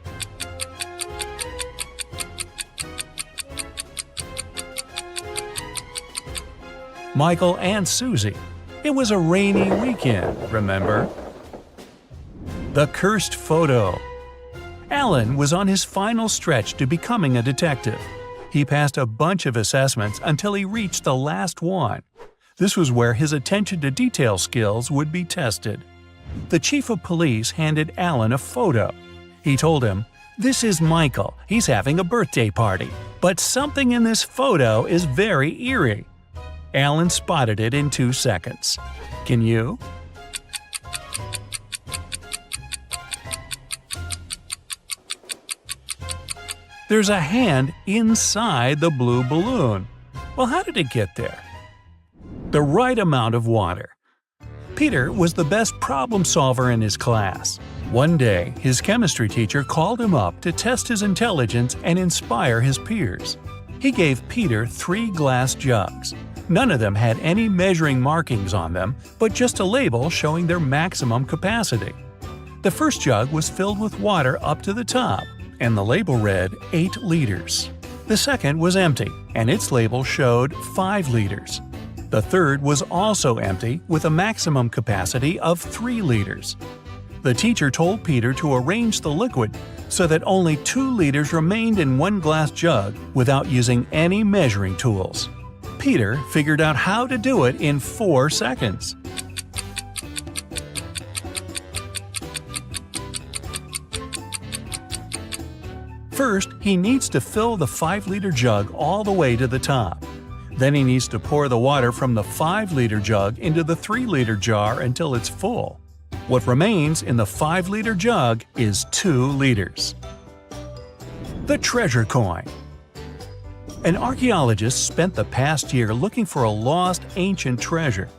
Michael and Susie. It was a rainy weekend, remember? The cursed photo. Alan was on his final stretch to becoming a detective. He passed a bunch of assessments until he reached the last one. This was where his attention to detail skills would be tested. The chief of police handed Alan a photo. He told him, This is Michael. He's having a birthday party. But something in this photo is very eerie. Alan spotted it in 2 seconds. Can you? There's a hand inside the blue balloon. Well, how did it get there? The right amount of water. Peter was the best problem solver in his class. One day, his chemistry teacher called him up to test his intelligence and inspire his peers. He gave Peter 3 glass jugs. None of them had any measuring markings on them, but just a label showing their maximum capacity. The first jug was filled with water up to the top, and the label read 8 liters. The second was empty, and its label showed 5 liters. The third was also empty with a maximum capacity of 3 liters. The teacher told Peter to arrange the liquid so that only 2 liters remained in one glass jug without using any measuring tools. Peter figured out how to do it in 4 seconds. First, he needs to fill the 5-liter jug all the way to the top. Then he needs to pour the water from the 5-liter jug into the 3-liter jar until it's full. What remains in the 5-liter jug is 2 liters. The treasure coin. An archaeologist spent the past year looking for a lost ancient treasure.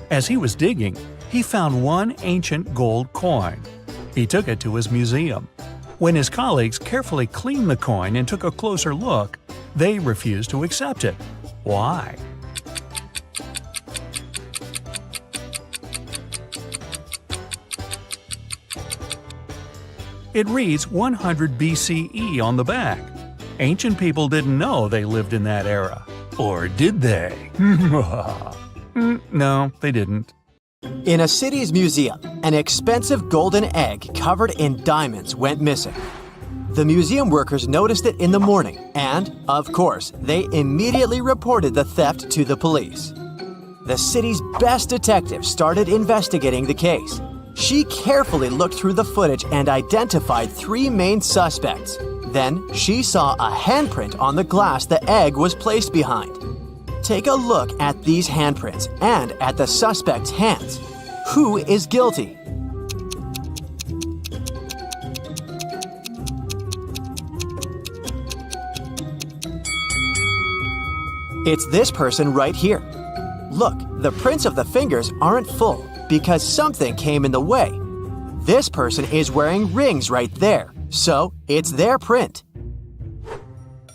As he was digging, he found one ancient gold coin. He took it to his museum. When his colleagues carefully cleaned the coin and took a closer look, they refused to accept it. Why? It reads 100 BCE on the back. Ancient people didn't know they lived in that era. Or did they? No, they didn't. In a city's museum, an expensive golden egg covered in diamonds went missing. The museum workers noticed it in the morning and, of course, they immediately reported the theft to the police. The city's best detective started investigating the case. She carefully looked through the footage and identified 3 main suspects. Then she saw a handprint on the glass the egg was placed behind. Take a look at these handprints and at the suspect's hands. Who is guilty? It's this person right here. Look, the prints of the fingers aren't full because something came in the way. This person is wearing rings right there, so it's their print.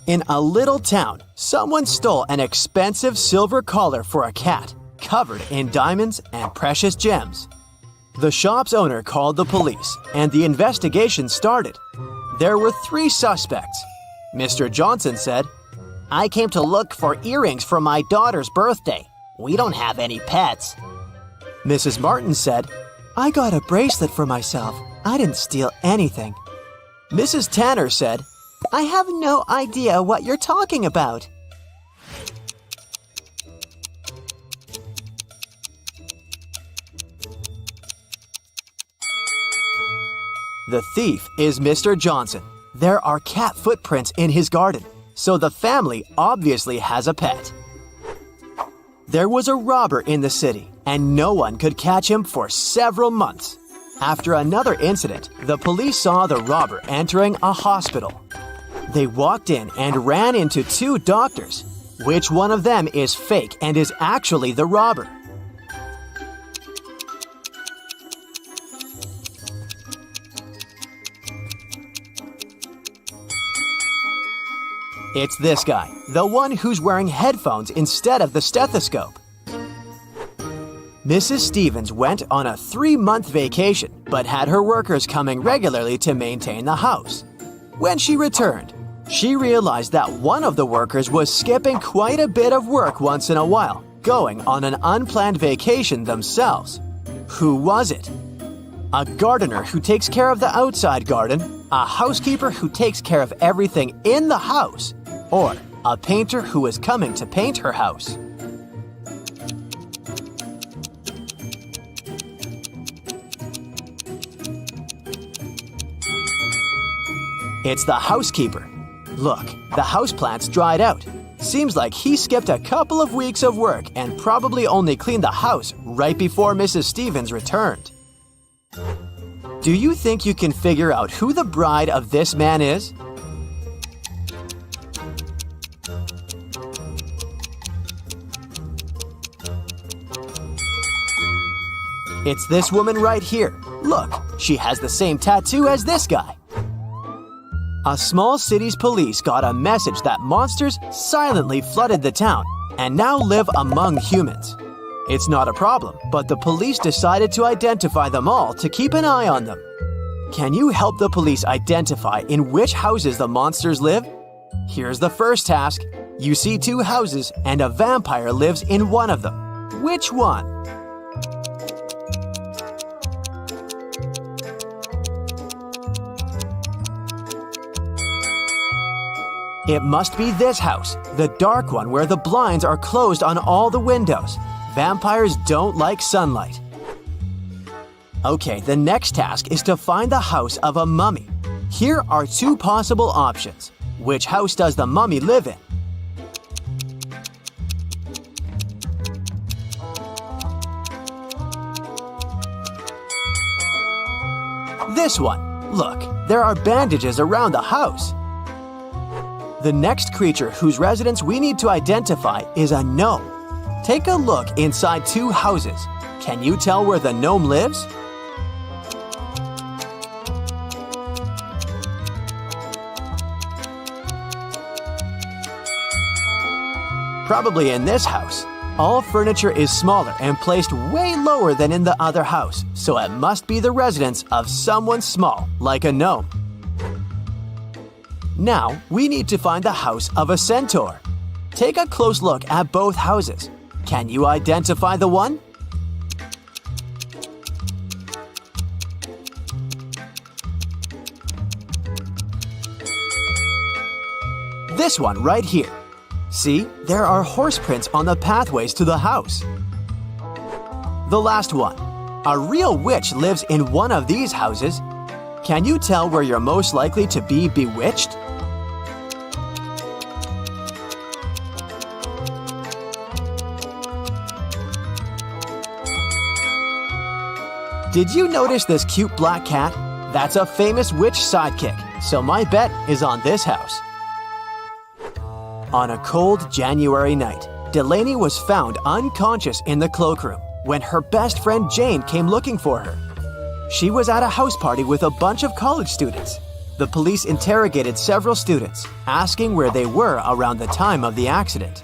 In a little town, someone stole an expensive silver collar for a cat, covered in diamonds and precious gems. The shop's owner called the police, and the investigation started. There were 3 suspects. Mr. Johnson said, I came to look for earrings for my daughter's birthday. We don't have any pets. Mrs. Martin said, I got a bracelet for myself. I didn't steal anything. Mrs. Tanner said, I have no idea what you're talking about. The thief is Mr. Johnson. There are cat footprints in his garden, so the family obviously has a pet. There was a robber in the city, and no one could catch him for several months. After another incident, the police saw the robber entering a hospital. They walked in and ran into 2 doctors. Which one of them is fake and is actually the robber? It's this guy, the one who's wearing headphones instead of the stethoscope. Mrs. Stevens went on a 3-month vacation, but had her workers coming regularly to maintain the house. When she returned, she realized that one of the workers was skipping quite a bit of work once in a while, going on an unplanned vacation themselves. Who was it? A gardener who takes care of the outside garden, a housekeeper who takes care of everything in the house, or a painter who is coming to paint her house. It's the housekeeper. Look, the houseplant's dried out. Seems like he skipped a couple of weeks of work and probably only cleaned the house right before Mrs. Stevens returned. Do you think you can figure out who the bride of this man is? It's this woman right here. Look, she has the same tattoo as this guy. A small city's police got a message that monsters silently flooded the town and now live among humans. It's not a problem, but the police decided to identify them all to keep an eye on them. Can you help the police identify in which houses the monsters live? Here's the first task. You see two houses and a vampire lives in one of them. Which one? It must be this house, the dark one where the blinds are closed on all the windows. Vampires don't like sunlight. Okay, the next task is to find the house of a mummy. Here are two possible options. Which house does the mummy live in? This one. Look, there are bandages around the house. The next creature whose residence we need to identify is a gnome. Take a look inside two houses. Can you tell where the gnome lives? Probably in this house. All furniture is smaller and placed way lower than in the other house, so it must be the residence of someone small, like a gnome. Now, we need to find the house of a centaur. Take a close look at both houses. Can you identify the one? This one right here. See, there are horse prints on the pathways to the house. The last one. A real witch lives in one of these houses. Can you tell where you're most likely to be bewitched? Did you notice this cute black cat? That's a famous witch sidekick, so my bet is on this house. On a cold January night, Delaney was found unconscious in the cloakroom when her best friend Jane came looking for her. She was at a house party with a bunch of college students. The police interrogated several students, asking where they were around the time of the accident.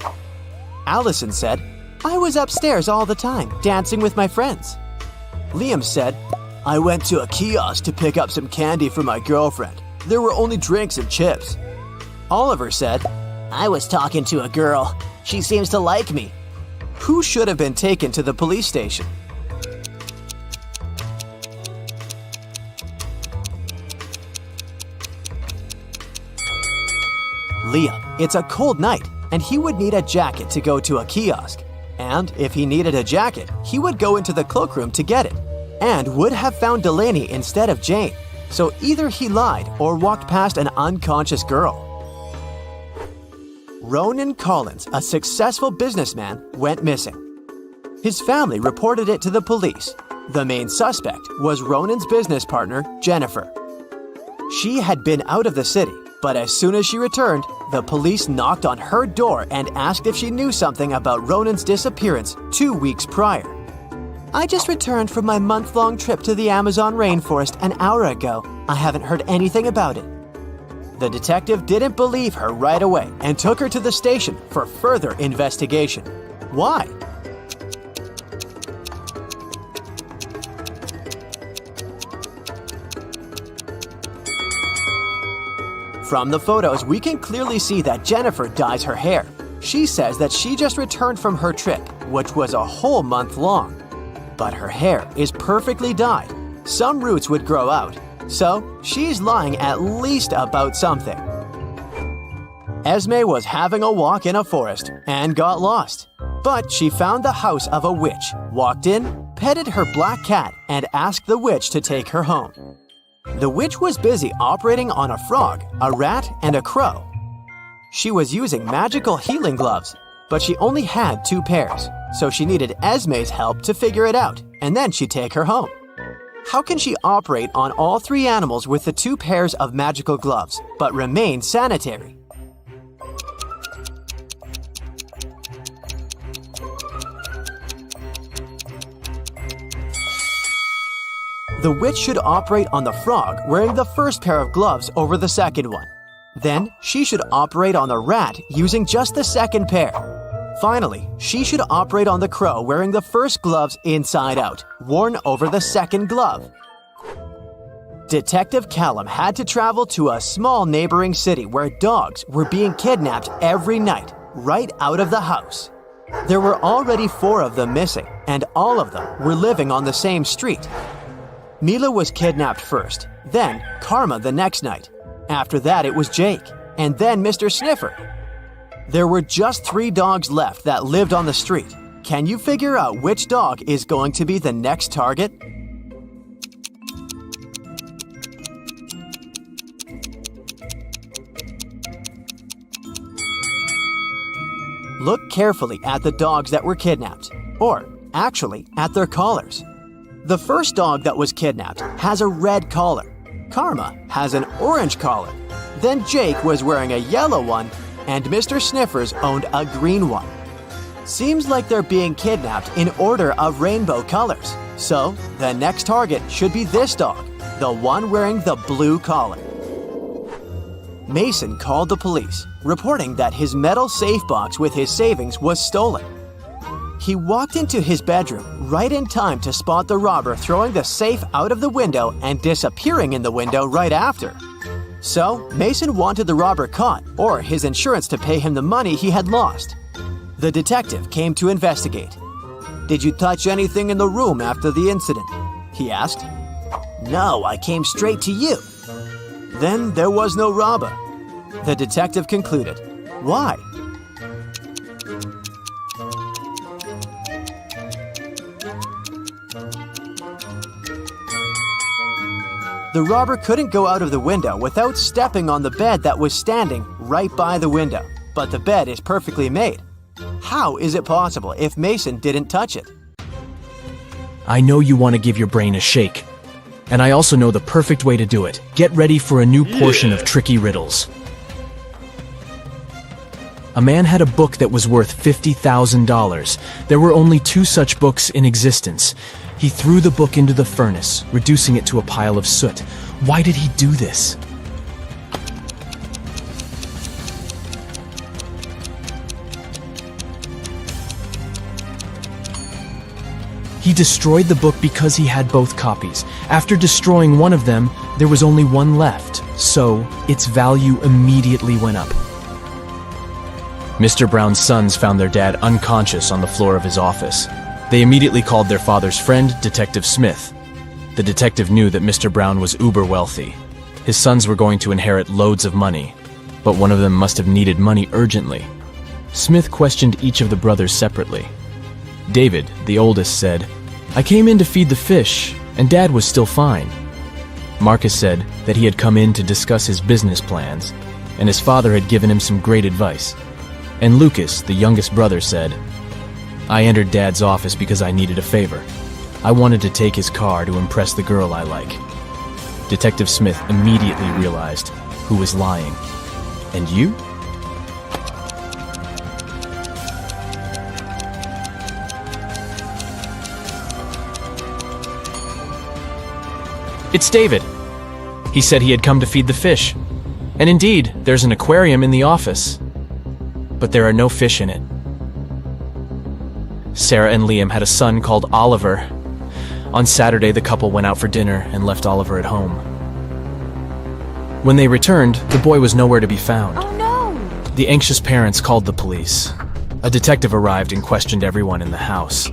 Allison said, "I was upstairs all the time, dancing with my friends." Liam said, "I went to a kiosk to pick up some candy for my girlfriend. There were only drinks and chips." Oliver said, I was talking to a girl. She seems to like me. Who should have been taken to the police station? Liam. It's a cold night, and he would need a jacket to go to a kiosk. And if he needed a jacket, he would go into the cloakroom to get it, and would have found Delaney instead of Jane. So either he lied or walked past an unconscious girl. Ronan Collins, a successful businessman, went missing. His family reported it to the police. The main suspect was Ronan's business partner, Jennifer. She had been out of the city, but as soon as she returned, the police knocked on her door and asked if she knew something about Ronan's disappearance 2 weeks prior. "I just returned from my month-long trip to the Amazon rainforest an hour ago. I haven't heard anything about it." The detective didn't believe her right away and took her to the station for further investigation. Why? From the photos, we can clearly see that Jennifer dyes her hair. She says that she just returned from her trip, which was a whole month long. But her hair is perfectly dyed. Some roots would grow out. So, she's lying at least about something. Esme was having a walk in a forest and got lost. But she found the house of a witch, walked in, petted her black cat, and asked the witch to take her home. The witch was busy operating on a frog, a rat, and a crow. She was using magical healing gloves, but she only had 2 pairs, so she needed Esme's help to figure it out, and then she'd take her home. How can she operate on all 3 animals with the 2 pairs of magical gloves, but remain sanitary? The witch should operate on the frog wearing the first pair of gloves over the second one. Then, she should operate on the rat using just the second pair. Finally, she should operate on the crow wearing the first gloves inside out, worn over the second glove. Detective Callum had to travel to a small neighboring city where dogs were being kidnapped every night, right out of the house. There were already 4 of them missing, and all of them were living on the same street. Mila was kidnapped first, then Karma the next night. After that, it was Jake, and then Mr. Sniffer. There were just 3 dogs left that lived on the street. Can you figure out which dog is going to be the next target? Look carefully at the dogs that were kidnapped, or actually at their collars. The first dog that was kidnapped has a red collar. Karma has an orange collar. Then Jake was wearing a yellow one, and Mr. Sniffers owned a green one. Seems like they're being kidnapped in order of rainbow colors. So, the next target should be this dog, the one wearing the blue collar. Mason called the police, reporting that his metal safe box with his savings was stolen. He walked into his bedroom right in time to spot the robber throwing the safe out of the window and disappearing in the window right after. So, Mason wanted the robber caught or his insurance to pay him the money he had lost. The detective came to investigate. "Did you touch anything in the room after the incident?" he asked. "No, I came straight to you." "Then there was no robber," the detective concluded. "Why?" The robber couldn't go out of the window without stepping on the bed that was standing right by the window, but the bed is perfectly made. How is it possible if Mason didn't touch it? I know you want to give your brain a shake. And I also know the perfect way to do it. Get ready for a new portion of tricky riddles. A man had a book that was worth $50,000. There were only 2 such books in existence. He threw the book into the furnace, reducing it to a pile of soot. Why did he do this? He destroyed the book because he had both copies. After destroying one of them, there was only one left, so its value immediately went up. Mr. Brown's sons found their dad unconscious on the floor of his office. They immediately called their father's friend, Detective Smith. The detective knew that Mr. Brown was uber wealthy. His sons were going to inherit loads of money, but one of them must have needed money urgently. Smith questioned each of the brothers separately. David, the oldest, said, "I came in to feed the fish, and Dad was still fine." Marcus said that he had come in to discuss his business plans, and his father had given him some great advice. And Lucas, the youngest brother, said, "I entered Dad's office because I needed a favor. I wanted to take his car to impress the girl I like." Detective Smith immediately realized who was lying. And you? It's David. He said he had come to feed the fish. And indeed, there's an aquarium in the office. But there are no fish in it. Sarah and Liam had a son called Oliver. On Saturday, the couple went out for dinner and left Oliver at home. When they returned, the boy was nowhere to be found. Oh no! The anxious parents called the police. A detective arrived and questioned everyone in the house.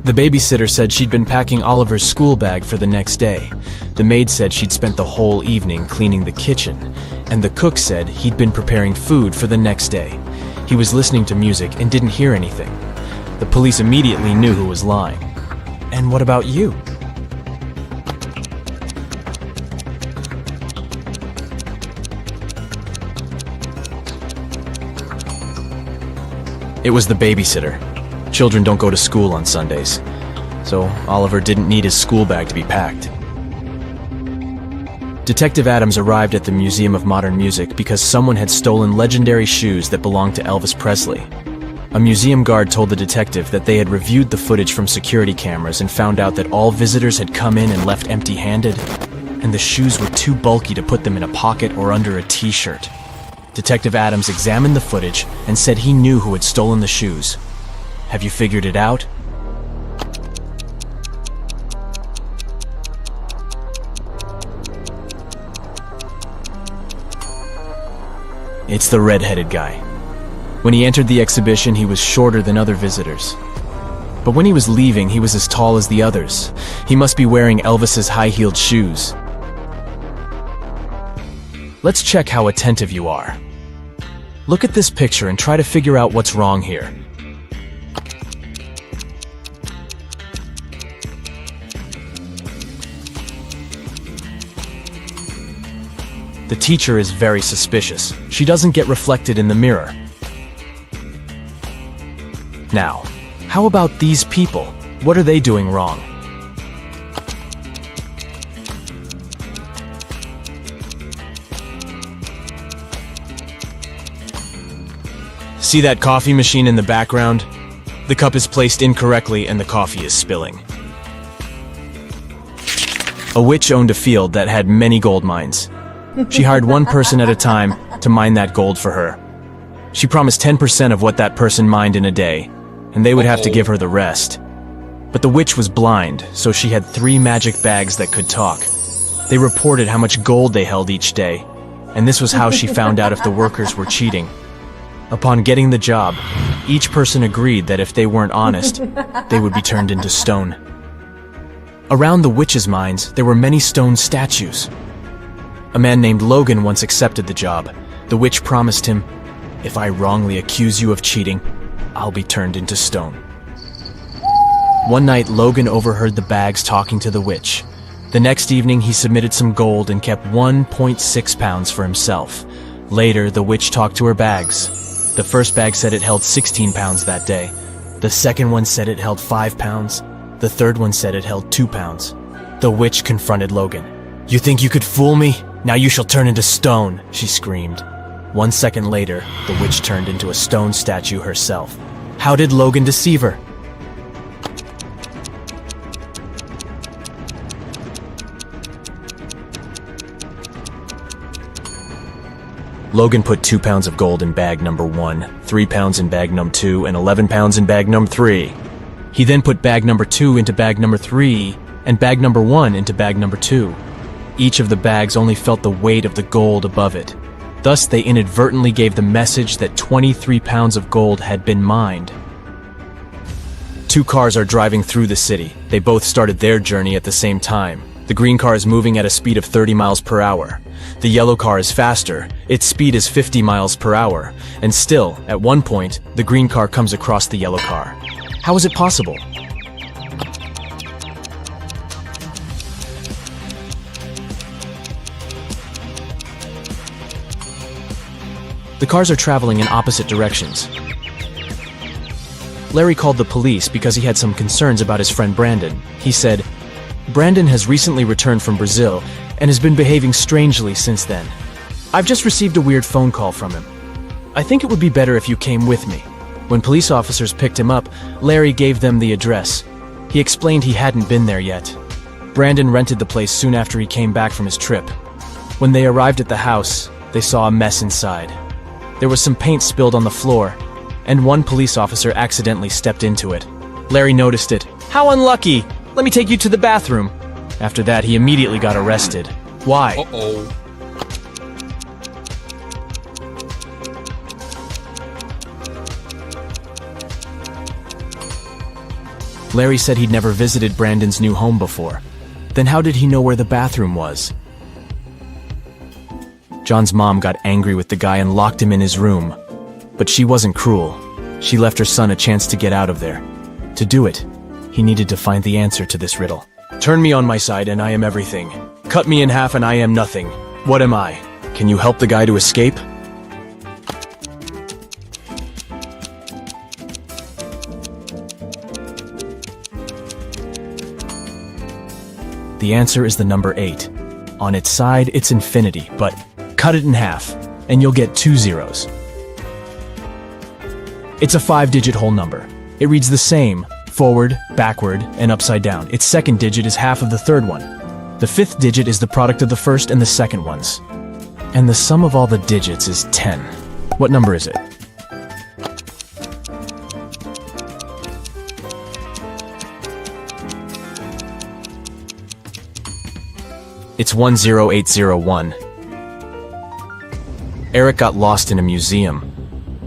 The babysitter said she'd been packing Oliver's school bag for the next day. The maid said she'd spent the whole evening cleaning the kitchen, and the cook said he'd been preparing food for the next day. He was listening to music and didn't hear anything. The police immediately knew who was lying. And what about you? It was the babysitter. Children don't go to school on Sundays, so Oliver didn't need his school bag to be packed. Detective Adams arrived at the Museum of Modern Music because someone had stolen legendary shoes that belonged to Elvis Presley. A museum guard told the detective that they had reviewed the footage from security cameras and found out that all visitors had come in and left empty-handed, and the shoes were too bulky to put them in a pocket or under a t-shirt. Detective Adams examined the footage and said he knew who had stolen the shoes. Have you figured it out? It's the red-headed guy. When he entered the exhibition, he was shorter than other visitors. But when he was leaving, he was as tall as the others. He must be wearing Elvis's high-heeled shoes. Let's check how attentive you are. Look at this picture and try to figure out what's wrong here. The teacher is very suspicious. She doesn't get reflected in the mirror. Now, how about these people? What are they doing wrong? See that coffee machine in the background? The cup is placed incorrectly and the coffee is spilling. A witch owned a field that had many gold mines. She hired one person at a time to mine that gold for her. She promised 10% of what that person mined in a day, and they would have to give her the rest. But the witch was blind, so she had 3 magic bags that could talk. They reported how much gold they held each day, and this was how she found out if the workers were cheating. Upon getting the job, each person agreed that if they weren't honest, they would be turned into stone. Around the witch's mines, there were many stone statues. A man named Logan once accepted the job. The witch promised him, "If I wrongly accuse you of cheating, I'll be turned into stone." One night, Logan overheard the bags talking to the witch. The next evening, he submitted some gold and kept 1.6 pounds for himself. Later, the witch talked to her bags. The first bag said it held 16 pounds that day. The second one said it held 5 pounds. The third one said it held 2 pounds. The witch confronted Logan. "You think you could fool me? Now you shall turn into stone," she screamed. 1 second later, the witch turned into a stone statue herself. How did Logan deceive her? Logan put 2 pounds of gold in bag number 1, 3 pounds in bag number 2, and 11 pounds in bag number 3. He then put bag number 2 into bag number 3, and bag number 1 into bag number 2. Each of the bags only felt the weight of the gold above it. Thus, they inadvertently gave the message that 23 pounds of gold had been mined. 2 cars are driving through the city. They both started their journey at the same time. The green car is moving at a speed of 30 miles per hour. The yellow car is faster. Its speed is 50 miles per hour. And still, at one point, the green car comes across the yellow car. How is it possible? The cars are traveling in opposite directions. Larry called the police because he had some concerns about his friend Brandon. He said, "Brandon has recently returned from Brazil and has been behaving strangely since then. I've just received a weird phone call from him. I think it would be better if you came with me." When police officers picked him up, Larry gave them the address. He explained he hadn't been there yet. Brandon rented the place soon after he came back from his trip. When they arrived at the house, they saw a mess inside. There was some paint spilled on the floor, and one police officer accidentally stepped into it. Larry noticed it. "How unlucky! Let me take you to the bathroom." After that, he immediately got arrested. Why? Uh-oh. Larry said he'd never visited Brandon's new home before. Then how did he know where the bathroom was? John's mom got angry with the guy and locked him in his room. But she wasn't cruel. She left her son a chance to get out of there. To do it, he needed to find the answer to this riddle. Turn me on my side and I am everything. Cut me in half and I am nothing. What am I? Can you help the guy to escape? The answer is the number 8. On its side, it's infinity, but cut it in half, and you'll get 2 zeros. It's a 5-digit whole number. It reads the same, forward, backward, and upside down. Its second digit is half of the third one. The 5th digit is the product of the first and the second ones. And the sum of all the digits is 10. What number is it? It's 10801. Eric got lost in a museum.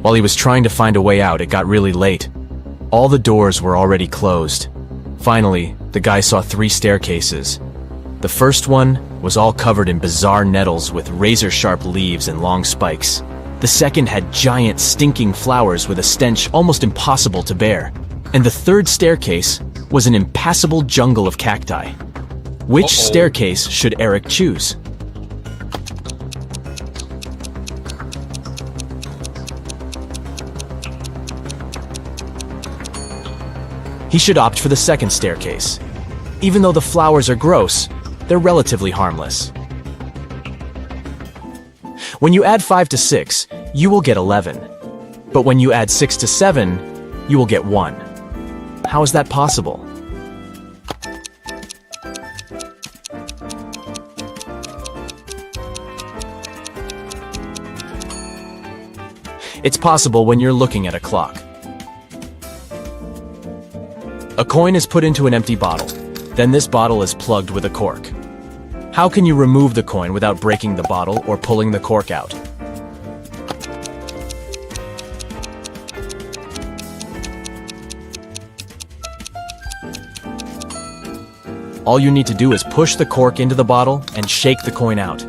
While he was trying to find a way out, it got really late. All the doors were already closed. Finally, the guy saw 3 staircases. The first one was all covered in bizarre nettles with razor-sharp leaves and long spikes. The second had giant, stinking flowers with a stench almost impossible to bear. And the third staircase was an impassable jungle of cacti. Which staircase should Eric choose? He should opt for the second staircase. Even though the flowers are gross, they're relatively harmless. When you add 5 to 6, you will get 11. But when you add 6 to 7, you will get 1. How is that possible? It's possible when you're looking at a clock. A coin is put into an empty bottle. Then this bottle is plugged with a cork. How can you remove the coin without breaking the bottle or pulling the cork out? All you need to do is push the cork into the bottle and shake the coin out.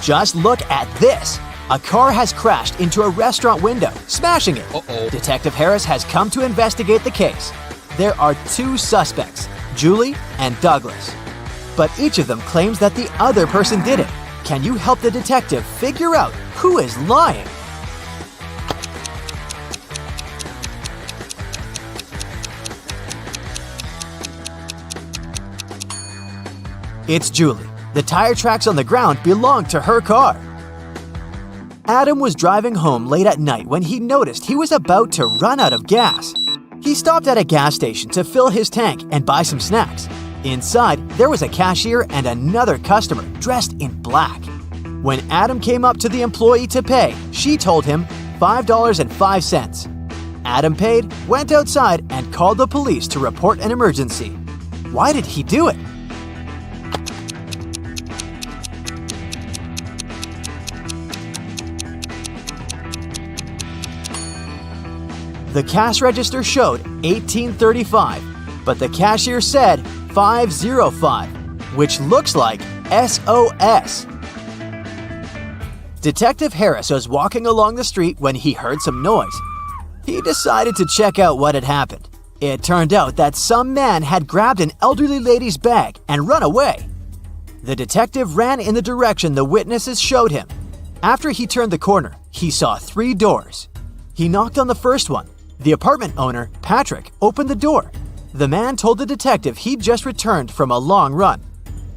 Just look at this. A car has crashed into a restaurant window, smashing it. Detective Harris has come to investigate the case. There are 2 suspects, Julie and Douglas. But each of them claims that the other person did it. Can you help the detective figure out who is lying? It's Julie. The tire tracks on the ground belonged to her car. Adam was driving home late at night when he noticed he was about to run out of gas. He stopped at a gas station to fill his tank and buy some snacks. Inside, there was a cashier and another customer dressed in black. When Adam came up to the employee to pay, she told him $5.05. Adam paid, went outside, and called the police to report an emergency. Why did he do it? The cash register showed $18.35, but the cashier said $5.05, which looks like SOS. Detective Harris was walking along the street when he heard some noise. He decided to check out what had happened. It turned out that some man had grabbed an elderly lady's bag and run away. The detective ran in the direction the witnesses showed him. After he turned the corner, he saw 3 doors. He knocked on the first one. The apartment owner, Patrick, opened the door. The man told the detective he'd just returned from a long run.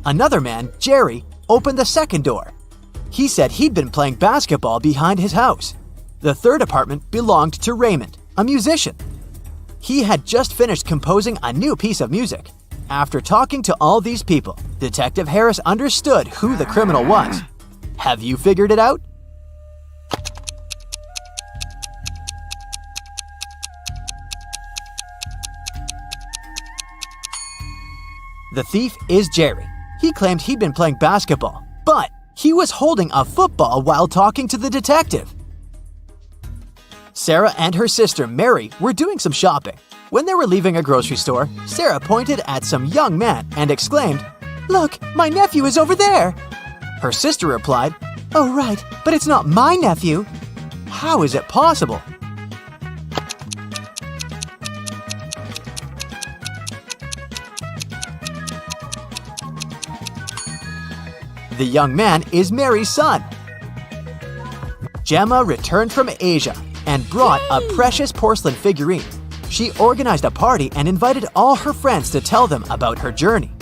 Another man, Jerry, opened the second door. He said he'd been playing basketball behind his house. The third apartment belonged to Raymond, a musician. He had just finished composing a new piece of music. After talking to all these people, Detective Harris understood who the criminal was. Have you figured it out? The thief is Jerry. He claimed he'd been playing basketball, but he was holding a football while talking to the detective. Sarah and her sister Mary were doing some shopping. When they were leaving a grocery store, Sarah pointed at some young man and exclaimed, "Look, my nephew is over there!" Her sister replied, "Oh right, but it's not my nephew." How is it possible? The young man is Mary's son. Gemma returned from Asia and brought a precious porcelain figurine. She organized a party and invited all her friends to tell them about her journey.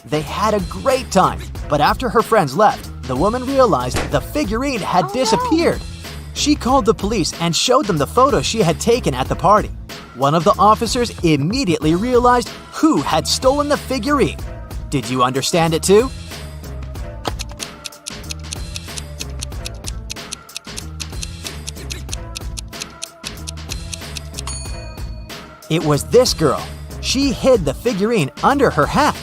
They had a great time, but after her friends left, the woman realized the figurine had disappeared. She called the police and showed them the photo she had taken at the party. One of the officers immediately realized who had stolen the figurine. Did you understand it too? It was this girl. She hid the figurine under her hat.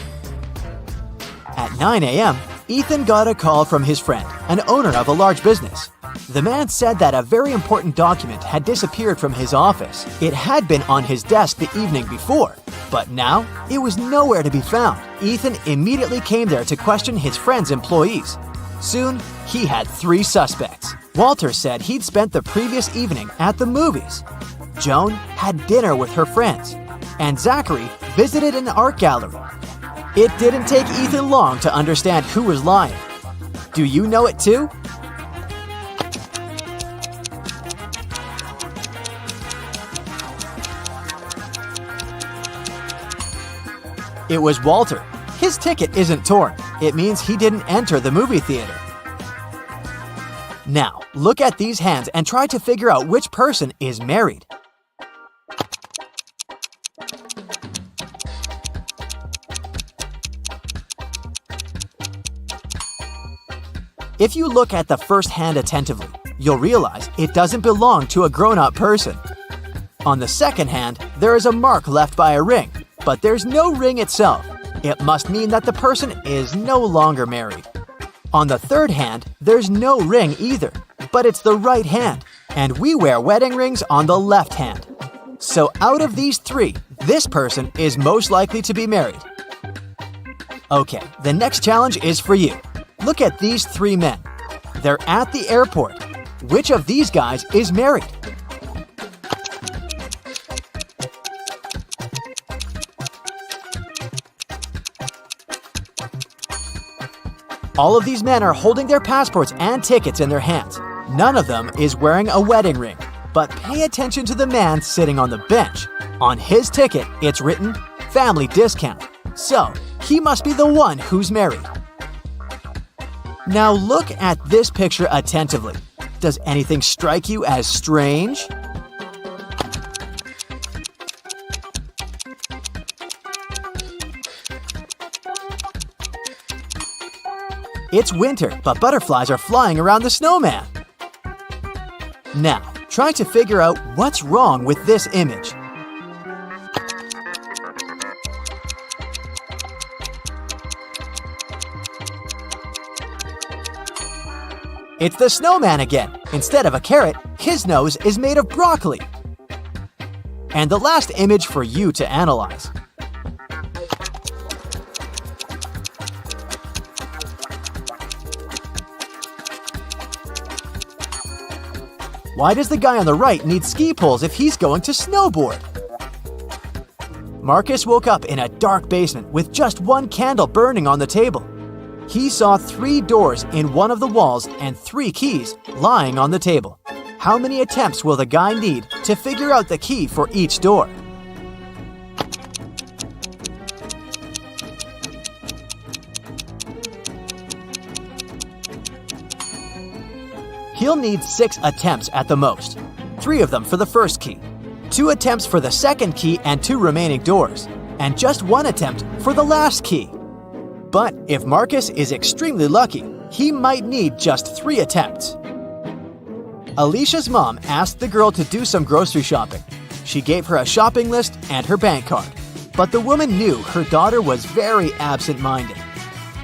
At 9 a.m., Ethan got a call from his friend, an owner of a large business. The man said that a very important document had disappeared from his office. It had been on his desk the evening before, but now it was nowhere to be found. Ethan immediately came there to question his friend's employees. Soon, he had 3 suspects. Walter said he'd spent the previous evening at the movies. Joan had dinner with her friends, and Zachary visited an art gallery. It didn't take Ethan long to understand who was lying. Do you know it too? It was Walter. His ticket isn't torn. It means he didn't enter the movie theater. Now, look at these hands and try to figure out which person is married. If you look at the first hand attentively, you'll realize it doesn't belong to a grown-up person. On the second hand, there is a mark left by a ring, but there's no ring itself. It must mean that the person is no longer married. On the third hand, there's no ring either, but it's the right hand, and we wear wedding rings on the left hand. So out of these 3, this person is most likely to be married. Okay, the next challenge is for you. Look at these 3 men. They're at the airport. Which of these guys is married? All of these men are holding their passports and tickets in their hands. None of them is wearing a wedding ring. But pay attention to the man sitting on the bench. On his ticket, it's written, "Family discount." So, he must be the one who's married. Now look at this picture attentively. Does anything strike you as strange? It's winter, but butterflies are flying around the snowman. Now, try to figure out what's wrong with this image. It's the snowman again. Instead of a carrot, his nose is made of broccoli. And the last image for you to analyze. Why does the guy on the right need ski poles if he's going to snowboard? Marcus woke up in a dark basement with just one candle burning on the table. He saw 3 doors in one of the walls and 3 keys lying on the table. How many attempts will the guy need to figure out the key for each door? He'll need 6 attempts at the most, 3 of them for the first key, 2 attempts for the second key and 2 remaining doors, and just 1 attempt for the last key. But if Marcus is extremely lucky, he might need just 3 attempts. Alicia's mom asked the girl to do some grocery shopping. She gave her a shopping list and her bank card, but the woman knew her daughter was very absent-minded.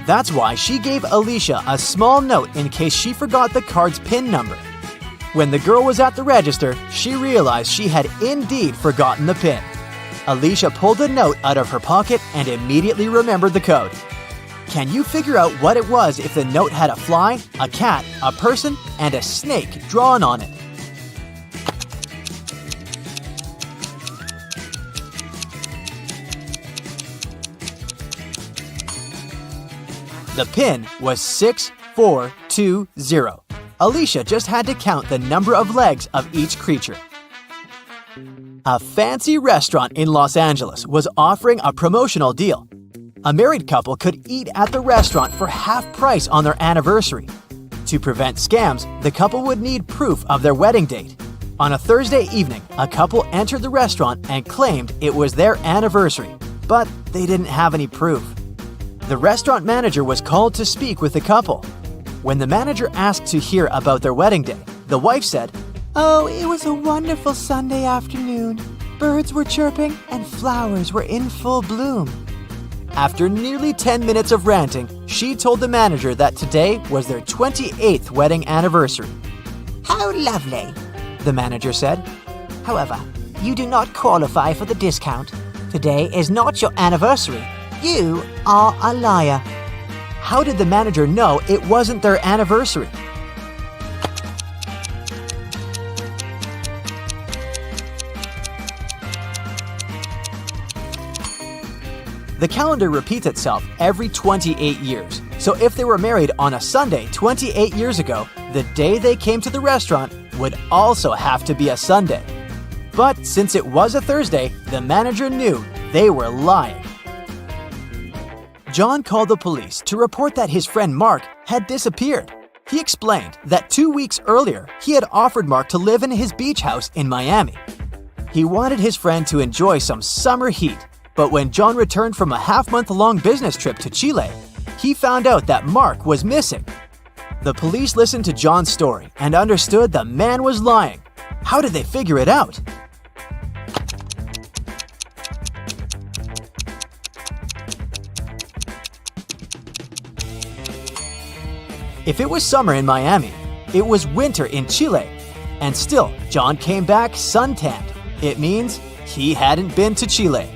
That's why she gave Alicia a small note in case she forgot the card's PIN number. When the girl was at the register, she realized she had indeed forgotten the PIN. Alicia pulled the note out of her pocket and immediately remembered the code. Can you figure out what it was if the note had a fly, a cat, a person, and a snake drawn on it? The PIN was 6420. Alicia just had to count the number of legs of each creature. A fancy restaurant in Los Angeles was offering a promotional deal. A married couple could eat at the restaurant for half price on their anniversary. To prevent scams, the couple would need proof of their wedding date. On a Thursday evening, a couple entered the restaurant and claimed it was their anniversary, but they didn't have any proof. The restaurant manager was called to speak with the couple. When the manager asked to hear about their wedding day, the wife said, "Oh, it was a wonderful Sunday afternoon. Birds were chirping and flowers were in full bloom." After nearly 10 minutes of ranting, she told the manager that today was their 28th wedding anniversary. How lovely, the manager said. However, you do not qualify for the discount. Today is not your anniversary. You are a liar. How did the manager know it wasn't their anniversary? The calendar repeats itself every 28 years, so if they were married on a Sunday 28 years ago, the day they came to the restaurant would also have to be a Sunday. But since it was a Thursday, the manager knew they were lying. John called the police to report that his friend Mark had disappeared. He explained that 2 weeks earlier, he had offered Mark to live in his beach house in Miami. He wanted his friend to enjoy some summer heat. But when John returned from a half-month-long business trip to Chile, he found out that Mark was missing. The police listened to John's story and understood the man was lying. How did they figure it out? If it was summer in Miami, it was winter in Chile. And still, John came back suntanned. It means he hadn't been to Chile.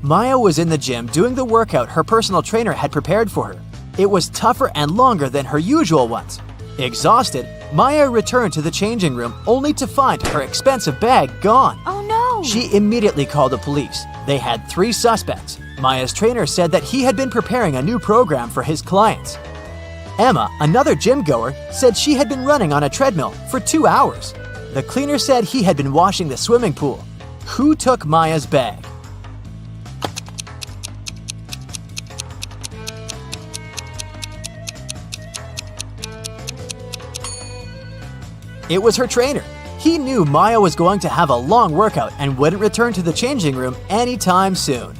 Maya was in the gym doing the workout her personal trainer had prepared for her. It was tougher and longer than her usual ones. Exhausted, Maya returned to the changing room only to find her expensive bag gone. Oh no! She immediately called the police. They had 3 suspects. Maya's trainer said that he had been preparing a new program for his clients. Emma, another gym goer, said she had been running on a treadmill for 2 hours. The cleaner said he had been washing the swimming pool. Who took Maya's bag? It was her trainer. He knew Maya was going to have a long workout and wouldn't return to the changing room anytime soon.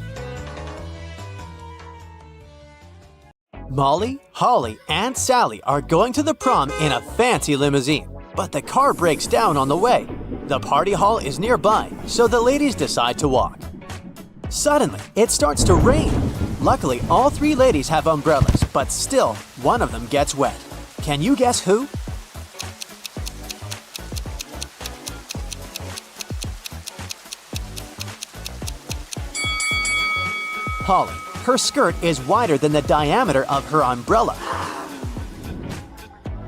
Molly, Holly, and Sally are going to the prom in a fancy limousine, but the car breaks down on the way. The party hall is nearby, so the ladies decide to walk. Suddenly, it starts to rain. Luckily, all 3 ladies have umbrellas, but still, one of them gets wet. Can you guess who? Holly. Her skirt is wider than the diameter of her umbrella.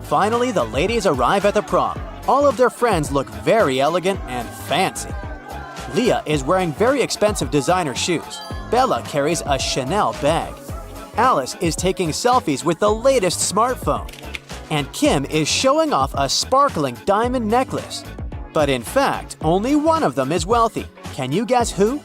Finally, the ladies arrive at the prom. All of their friends look very elegant and fancy. Leah is wearing very expensive designer shoes. Bella carries a Chanel bag. Alice is taking selfies with the latest smartphone. And Kim is showing off a sparkling diamond necklace. But in fact, only one of them is wealthy. Can you guess who?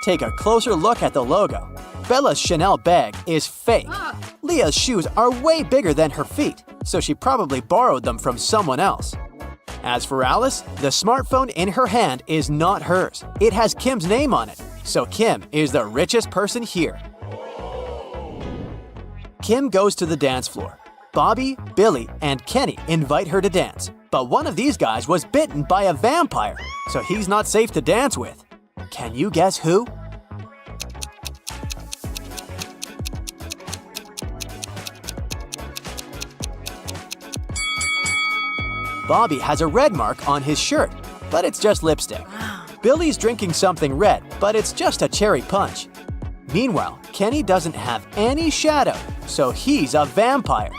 Take a closer look at the logo. Bella's Chanel bag is fake. Leah's shoes are way bigger than her feet, so she probably borrowed them from someone else. As for Alice, the smartphone in her hand is not hers. It has Kim's name on it, so Kim is the richest person here. Kim goes to the dance floor. Bobby, Billy, and Kenny invite her to dance, but one of these guys was bitten by a vampire, so he's not safe to dance with. Can you guess who? Bobby has a red mark on his shirt, but it's just lipstick. Billy's drinking something red, but it's just a cherry punch. Meanwhile, Kenny doesn't have any shadow, so he's a vampire.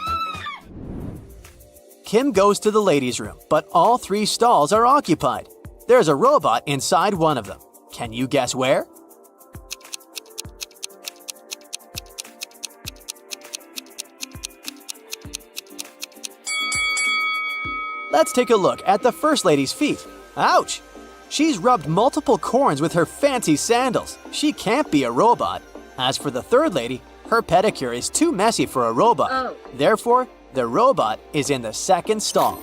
Kim goes to the ladies' room, but all 3 stalls are occupied. There's a robot inside one of them. Can you guess where? Let's take a look at the First Lady's feet. Ouch! She's rubbed multiple corns with her fancy sandals. She can't be a robot. As for the Third Lady, her pedicure is too messy for a robot. Therefore, the robot is in the second stall.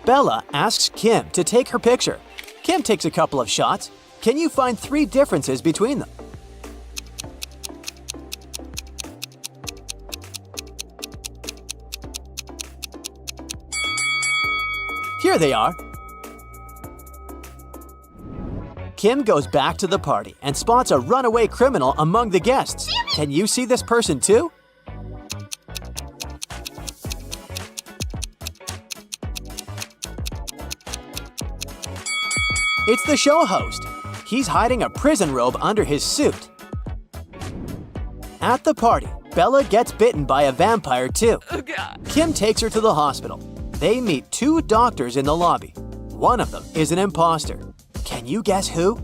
Bella asks Kim to take her picture. Kim takes a couple of shots. Can you find 3 differences between them? Here they are. Kim goes back to the party and spots a runaway criminal among the guests. Can you see this person too? It's the show host. He's hiding a prison robe under his suit. At the party, Bella gets bitten by a vampire too. Kim takes her to the hospital. They meet 2 doctors in the lobby. One of them is an imposter. Can you guess who?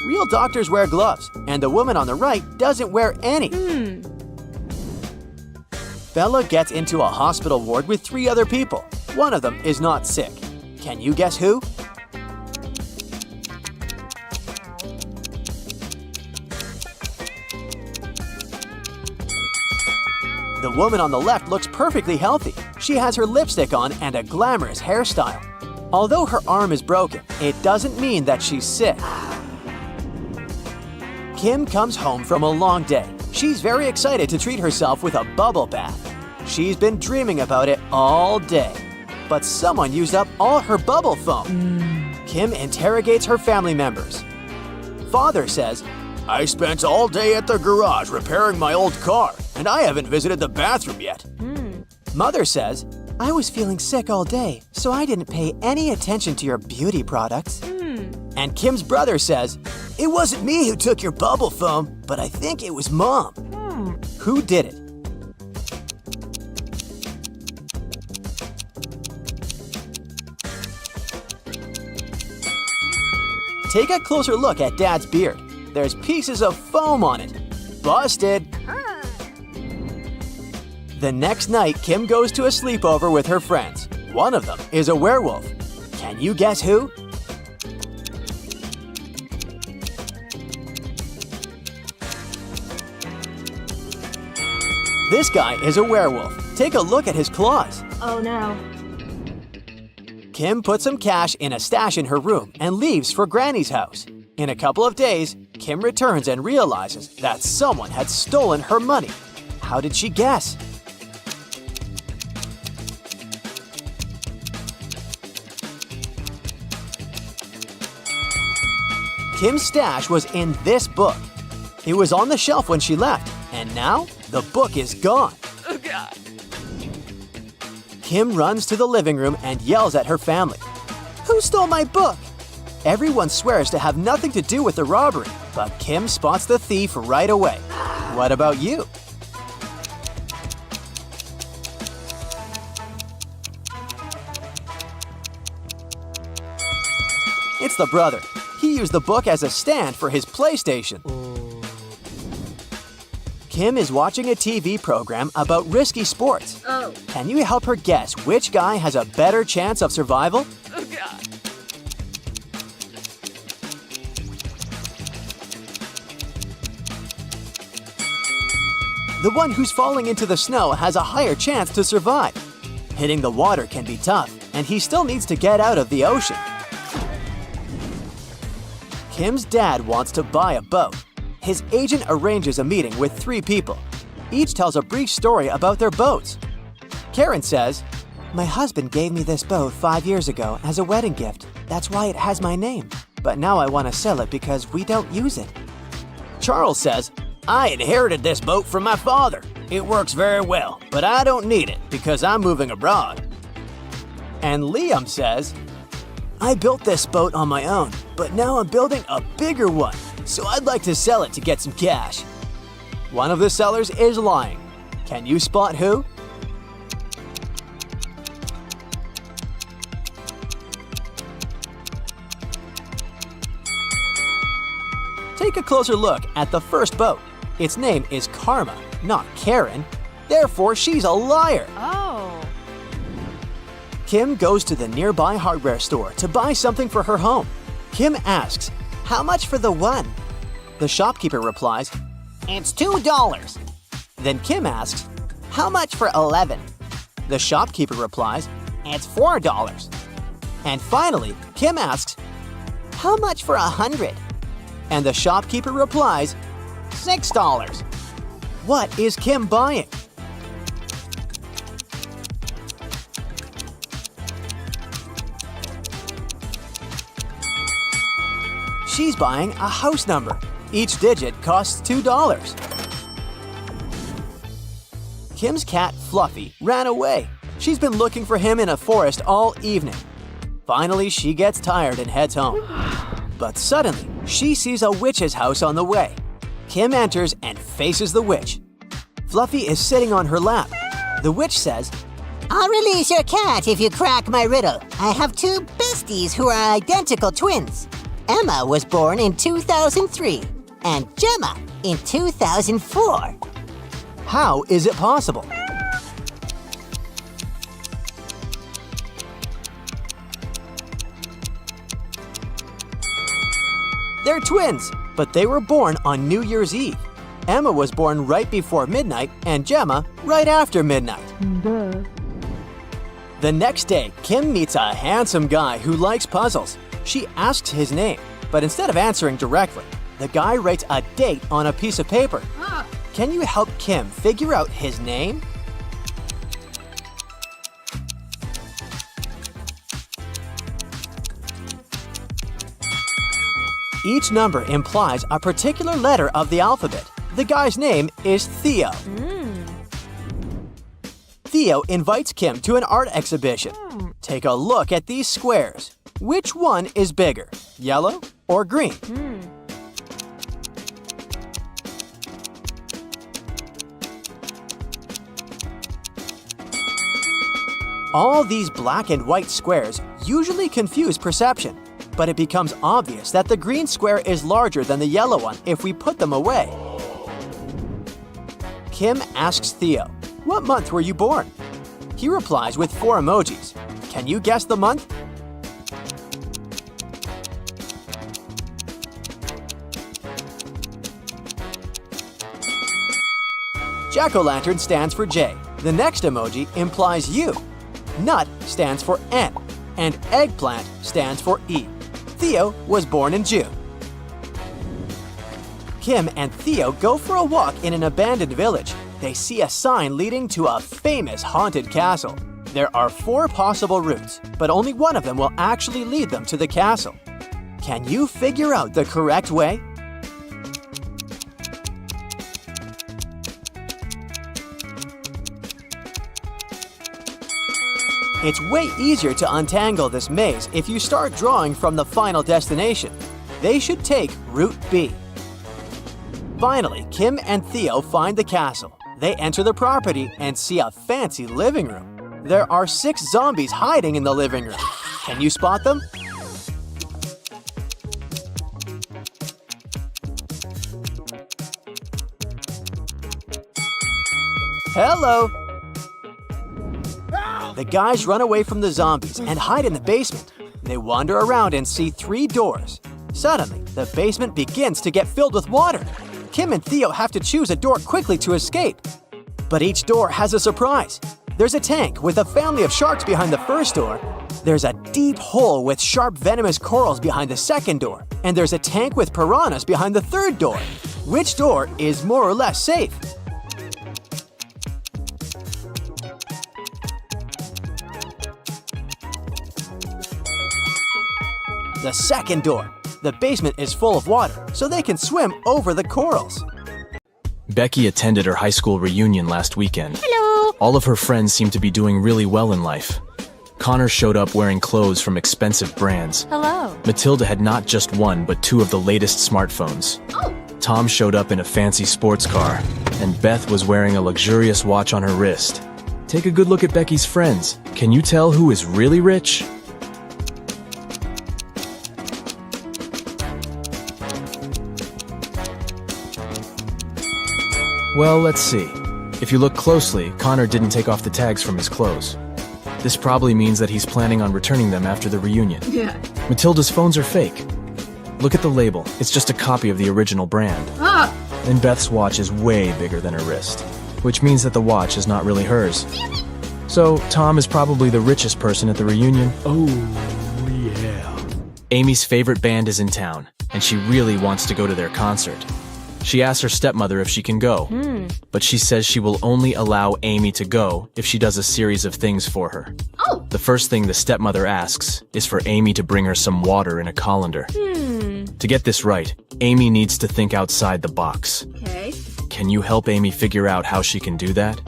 Real doctors wear gloves, and the woman on the right doesn't wear any. Bella gets into a hospital ward with 3 other people. One of them is not sick. Can you guess who? The woman on the left looks perfectly healthy. She has her lipstick on and a glamorous hairstyle. Although her arm is broken, it doesn't mean that she's sick. Kim comes home from a long day. She's very excited to treat herself with a bubble bath. She's been dreaming about it all day. But someone used up all her bubble foam. Kim interrogates her family members. Father says, "I spent all day at the garage repairing my old car, and I haven't visited the bathroom yet." Mother says, "I was feeling sick all day, so I didn't pay any attention to your beauty products." And Kim's brother says, "It wasn't me who took your bubble foam, but I think it was Mom." Who did it? Take a closer look at Dad's beard. There's pieces of foam on it. Busted! The next night, Kim goes to a sleepover with her friends. One of them is a werewolf. Can you guess who? This guy is a werewolf. Take a look at his claws. Oh no. Kim puts some cash in a stash in her room and leaves for Granny's house. In a couple of days, Kim returns and realizes that someone had stolen her money. How did she guess? Kim's stash was in this book. It was on the shelf when she left, and now the book is gone. Oh God. Kim runs to the living room and yells at her family. "Who stole my book?" Everyone swears to have nothing to do with the robbery, but Kim spots the thief right away. What about you? It's the brother. He used the book as a stand for his PlayStation. Kim is watching a TV program about risky sports. Oh. Can you help her guess which guy has a better chance of survival? Oh God. The one who's falling into the snow has a higher chance to survive. Hitting the water can be tough, and he still needs to get out of the ocean. Kim's dad wants to buy a boat. His agent arranges a meeting with 3 people. Each tells a brief story about their boats. Karen says, "My husband gave me this boat 5 years ago as a wedding gift. That's why it has my name. But now I want to sell it because we don't use it." Charles says, "I inherited this boat from my father. It works very well, but I don't need it because I'm moving abroad." And Liam says, "I built this boat on my own, but now I'm building a bigger one, so I'd like to sell it to get some cash." One of the sellers is lying. Can you spot who? Take take a closer look at the first boat. Its name is Karma, not Karen. Therefore, she's a liar. Oh. Kim goes to the nearby hardware store to buy something for her home. Kim asks, "How much for the one?" The shopkeeper replies, It's $2. Then Kim asks, "How much for 11?" The shopkeeper replies, It's $4. and finally, Kim asks, How much for 100? and the shopkeeper replies, $6. "What is Kim buying?" She's buying a house number. Each digit costs $2. Kim's cat, Fluffy, ran away. She's been looking for him in a forest all evening. Finally, she gets tired and heads home. But suddenly, she sees a witch's house on the way. Kim enters and faces the witch. Fluffy is sitting on her lap. The witch says, I'll release your cat if you crack my riddle. I have two besties who are identical twins. Emma was born in 2003 and Gemma in 2004. "How is it possible?" They're twins, but they were born on New Year's Eve. Emma was born right before midnight and Gemma right after midnight. The next day, Kim meets a handsome guy who likes puzzles. She asks his name, but instead of answering directly, the guy writes a date on a piece of paper. Can you help Kim figure out his name? Each number implies a particular letter of the alphabet. The guy's name is Theo. Theo invites Kim to an art exhibition. Take a look at these squares. Which one is bigger, yellow or green? All these black and white squares usually confuse perception, but it becomes obvious that the green square is larger than the yellow one if we put them away. Kim asks Theo, "What month were you born?" He replies with 4 emojis. Can you guess the month? Jack-o'-lantern stands for J. The next emoji implies U. Nut stands for N, and eggplant stands for E. Theo was born in June. Kim and Theo go for a walk in an abandoned village. They see a sign leading to a famous haunted castle. There are 4 possible routes, but only one of them will actually lead them to the castle. Can you figure out the correct way? It's way easier to untangle this maze if you start drawing from the final destination. They should take Route B. Finally, Kim and Theo find the castle. They enter the property and see a fancy living room. There are 6 zombies hiding in the living room. Can you spot them? Hello! The guys run away from the zombies and hide in the basement. They wander around and see 3 doors. Suddenly, the basement begins to get filled with water. Kim and Theo have to choose a door quickly to escape. But each door has a surprise. There's a tank with a family of sharks behind the first door. There's a deep hole with sharp venomous corals behind the second door. And there's a tank with piranhas behind the third door. Which door is more or less safe? The second door. The basement is full of water, so they can swim over the corals. Becky attended her high school reunion last weekend. Hello. All of her friends seemed to be doing really well in life. Connor showed up wearing clothes from expensive brands. Hello. Matilda had not just 1, but 2 of the latest smartphones. Tom showed up in a fancy sports car, and Beth was wearing a luxurious watch on her wrist. Take a good look at Becky's friends. Can you tell who is really rich? Well, let's see. If you look closely, Connor didn't take off the tags from his clothes. This probably means that he's planning on returning them after the reunion. Yeah. Matilda's phones are fake. Look at the label. It's just a copy of the original brand. Ah! And Beth's watch is way bigger than her wrist, which means that the watch is not really hers. So, Tom is probably the richest person at the reunion. Oh, yeah. Amy's favorite band is in town, and she really wants to go to their concert. She asks her stepmother if she can go, but she says she will only allow Amy to go if she does a series of things for her. Oh! The first thing the stepmother asks is for Amy to bring her some water in a colander. To get this right, Amy needs to think outside the box. Okay. Can you help Amy figure out how she can do that?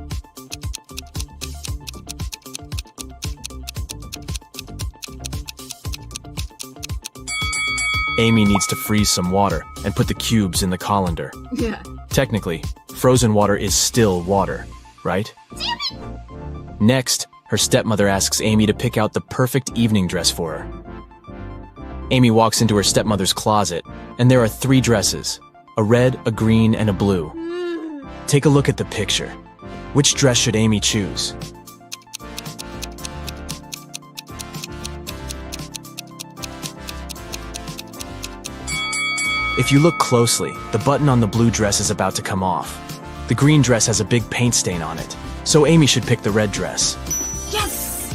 Amy needs to freeze some water and put the cubes in the colander. Yeah. Technically, frozen water is still water, right? Next, her stepmother asks Amy to pick out the perfect evening dress for her. Amy walks into her stepmother's closet, and there are 3 dresses, a red, a green, and a blue. Take a look at the picture. Which dress should Amy choose? If you look closely, the button on the blue dress is about to come off. The green dress has a big paint stain on it, so Amy should pick the red dress. Yes!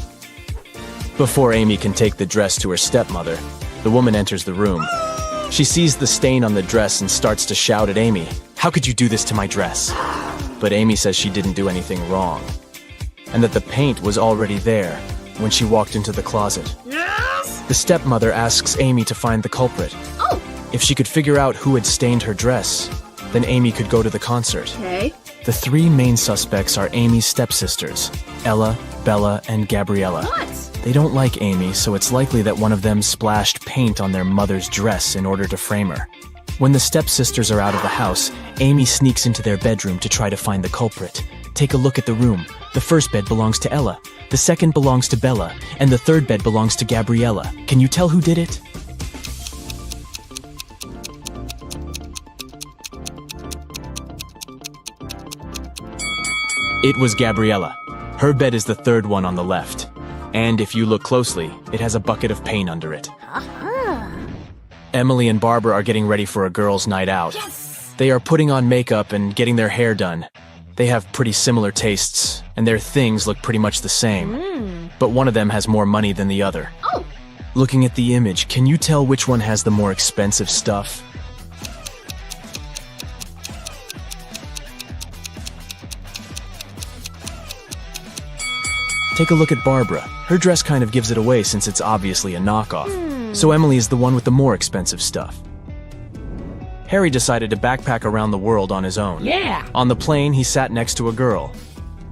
Before Amy can take the dress to her stepmother, the woman enters the room. She sees the stain on the dress and starts to shout at Amy, "How could you do this to my dress?" But Amy says she didn't do anything wrong, and that the paint was already there when she walked into the closet. Yes! The stepmother asks Amy to find the culprit. Oh! If she could figure out who had stained her dress, then Amy could go to the concert. Okay. The 3 main suspects are Amy's stepsisters, Ella, Bella, and Gabriella. What? They don't like Amy, so it's likely that one of them splashed paint on their mother's dress in order to frame her. When the stepsisters are out of the house, Amy sneaks into their bedroom to try to find the culprit. Take a look at the room. The first bed belongs to Ella, the second belongs to Bella, and the third bed belongs to Gabriella. Can you tell who did it? It was Gabriella. Her bed is the third one on the left. And if you look closely, it has a bucket of paint under it. Emily and Barbara are getting ready for a girls' night out. Yes! They are putting on makeup and getting their hair done. They have pretty similar tastes, and their things look pretty much the same. But one of them has more money than the other. Oh! Looking at the image, can you tell which one has the more expensive stuff? Take a look at Barbara. Her dress kind of gives it away since it's obviously a knockoff. So Emily is the one with the more expensive stuff. Harry decided to backpack around the world on his own. Yeah. On the plane, he sat next to a girl.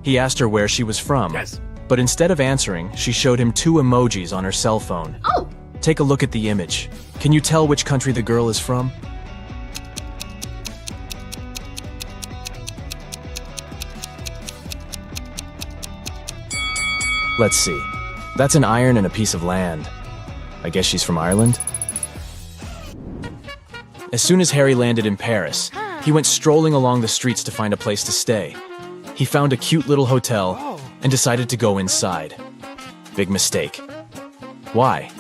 He asked her where she was from. Yes. But instead of answering, she showed him 2 emojis on her cell phone. Oh! Take a look at the image. Can you tell which country the girl is from? Let's see. That's an iron and a piece of land. I guess she's from Ireland? As soon as Harry landed in Paris, he went strolling along the streets to find a place to stay. He found a cute little hotel and decided to go inside. Big mistake. Why?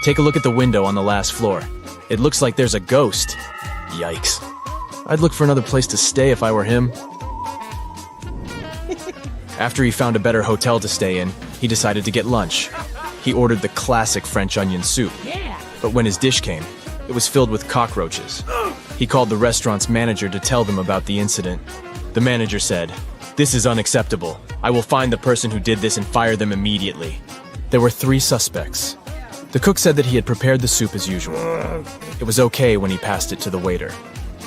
Take a look at the window on the last floor. It looks like there's a ghost. Yikes. I'd look for another place to stay if I were him. After he found a better hotel to stay in, he decided to get lunch. He ordered the classic French onion soup. But when his dish came, it was filled with cockroaches. He called the restaurant's manager to tell them about the incident. The manager said, "This is unacceptable. I will find the person who did this and fire them immediately." There were 3 suspects. The cook said that he had prepared the soup as usual. It was okay when he passed it to the waiter.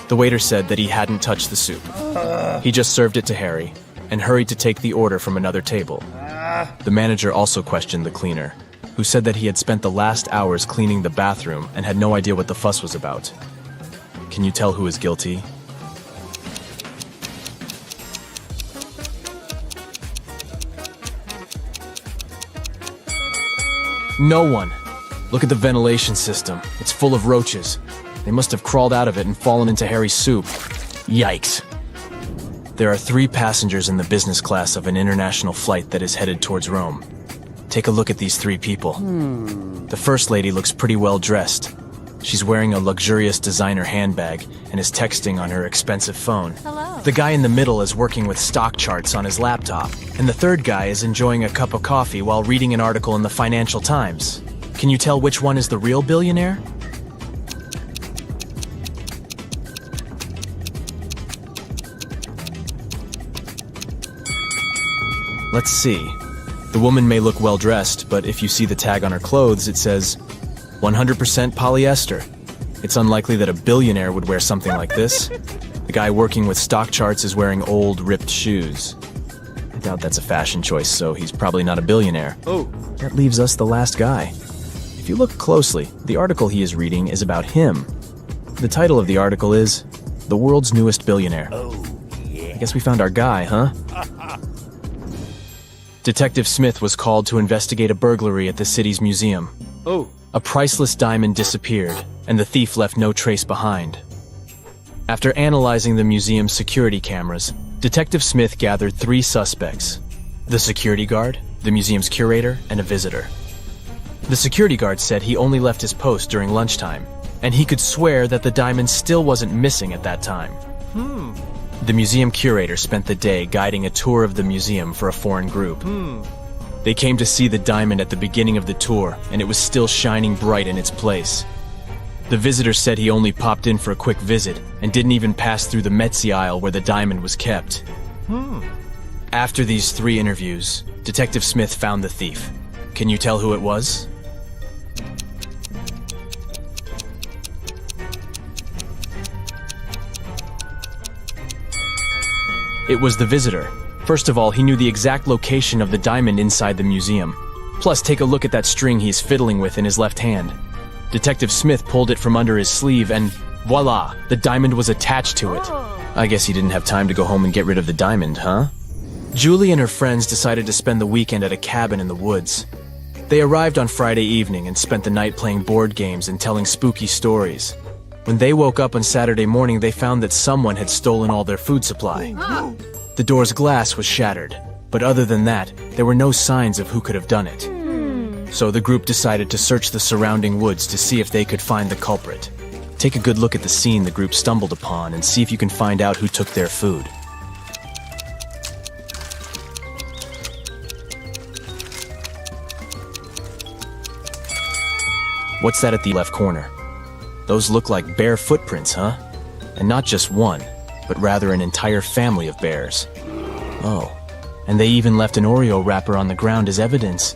The waiter said that he hadn't touched the soup. He just served it to Harry and hurried to take the order from another table. The manager also questioned the cleaner, who said that he had spent the last hours cleaning the bathroom and had no idea what the fuss was about. Can you tell who is guilty? No one. Look at the ventilation system. It's full of roaches. They must have crawled out of it and fallen into Harry's soup. Yikes. There are 3 passengers in the business class of an international flight that is headed towards Rome. Take a look at these 3 people. The first lady looks pretty well dressed. She's wearing a luxurious designer handbag and is texting on her expensive phone. Hello. The guy in the middle is working with stock charts on his laptop, and the third guy is enjoying a cup of coffee while reading an article in the Financial Times. Can you tell which one is the real billionaire? Let's see. The woman may look well dressed, but if you see the tag on her clothes, it says 100% polyester. It's unlikely that a billionaire would wear something like this. The guy working with stock charts is wearing old, ripped shoes. I doubt that's a fashion choice, so he's probably not a billionaire. Oh. That leaves us the last guy. If you look closely, the article he is reading is about him. The title of the article is The World's Newest Billionaire. Oh, yeah. I guess we found our guy, huh? Detective Smith was called to investigate a burglary at the city's museum. Oh. A priceless diamond disappeared, and the thief left no trace behind. After analyzing the museum's security cameras, Detective Smith gathered 3 suspects: the security guard, the museum's curator, and a visitor. The security guard said he only left his post during lunchtime, and he could swear that the diamond still wasn't missing at that time. The museum curator spent the day guiding a tour of the museum for a foreign group. They came to see the diamond at the beginning of the tour, and it was still shining bright in its place. The visitor said he only popped in for a quick visit and didn't even pass through the Metzi aisle where the diamond was kept. After these 3 interviews, Detective Smith found the thief. Can you tell who it was? It was the visitor. First of all, he knew the exact location of the diamond inside the museum. Plus, take a look at that string he's fiddling with in his left hand. Detective Smith pulled it from under his sleeve and voila, the diamond was attached to it. I guess he didn't have time to go home and get rid of the diamond, huh? Julie and her friends decided to spend the weekend at a cabin in the woods. They arrived on Friday evening and spent the night playing board games and telling spooky stories. When they woke up on Saturday morning, they found that someone had stolen all their food supply. The door's glass was shattered, but other than that, there were no signs of who could have done it. So the group decided to search the surrounding woods to see if they could find the culprit. Take a good look at the scene the group stumbled upon and see if you can find out who took their food. What's that at the left corner? Those look like bear footprints, huh? And not just one, but rather an entire family of bears. Oh, and they even left an Oreo wrapper on the ground as evidence.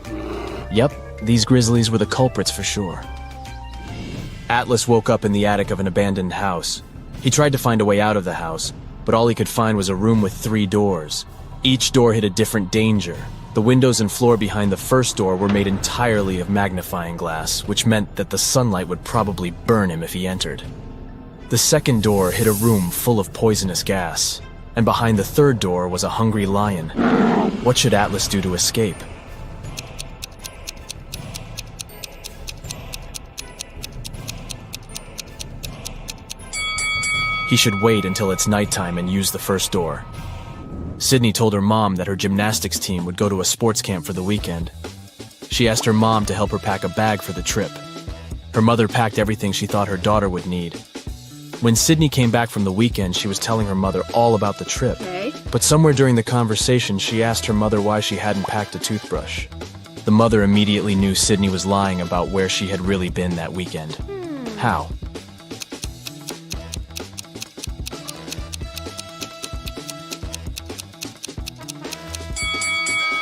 Yep, these grizzlies were the culprits for sure. Atlas woke up in the attic of an abandoned house. He tried to find a way out of the house, but all he could find was a room with 3 doors. Each door hid a different danger. The windows and floor behind the first door were made entirely of magnifying glass, which meant that the sunlight would probably burn him if he entered. The second door hid a room full of poisonous gas, and behind the third door was a hungry lion. What should Atlas do to escape? He should wait until it's nighttime and use the first door. Sydney told her mom that her gymnastics team would go to a sports camp for the weekend. She asked her mom to help her pack a bag for the trip. Her mother packed everything she thought her daughter would need. When Sydney came back from the weekend, she was telling her mother all about the trip. But somewhere during the conversation, she asked her mother why she hadn't packed a toothbrush. The mother immediately knew Sydney was lying about where she had really been that weekend. How?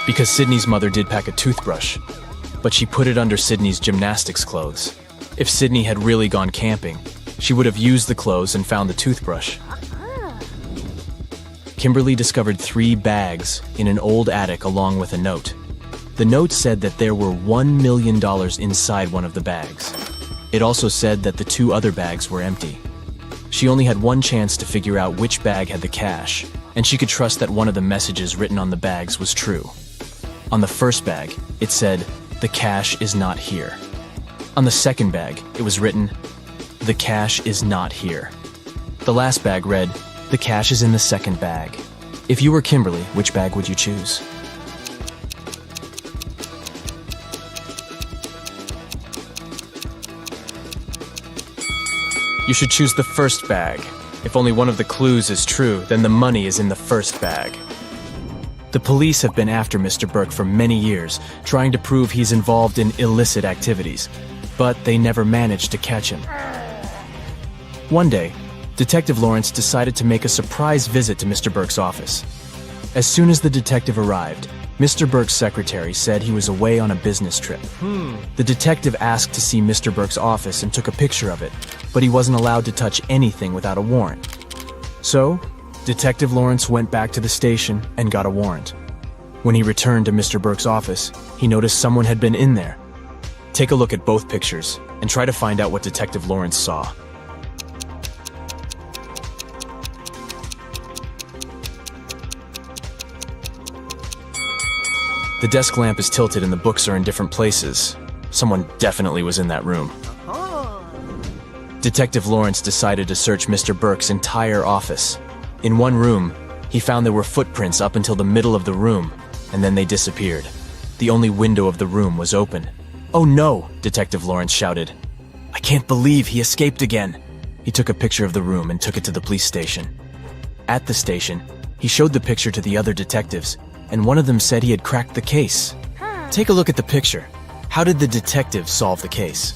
Because Sydney's mother did pack a toothbrush, but she put it under Sydney's gymnastics clothes. If Sydney had really gone camping, she would have used the clothes and found the toothbrush. Kimberly discovered 3 bags in an old attic along with a note. The note said that there were $1 million inside one of the bags. It also said that the 2 other bags were empty. She only had one chance to figure out which bag had the cash, and she could trust that one of the messages written on the bags was true. On the first bag, it said, "The cash is not here." On the second bag, it was written, "The cash is not here." The last bag read, "The cash is in the second bag." If you were Kimberly, which bag would you choose? You should choose the first bag. If only one of the clues is true, then the money is in the first bag. The police have been after Mr. Burke for many years, trying to prove he's involved in illicit activities, but they never managed to catch him. One day, Detective Lawrence decided to make a surprise visit to Mr. Burke's office. As soon as the detective arrived, Mr. Burke's secretary said he was away on a business trip. The detective asked to see Mr. Burke's office and took a picture of it, but he wasn't allowed to touch anything without a warrant. So, Detective Lawrence went back to the station and got a warrant. When he returned to Mr. Burke's office, he noticed someone had been in there. Take a look at both pictures and try to find out what Detective Lawrence saw. The desk lamp is tilted and the books are in different places. Someone definitely was in that room. Detective Lawrence decided to search Mr. Burke's entire office. In one room, he found there were footprints up until the middle of the room, and then they disappeared. The only window of the room was open. "Oh no!" Detective Lawrence shouted. "I can't believe he escaped again." He took a picture of the room and took it to the police station. At the station, he showed the picture to the other detectives, and one of them said he had cracked the case. Take a look at the picture. How did the detective solve the case?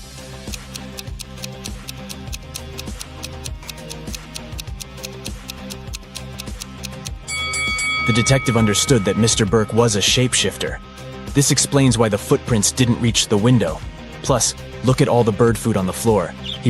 The detective understood that Mr. Burke was a shapeshifter. This explains why the footprints didn't reach the window. Plus, look at all the bird food on the floor. He